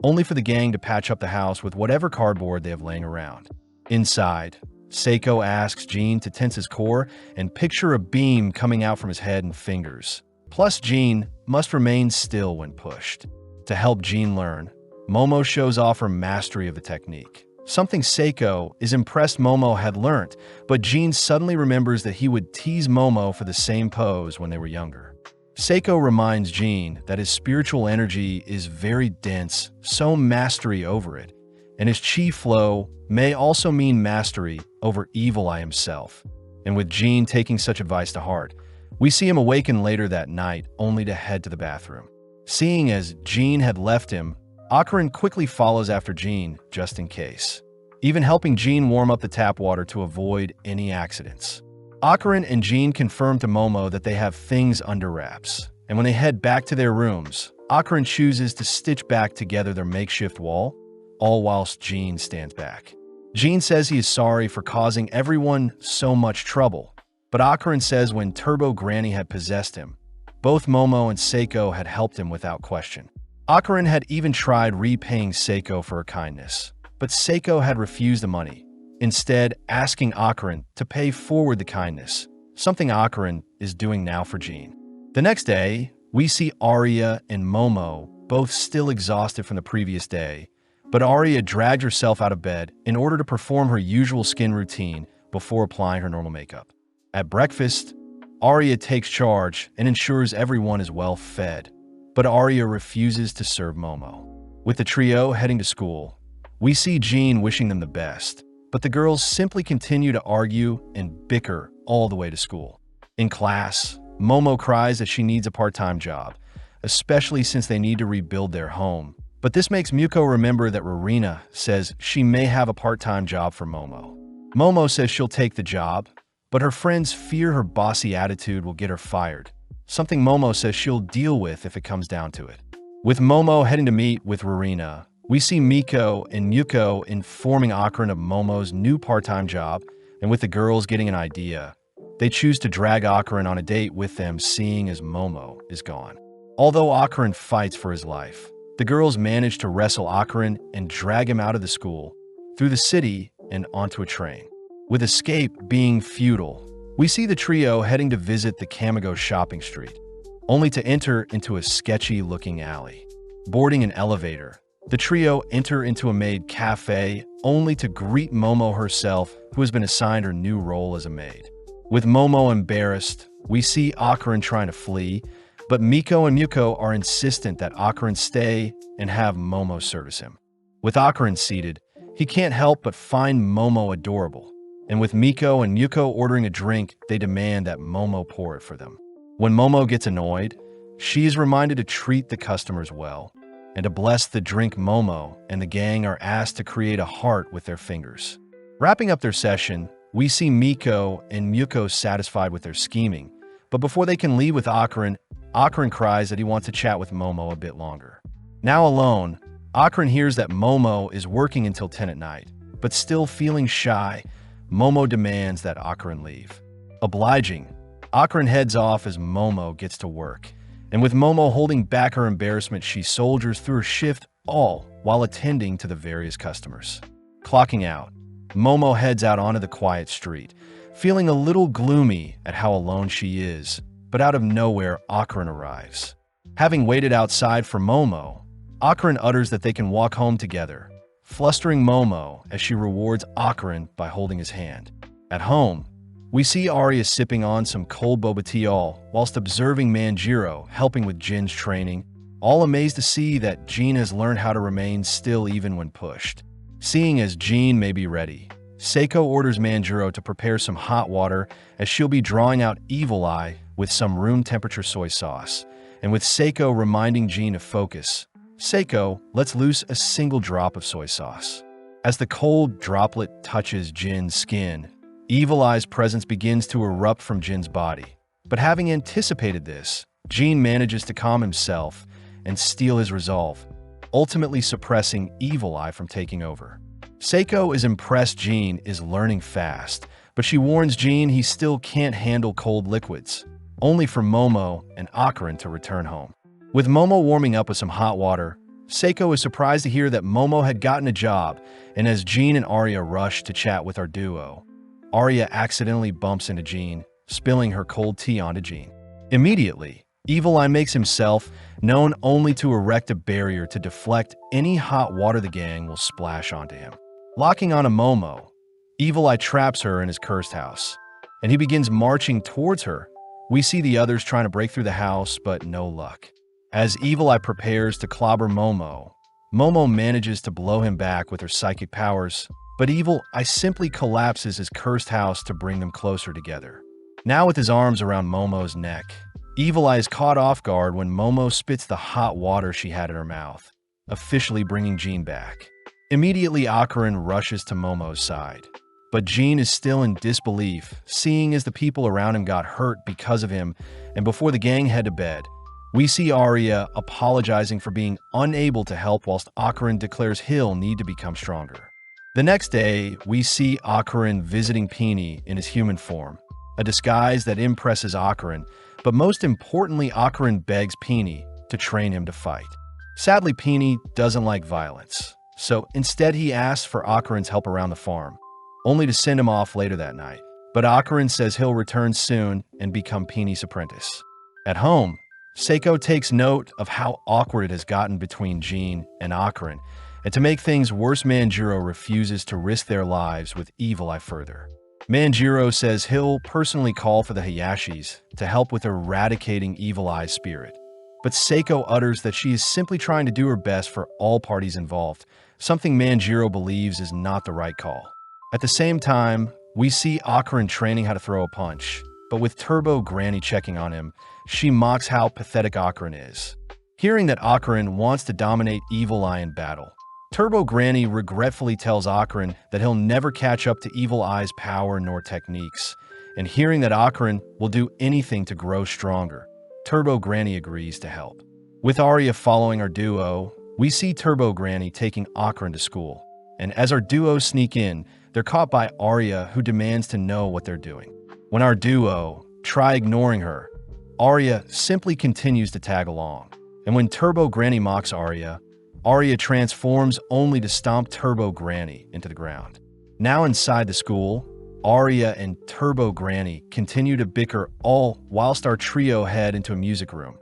only for the gang to patch up the house with whatever cardboard they have laying around. Inside, Seiko asks Jean to tense his core and picture a beam coming out from his head and fingers. Plus, Jean must remain still when pushed. To help Jean learn, Momo shows off her mastery of the technique. Something Seiko is impressed Momo had learnt, but Jean suddenly remembers that he would tease Momo for the same pose when they were younger. Seiko reminds Jean that his spiritual energy is very dense, so mastery over it, and his chi flow may also mean mastery over Evil Eye himself. And with Jean taking such advice to heart, we see him awaken later that night only to head to the bathroom. Seeing as Jean had left him, Akarin quickly follows after Jean just in case, even helping Jean warm up the tap water to avoid any accidents. Akarin and Jean confirm to Momo that they have things under wraps, and when they head back to their rooms, Akarin chooses to stitch back together their makeshift wall, all whilst Jean stands back. Jean says he is sorry for causing everyone so much trouble, but Akarin says when Turbo Granny had possessed him, both Momo and Seiko had helped him without question. Akarin had even tried repaying Seiko for her kindness, but Seiko had refused the money, instead asking Akarin to pay forward the kindness, something Akarin is doing now for Jean. The next day, we see Arya and Momo both still exhausted from the previous day, but Arya dragged herself out of bed in order to perform her usual skin routine before applying her normal makeup. At breakfast, Arya takes charge and ensures everyone is well fed, but Arya refuses to serve Momo. With the trio heading to school, we see Jean wishing them the best, but the girls simply continue to argue and bicker all the way to school. In class, Momo cries that she needs a part-time job, especially since they need to rebuild their home. But this makes Miyuko remember that Rowena says she may have a part-time job for Momo. Momo says she'll take the job, but her friends fear her bossy attitude will get her fired, something Momo says she'll deal with if it comes down to it. With Momo heading to meet with Rowena, we see Miko and Miyuko informing Akarin of Momo's new part-time job, and with the girls getting an idea, they choose to drag Akarin on a date with them, seeing as Momo is gone. Although Akarin fights for his life, the girls manage to wrestle Akarin and drag him out of the school, through the city and onto a train. With escape being futile, we see the trio heading to visit the Kamigo shopping street, only to enter into a sketchy-looking alley. Boarding an elevator, the trio enter into a maid cafe, only to greet Momo herself, who has been assigned her new role as a maid. With Momo embarrassed, we see Akarin trying to flee, but Miko and Miyuko are insistent that Akarin stay and have Momo service him. With Akarin seated, he can't help but find Momo adorable, and with Miko and Miyuko ordering a drink, they demand that Momo pour it for them. When Momo gets annoyed, she is reminded to treat the customers well, and to bless the drink. Momo and the gang are asked to create a heart with their fingers. Wrapping up their session, we see Miko and Miyuko satisfied with their scheming, but before they can leave with Akarin, Akarin cries that he wants to chat with Momo a bit longer. Now alone, Akarin hears that Momo is working until 10 at night, but still feeling shy, Momo demands that Akarin leave. Obliging, Akarin heads off as Momo gets to work, and with Momo holding back her embarrassment, she soldiers through her shift, all while attending to the various customers. Clocking out, Momo heads out onto the quiet street, feeling a little gloomy at how alone she is, but out of nowhere, Akarin arrives. Having waited outside for Momo, Akarin utters that they can walk home together, flustering Momo as she rewards Akarin by holding his hand. At home, we see Arya sipping on some cold boba tea whilst observing Manjiro helping with Jin's training, all amazed to see that Jin has learned how to remain still even when pushed. Seeing as Jin may be ready, Seiko orders Manjuro to prepare some hot water as she'll be drawing out Evil Eye with some room-temperature soy sauce. And with Seiko reminding Jean to focus, Seiko lets loose a single drop of soy sauce. As the cold droplet touches Jin's skin, Evil Eye's presence begins to erupt from Jin's body. But having anticipated this, Jean manages to calm himself and steel his resolve, ultimately suppressing Evil Eye from taking over. Seiko is impressed Jean is learning fast, but she warns Jean he still can't handle cold liquids, only for Momo and Akarin to return home. With Momo warming up with some hot water, Seiko is surprised to hear that Momo had gotten a job, and as Jean and Arya rush to chat with our duo, Arya accidentally bumps into Jean, spilling her cold tea onto Jean. Immediately, Evil Eye makes himself known only to erect a barrier to deflect any hot water the gang will splash onto him. Locking on a Momo, Evil Eye traps her in his cursed house, and he begins marching towards her. We see the others trying to break through the house, but no luck. As Evil Eye prepares to clobber Momo, Momo manages to blow him back with her psychic powers, but Evil Eye simply collapses his cursed house to bring them closer together. Now with his arms around Momo's neck, Evil Eye is caught off guard when Momo spits the hot water she had in her mouth, officially bringing Jean back. Immediately, Akarin rushes to Momo's side, but Jean is still in disbelief, seeing as the people around him got hurt because of him, and before the gang head to bed, we see Arya apologizing for being unable to help whilst Akarin declares he'll need to become stronger. The next day, we see Akarin visiting Peony in his human form, a disguise that impresses Akarin, but most importantly, Akarin begs Peony to train him to fight. Sadly, Peony doesn't like violence, so instead he asks for Akarin's help around the farm, only to send him off later that night. But Akarin says he'll return soon and become Peony's apprentice. At home, Seiko takes note of how awkward it has gotten between Jean and Akarin, and to make things worse, Manjuro refuses to risk their lives with Evil Eye further. Manjuro says he'll personally call for the Hayashis to help with eradicating Evil Eye's spirit. But Seiko utters that she is simply trying to do her best for all parties involved, something Manjuro believes is not the right call. At the same time, we see Akarin training how to throw a punch, but with Turbo Granny checking on him, she mocks how pathetic Akarin is. Hearing that Akarin wants to dominate Evil Eye in battle, Turbo Granny regretfully tells Akarin that he'll never catch up to Evil Eye's power nor techniques, and hearing that Akarin will do anything to grow stronger, Turbo Granny agrees to help. With Arya following our duo, we see Turbo Granny taking Akarin to school, and as our duo sneak in, they're caught by Arya, who demands to know what they're doing. When our duo try ignoring her, Arya simply continues to tag along, and when Turbo Granny mocks Arya, Arya transforms only to stomp Turbo Granny into the ground. Now inside the school, Arya and Turbo Granny continue to bicker all whilst our trio head into a music room,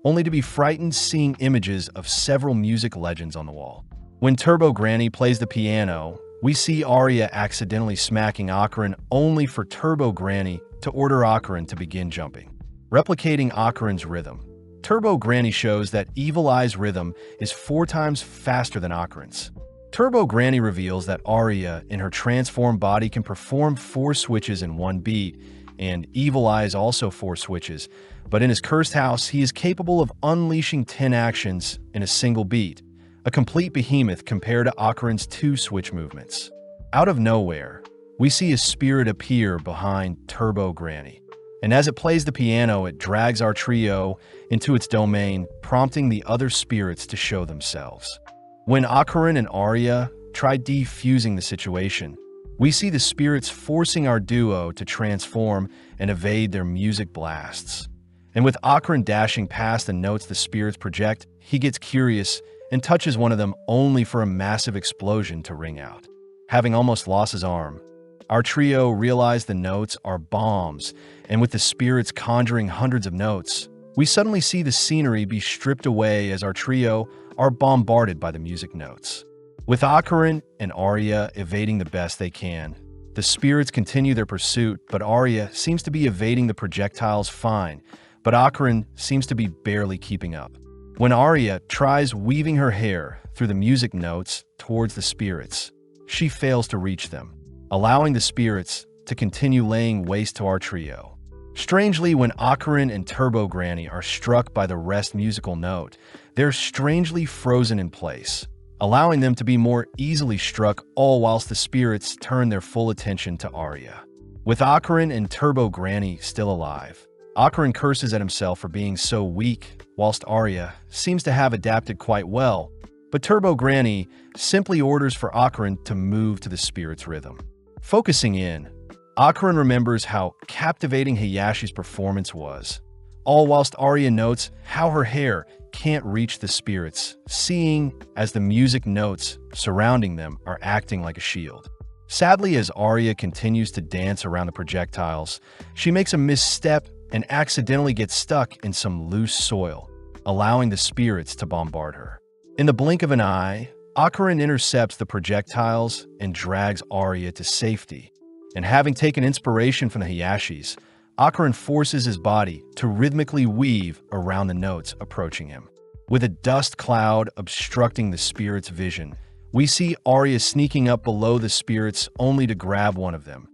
only to be frightened seeing images of several music legends on the wall. When Turbo Granny plays the piano, we see Arya accidentally smacking Akarin only for Turbo Granny to order Akarin to begin jumping. Replicating Akarin's rhythm, Turbo Granny shows that Evil Eye's rhythm is 4 times faster than Akarin's. Turbo Granny reveals that Arya in her transformed body can perform 4 switches in 1 beat, and Evil Eye is also 4 switches, but in his cursed house, he is capable of unleashing 10 actions in a single beat, a complete behemoth compared to Akarin's 2 switch movements. Out of nowhere, we see a spirit appear behind Turbo Granny, and as it plays the piano, it drags our trio into its domain, prompting the other spirits to show themselves. When Akarin and Arya try defusing the situation, we see the spirits forcing our duo to transform and evade their music blasts. And with Akarin dashing past the notes the spirits project, he gets curious and touches one of them only for a massive explosion to ring out. Having almost lost his arm, our trio realize the notes are bombs, and with the spirits conjuring hundreds of notes, we suddenly see the scenery be stripped away as our trio are bombarded by the music notes. With Akarin and Arya evading the best they can, the spirits continue their pursuit, but Arya seems to be evading the projectiles fine, but Akarin seems to be barely keeping up. When Arya tries weaving her hair through the music notes towards the spirits, she fails to reach them. allowing the spirits to continue laying waste to our trio. Strangely, when Ocarina and Turbo Granny are struck by the rest musical note, they're strangely frozen in place, allowing them to be more easily struck, all whilst the spirits turn their full attention to Arya. With Ocarina and Turbo Granny still alive, Ocarina curses at himself for being so weak, whilst Arya seems to have adapted quite well, but Turbo Granny simply orders for Ocarina to move to the spirit's rhythm. Focusing in, Ocarina remembers how captivating Hayashi's performance was, all whilst Arya notes how her hair can't reach the spirits, seeing as the music notes surrounding them are acting like a shield. Sadly, as Arya continues to dance around the projectiles, she makes a misstep and accidentally gets stuck in some loose soil, allowing the spirits to bombard her. In the blink of an eye, Ocarina intercepts the projectiles and drags Arya to safety. And having taken inspiration from the Hayashis, Ocarina forces his body to rhythmically weave around the notes approaching him. With a dust cloud obstructing the spirit's vision, we see Arya sneaking up below the spirits only to grab one of them,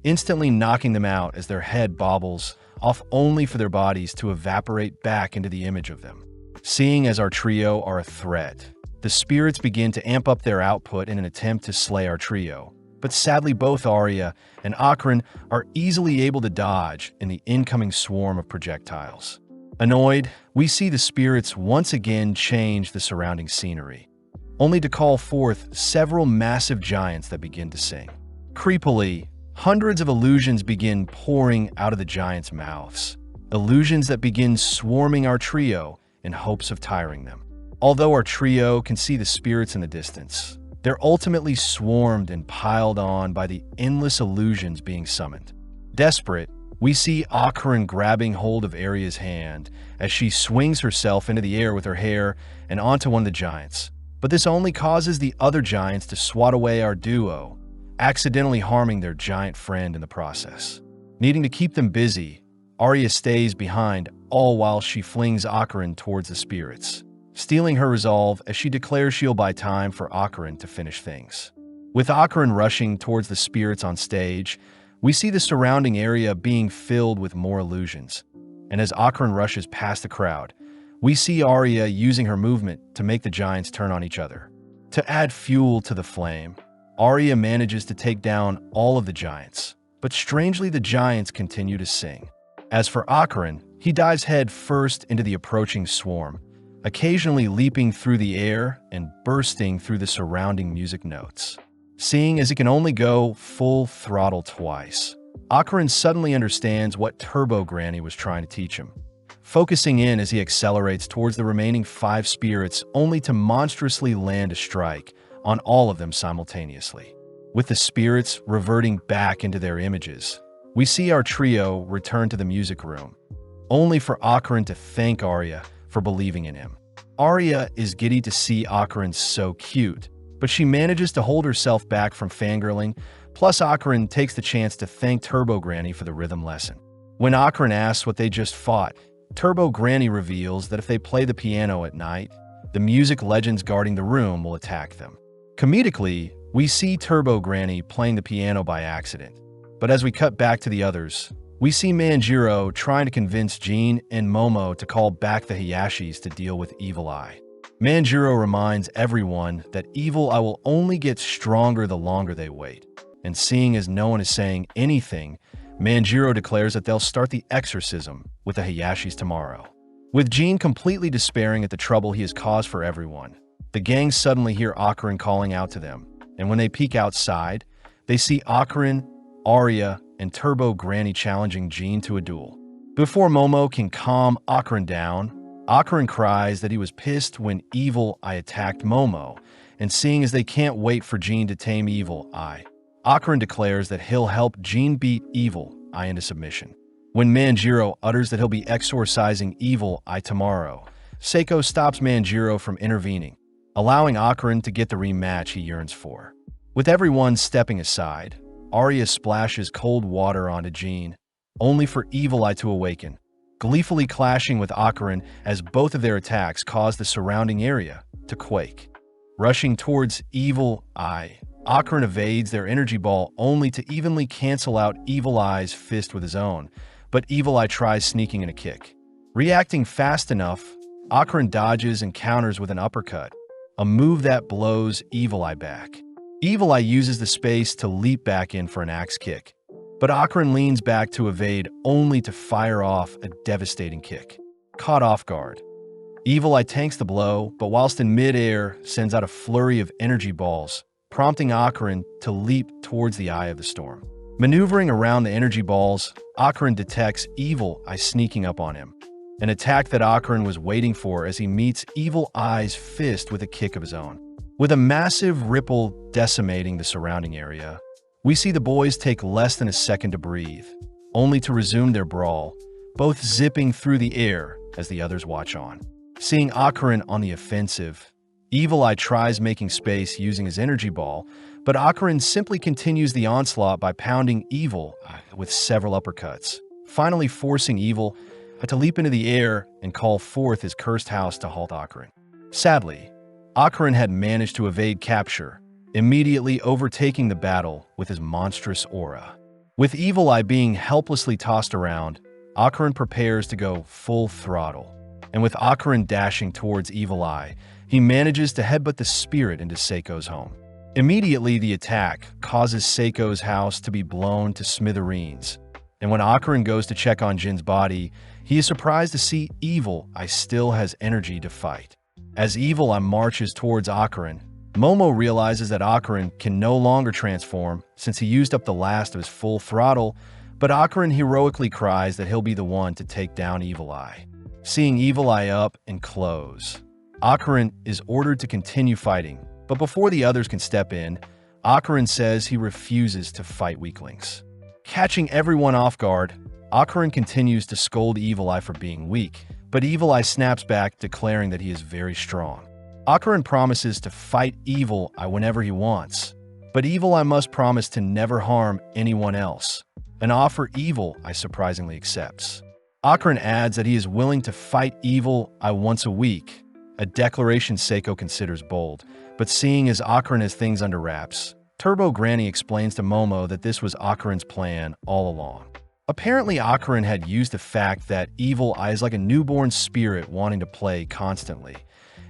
instantly knocking them out as their head bobbles off only for their bodies to evaporate back into the image of them. Seeing as our trio are a threat, the spirits begin to amp up their output in an attempt to slay our trio. But sadly, both Arya and Ocarina are easily able to dodge in the incoming swarm of projectiles. Annoyed, we see the spirits once again change the surrounding scenery, only to call forth several massive giants that begin to sing. Creepily, hundreds of illusions begin pouring out of the giants' mouths, illusions that begin swarming our trio in hopes of tiring them. Although our trio can see the spirits in the distance, they're ultimately swarmed and piled on by the endless illusions being summoned. Desperate, we see Ocarina grabbing hold of Arya's hand as she swings herself into the air with her hair and onto one of the giants. But this only causes the other giants to swat away our duo, accidentally harming their giant friend in the process. Needing to keep them busy, Arya stays behind, all while she flings Ocarina towards the spirits, stealing her resolve as she declares she'll buy time for Ocarina to finish things. With Ocarina rushing towards the spirits on stage, we see the surrounding area being filled with more illusions. And as Ocarina rushes past the crowd, we see Arya using her movement to make the giants turn on each other. To add fuel to the flame, Arya manages to take down all of the giants, but strangely the giants continue to sing. As for Ocarina, he dives head first into the approaching swarm, occasionally leaping through the air and bursting through the surrounding music notes. Seeing as he can only go full throttle twice, Ocarina suddenly understands what Turbo Granny was trying to teach him. Focusing in as he accelerates towards the remaining 5 spirits only to monstrously land a strike on all of them simultaneously. With the spirits reverting back into their images, we see our trio return to the music room, only for Ocarina to thank Arya for believing in him. Arya is giddy to see Ocarina so cute, but she manages to hold herself back from fangirling, plus Ocarina takes the chance to thank Turbo Granny for the rhythm lesson. When Ocarina asks what they just fought, Turbo Granny reveals that if they play the piano at night, the music legends guarding the room will attack them. Comedically, we see Turbo Granny playing the piano by accident, but as we cut back to the others, we see Manjiro trying to convince Jean and Momo to call back the Hayashis to deal with Evil Eye. Manjiro reminds everyone that Evil Eye will only get stronger the longer they wait, and seeing as no one is saying anything, Manjiro declares that they'll start the exorcism with the Hayashis tomorrow. With Jean completely despairing at the trouble he has caused for everyone, the gang suddenly hear Ocarina calling out to them, and when they peek outside, they see Ocarina, Arya, and Turbo Granny challenging Jean to a duel. Before Momo can calm Ocarina down, Ocarina cries that he was pissed when Evil Eye attacked Momo, and seeing as they can't wait for Jean to tame Evil Eye, Ocarina declares that he'll help Jean beat Evil Eye into submission. When Manjiro utters that he'll be exorcising Evil Eye tomorrow, Seiko stops Manjiro from intervening, allowing Ocarina to get the rematch he yearns for. With everyone stepping aside, Arya splashes cold water onto Jean, only for Evil Eye to awaken, gleefully clashing with Ocarina as both of their attacks cause the surrounding area to quake. Rushing towards Evil Eye, Akron evades their energy ball only to evenly cancel out Evil Eye's fist with his own, but Evil Eye tries sneaking in a kick. Reacting fast enough, Akron dodges and counters with an uppercut, a move that blows Evil Eye back. Evil Eye uses the space to leap back in for an axe kick, but Akron leans back to evade only to fire off a devastating kick. Caught off guard, Evil Eye tanks the blow, but whilst in midair, sends out a flurry of energy balls, prompting Akron to leap towards the eye of the storm. Maneuvering around the energy balls, Akron detects Evil Eye sneaking up on him, an attack that Akron was waiting for as he meets Evil Eye's fist with a kick of his own. With a massive ripple decimating the surrounding area, we see the boys take less than a second to breathe, only to resume their brawl, both zipping through the air as the others watch on. Seeing Akron on the offensive, Evil Eye tries making space using his energy ball, but Akron simply continues the onslaught by pounding Evil Eye with several uppercuts, finally forcing Evil Eye to leap into the air and call forth his cursed house to halt Akron. Sadly, Akron had managed to evade capture, immediately overtaking the battle with his monstrous aura. With Evil Eye being helplessly tossed around, Akron prepares to go full throttle, and with Akron dashing towards Evil Eye, he manages to headbutt the spirit into Seiko's home. Immediately, the attack causes Seiko's house to be blown to smithereens, and when Akron goes to check on Jin's body, he is surprised to see Evil Eye still has energy to fight. As Evil Eye marches towards Akron, Momo realizes that Akron can no longer transform since he used up the last of his full throttle, but Akron heroically cries that he'll be the one to take down Evil Eye. Seeing Evil Eye up and close, Akron is ordered to continue fighting, but before the others can step in, Akron says he refuses to fight weaklings. Catching everyone off guard, Akron continues to scold Evil Eye for being weak, but Evil Eye snaps back, declaring that he is very strong. Akron promises to fight Evil Eye whenever he wants, but Evil Eye must promise to never harm anyone else, an offer Evil Eye surprisingly accepts. Akron adds that he is willing to fight Evil Eye once a week, a declaration Seiko considers bold, but seeing as Akron has things under wraps, Turbo Granny explains to Momo that this was Akron's plan all along. Apparently, Akron had used the fact that Evil Eye is like a newborn spirit wanting to play constantly,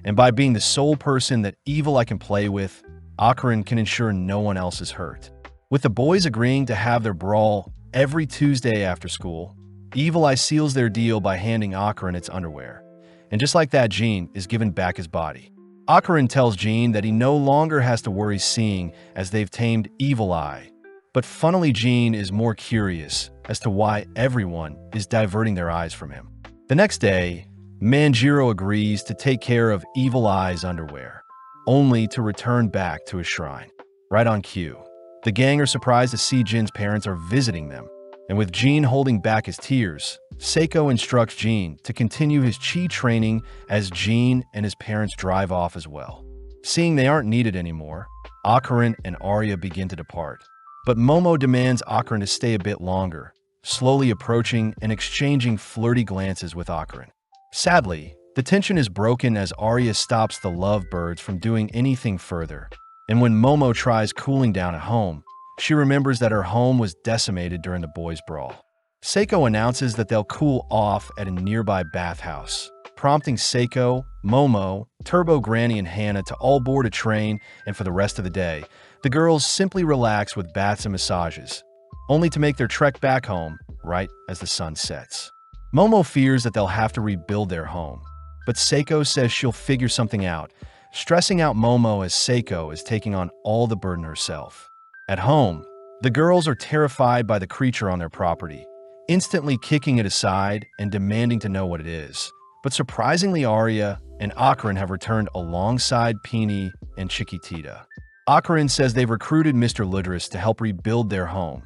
and by being the sole person that Evil Eye can play with, Akron can ensure no one else is hurt. With the boys agreeing to have their brawl every Tuesday after school, Evil Eye seals their deal by handing Akron its underwear, and just like that, Jean is given back his body. Akron tells Jean that he no longer has to worry seeing as they've tamed Evil Eye, but funnily Jean is more curious as to why everyone is diverting their eyes from him. The next day, Manjiro agrees to take care of Evil Eye's underwear, only to return back to his shrine. Right on cue, the gang are surprised to see Jin's parents are visiting them, and with Jean holding back his tears, Seiko instructs Jean to continue his chi training as Jean and his parents drive off as well. Seeing they aren't needed anymore, Akron and Arya begin to depart, but Momo demands Akron to stay a bit longer, slowly approaching and exchanging flirty glances with Akron. Sadly, the tension is broken as Arya stops the lovebirds from doing anything further, and when Momo tries cooling down at home, she remembers that her home was decimated during the boys' brawl. Seiko announces that they'll cool off at a nearby bathhouse, prompting Seiko, Momo, Turbo Granny, and Hannah to all board a train, and for the rest of the day, the girls simply relax with baths and massages, only to make their trek back home right as the sun sets. Momo fears that they'll have to rebuild their home, but Seiko says she'll figure something out, stressing out Momo as Seiko is taking on all the burden herself. At home, the girls are terrified by the creature on their property, instantly kicking it aside and demanding to know what it is. But surprisingly, Arya and Akron have returned alongside Peony and Chiquitita. Akron says they've recruited Mr. Ludris to help rebuild their home,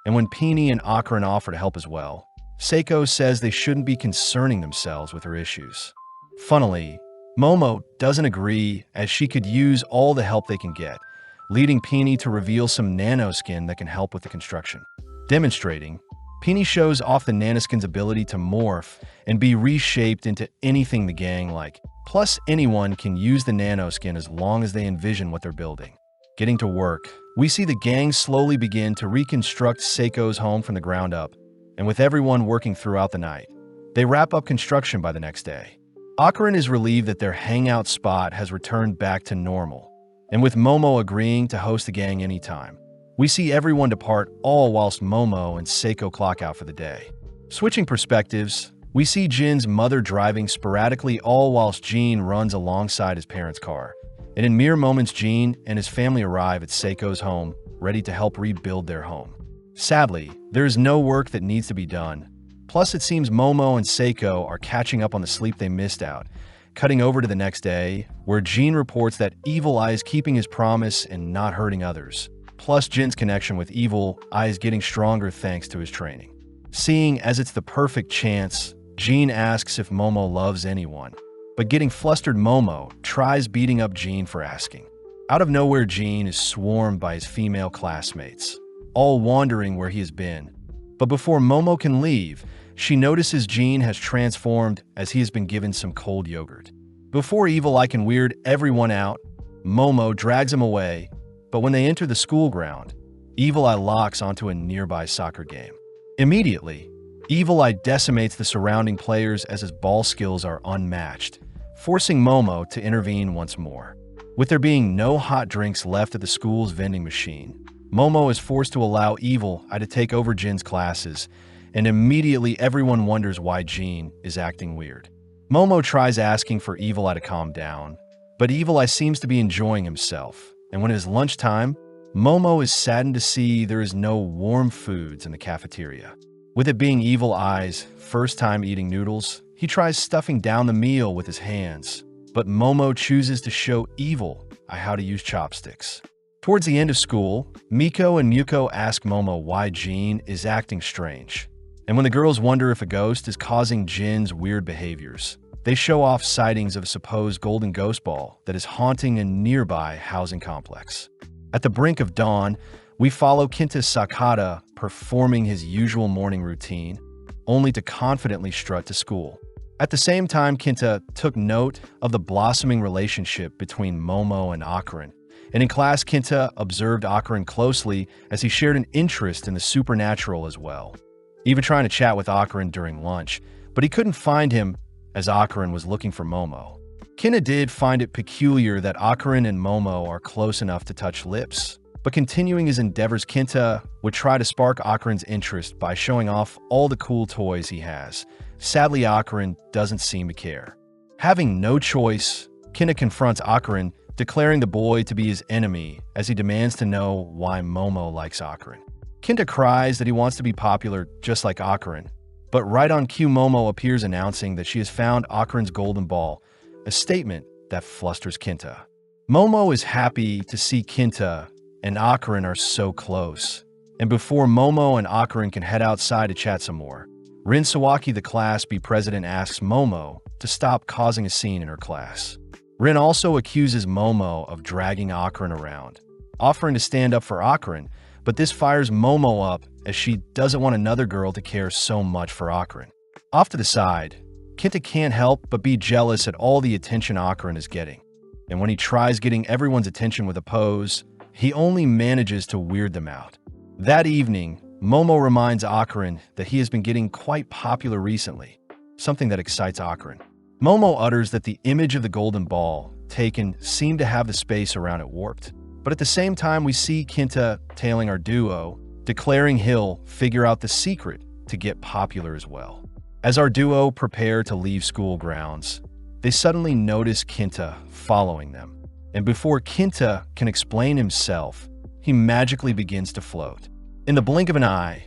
and when Peony and Akron offer to help as well, Seiko says they shouldn't be concerning themselves with her issues. Funnily, Momo doesn't agree as she could use all the help they can get, leading Peony to reveal some nanoskin that can help with the construction. Demonstrating, Peony shows off the nanoskin's ability to morph and be reshaped into anything the gang like. Plus, anyone can use the nanoskin as long as they envision what they're building. Getting to work, we see the gang slowly begin to reconstruct Seiko's home from the ground up, and with everyone working throughout the night, they wrap up construction by the next day. Akarin is relieved that their hangout spot has returned back to normal, and with Momo agreeing to host the gang anytime, we see everyone depart, all whilst Momo and Seiko clock out for the day. Switching perspectives, we see Jin's mother driving sporadically, all whilst Jin runs alongside his parents' car. And in mere moments, Jin and his family arrive at Seiko's home, ready to help rebuild their home. Sadly, there is no work that needs to be done. Plus, it seems Momo and Seiko are catching up on the sleep they missed out, cutting over to the next day, where Jin reports that Evil Eye is keeping his promise and not hurting others. Plus, Jin's connection with Evil Eye is getting stronger thanks to his training. Seeing as it's the perfect chance, Jin asks if Momo loves anyone, but getting flustered, Momo tries beating up Jin for asking. Out of nowhere, Jin is swarmed by his female classmates, all wondering where he has been. But before Momo can leave, she notices Jin has transformed as he has been given some cold yogurt. Before Evil Eye can weird everyone out, Momo drags him away, but when they enter the school ground, Evil Eye locks onto a nearby soccer game. Immediately, Evil Eye decimates the surrounding players as his ball skills are unmatched, forcing Momo to intervene once more. With there being no hot drinks left at the school's vending machine, Momo is forced to allow Evil Eye to take over Jin's classes, and immediately everyone wonders why Jin is acting weird. Momo tries asking for Evil Eye to calm down, but Evil Eye seems to be enjoying himself, and when it is lunchtime, Momo is saddened to see there is no warm foods in the cafeteria. With it being Evil Eye's first time eating noodles, he tries stuffing down the meal with his hands, but Momo chooses to show Evil Eye how to use chopsticks. Towards the end of school, Miko and Muko ask Momo why Jin is acting strange. And when the girls wonder if a ghost is causing Jin's weird behaviors, they show off sightings of a supposed golden ghost ball that is haunting a nearby housing complex. At the brink of dawn, we follow Kenta Sakata performing his usual morning routine, only to confidently strut to school. At the same time, Kenta took note of the blossoming relationship between Momo and Akarin, and in class, Kenta observed Akarin closely as he shared an interest in the supernatural as well, even trying to chat with Akarin during lunch, but he couldn't find him as Akarin was looking for Momo. Kenta did find it peculiar that Akarin and Momo are close enough to touch lips, but continuing his endeavors, Kenta would try to spark Akarin's interest by showing off all the cool toys he has. Sadly, Akarin doesn't seem to care. Having no choice, Kenta confronts Akarin, declaring the boy to be his enemy as he demands to know why Momo likes Akarin. Kenta cries that he wants to be popular just like Akarin, but right on cue, Momo appears announcing that she has found Akarin's golden ball, a statement that flusters Kenta. Momo is happy to see Kenta and Akarin are so close, and before Momo and Akarin can head outside to chat some more, Rin Sawaki, the Class B president, asks Momo to stop causing a scene in her class. Rin also accuses Momo of dragging Akarin around, offering to stand up for Akarin, but this fires Momo up as she doesn't want another girl to care so much for Akarin. Off to the side, Kenta can't help but be jealous at all the attention Akarin is getting, and when he tries getting everyone's attention with a pose, he only manages to weird them out. That evening, Momo reminds Akarin that he has been getting quite popular recently, something that excites Akarin. Momo utters that the image of the golden ball taken seemed to have the space around it warped, but at the same time we see Kenta tailing our duo, declaring he'll figure out the secret to get popular as well. As our duo prepare to leave school grounds, they suddenly notice Kenta following them. And before Kenta can explain himself, he magically begins to float. In the blink of an eye,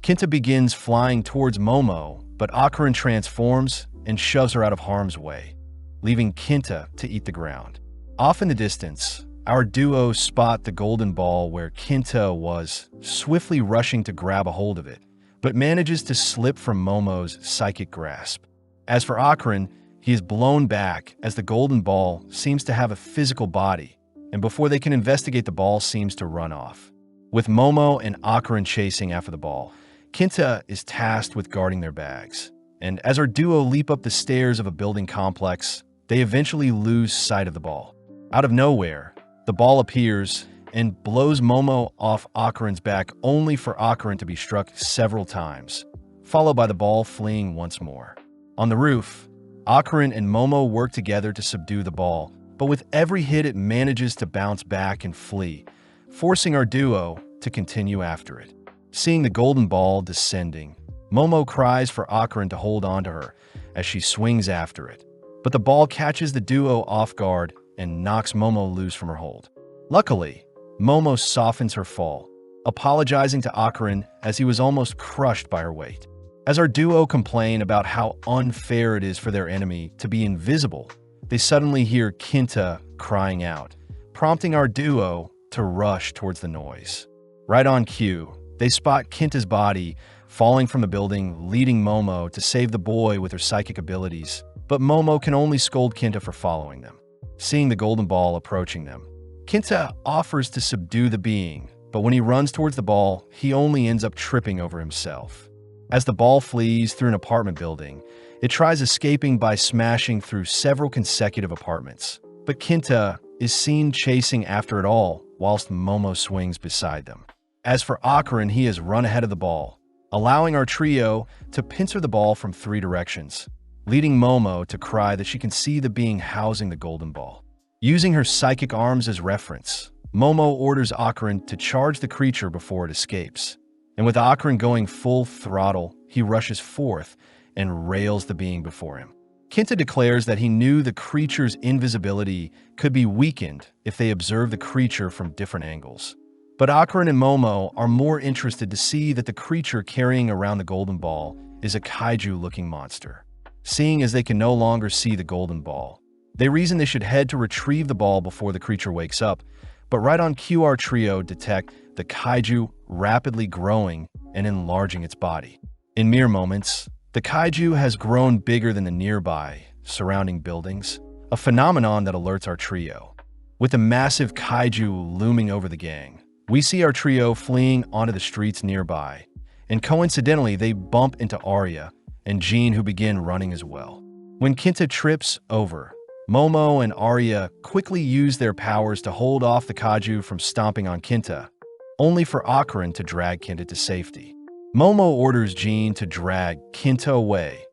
Kenta begins flying towards Momo, but Akarin transforms and shoves her out of harm's way, leaving Kenta to eat the ground. Off in the distance, our duo spot the golden ball where Kenta was swiftly rushing to grab a hold of it, but manages to slip from Momo's psychic grasp. As for Akarin, he is blown back as the golden ball seems to have a physical body, and before they can investigate, the ball seems to run off. With Momo and Akarin chasing after the ball, Kenta is tasked with guarding their bags. And as our duo leap up the stairs of a building complex, they eventually lose sight of the ball. Out of nowhere, the ball appears, and blows Momo off Akarin's back only for Akarin to be struck several times, followed by the ball fleeing once more. On the roof, Akarin and Momo work together to subdue the ball, but with every hit it manages to bounce back and flee, forcing our duo to continue after it. Seeing the golden ball descending, Momo cries for Akarin to hold on to her as she swings after it. But the ball catches the duo off guard and knocks Momo loose from her hold. Luckily, Momo softens her fall, apologizing to Akarin as he was almost crushed by her weight. As our duo complain about how unfair it is for their enemy to be invisible, they suddenly hear Kinta crying out, prompting our duo to rush towards the noise. Right on cue, they spot Kinta's body falling from the building, leading Momo to save the boy with her psychic abilities, but Momo can only scold Kinta for following them. Seeing the golden ball approaching them, Kinta offers to subdue the being, but when he runs towards the ball, he only ends up tripping over himself. As the ball flees through an apartment building, it tries escaping by smashing through several consecutive apartments, but Kinta is seen chasing after it all whilst Momo swings beside them. As for Akarin, he has run ahead of the ball, allowing our trio to pincer the ball from 3 directions, leading Momo to cry that she can see the being housing the golden ball. Using her psychic arms as reference, Momo orders Akarin to charge the creature before it escapes. And with Akarin going full throttle, he rushes forth and rails the being before him. Kinta declares that he knew the creature's invisibility could be weakened if they observed the creature from different angles. But Akarin and Momo are more interested to see that the creature carrying around the golden ball is a kaiju-looking monster. Seeing as they can no longer see the golden ball, they reason they should head to retrieve the ball before the creature wakes up, but right on cue our trio detect the kaiju rapidly growing and enlarging its body. In mere moments, the kaiju has grown bigger than the nearby, surrounding buildings, a phenomenon that alerts our trio. With the massive kaiju looming over the gang, we see our trio fleeing onto the streets nearby, and coincidentally they bump into Arya and Jean, who begin running as well. When Kinta trips over, Momo and Arya quickly use their powers to hold off the kaiju from stomping on Kinta, only for Akarin to drag Kinta to safety. Momo orders Jean to drag Kinta away,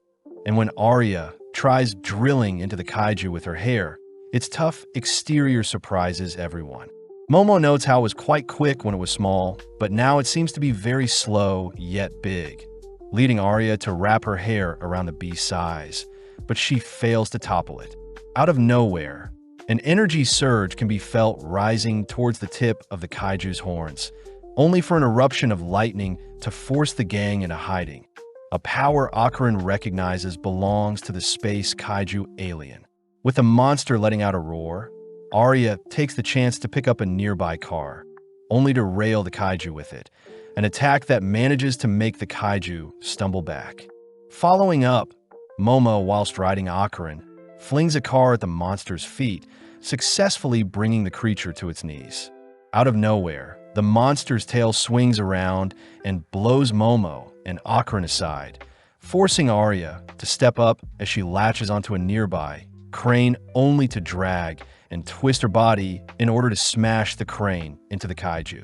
and when Arya tries drilling into the kaiju with her hair, its tough exterior surprises everyone. Momo notes how it was quite quick when it was small, but now it seems to be very slow yet big, leading Arya to wrap her hair around the beast's size, but she fails to topple it. Out of nowhere, an energy surge can be felt rising towards the tip of the kaiju's horns, only for an eruption of lightning to force the gang into hiding, a power Akarin recognizes belongs to the space kaiju alien. With the monster letting out a roar, Arya takes the chance to pick up a nearby car, only to rail the kaiju with it, an attack that manages to make the kaiju stumble back. Following up, Momo, whilst riding Akarin, flings a car at the monster's feet, successfully bringing the creature to its knees. Out of nowhere, the monster's tail swings around and blows Momo and Akarin aside, forcing Arya to step up as she latches onto a nearby crane, only to drag and twist her body in order to smash the crane into the kaiju.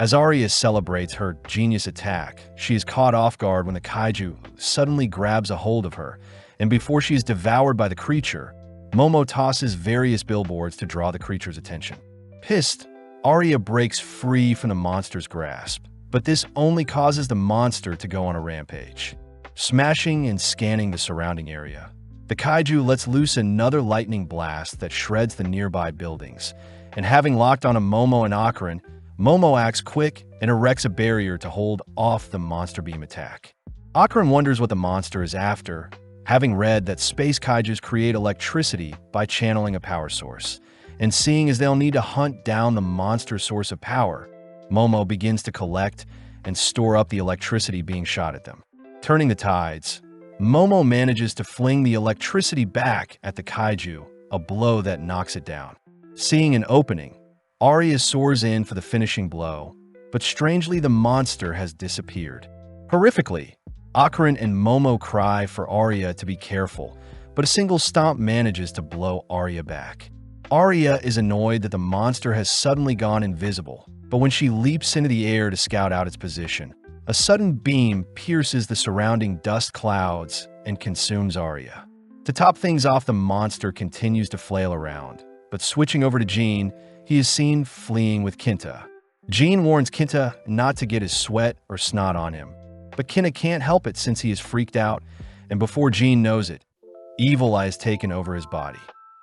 As Arya celebrates her genius attack, she is caught off guard when the kaiju suddenly grabs a hold of her, and before she is devoured by the creature, Momo tosses various billboards to draw the creature's attention. Pissed, Arya breaks free from the monster's grasp, but this only causes the monster to go on a rampage. Smashing and scanning the surrounding area, the kaiju lets loose another lightning blast that shreds the nearby buildings, and having locked onto Momo and Akarin, Momo acts quick and erects a barrier to hold off the monster beam attack. Akarin wonders what the monster is after, having read that space kaijus create electricity by channeling a power source, and seeing as they'll need to hunt down the monster's source of power, Momo begins to collect and store up the electricity being shot at them. Turning the tides, Momo manages to fling the electricity back at the kaiju, a blow that knocks it down. Seeing an opening, Arya soars in for the finishing blow, but strangely the monster has disappeared. Horrifically, Akarin and Momo cry for Arya to be careful, but a single stomp manages to blow Arya back. Arya is annoyed that the monster has suddenly gone invisible, but when she leaps into the air to scout out its position, a sudden beam pierces the surrounding dust clouds and consumes Arya. To top things off, the monster continues to flail around, but switching over to Jean, he is seen fleeing with Kinta. Jean warns Kinta not to get his sweat or snot on him, but Kinta can't help it since he is freaked out, and before Jean knows it, Evil Eye has taken over his body.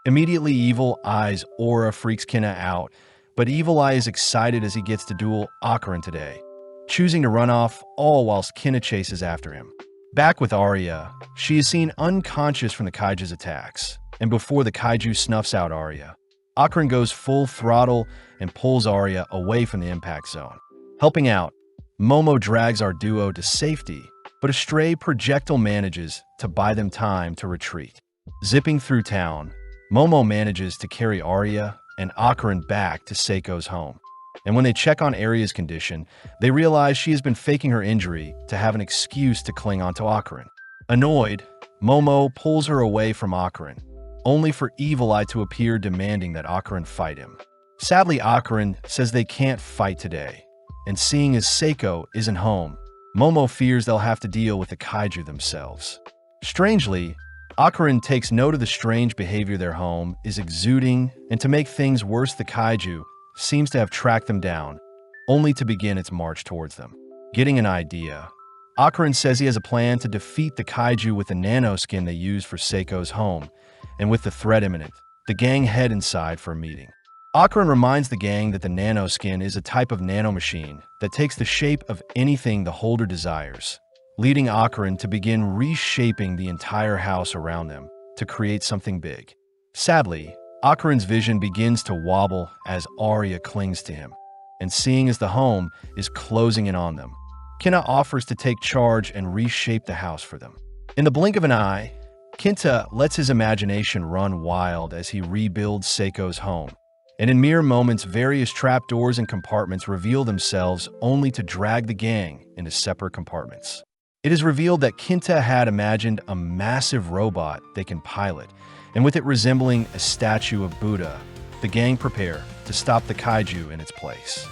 Immediately, Evil Eye's aura freaks Kinta out, but Evil Eye is excited as he gets to duel Akaran today, choosing to run off all whilst Kinta chases after him. Back with Arya, she is seen unconscious from the kaiju's attacks, and before the kaiju snuffs out Arya, Akaran goes full throttle and pulls Arya away from the impact zone. Helping out, Momo drags our duo to safety, but a stray projectile manages to buy them time to retreat. Zipping through town, Momo manages to carry Arya and Akaran back to Seiko's home. And when they check on Arya's condition, they realize she has been faking her injury to have an excuse to cling onto Akaran. Annoyed, Momo pulls her away from Akaran, only for Evil Eye to appear demanding that Akaran fight him. Sadly, Akaran says they can't fight today, and seeing as Seiko isn't home, Momo fears they'll have to deal with the kaiju themselves. Strangely, Akaran takes note of the strange behavior their home is exuding, and to make things worse, the kaiju seems to have tracked them down, only to begin its march towards them. Getting an idea, Akaran says he has a plan to defeat the kaiju with the nanoskin they used for Seiko's home, and with the threat imminent, the gang head inside for a meeting. Akaran reminds the gang that the nanoskin is a type of nanomachine that takes the shape of anything the holder desires, leading Akaran to begin reshaping the entire house around them to create something big. Sadly, Akaran's vision begins to wobble as Arya clings to him, and seeing as the home is closing in on them, Kinta offers to take charge and reshape the house for them. In the blink of an eye, Kinta lets his imagination run wild as he rebuilds Seiko's home, and in mere moments, various trapdoors and compartments reveal themselves only to drag the gang into separate compartments. It is revealed that Kinta had imagined a massive robot they can pilot, and with it resembling a statue of Buddha, the gang prepare to stop the kaiju in its place.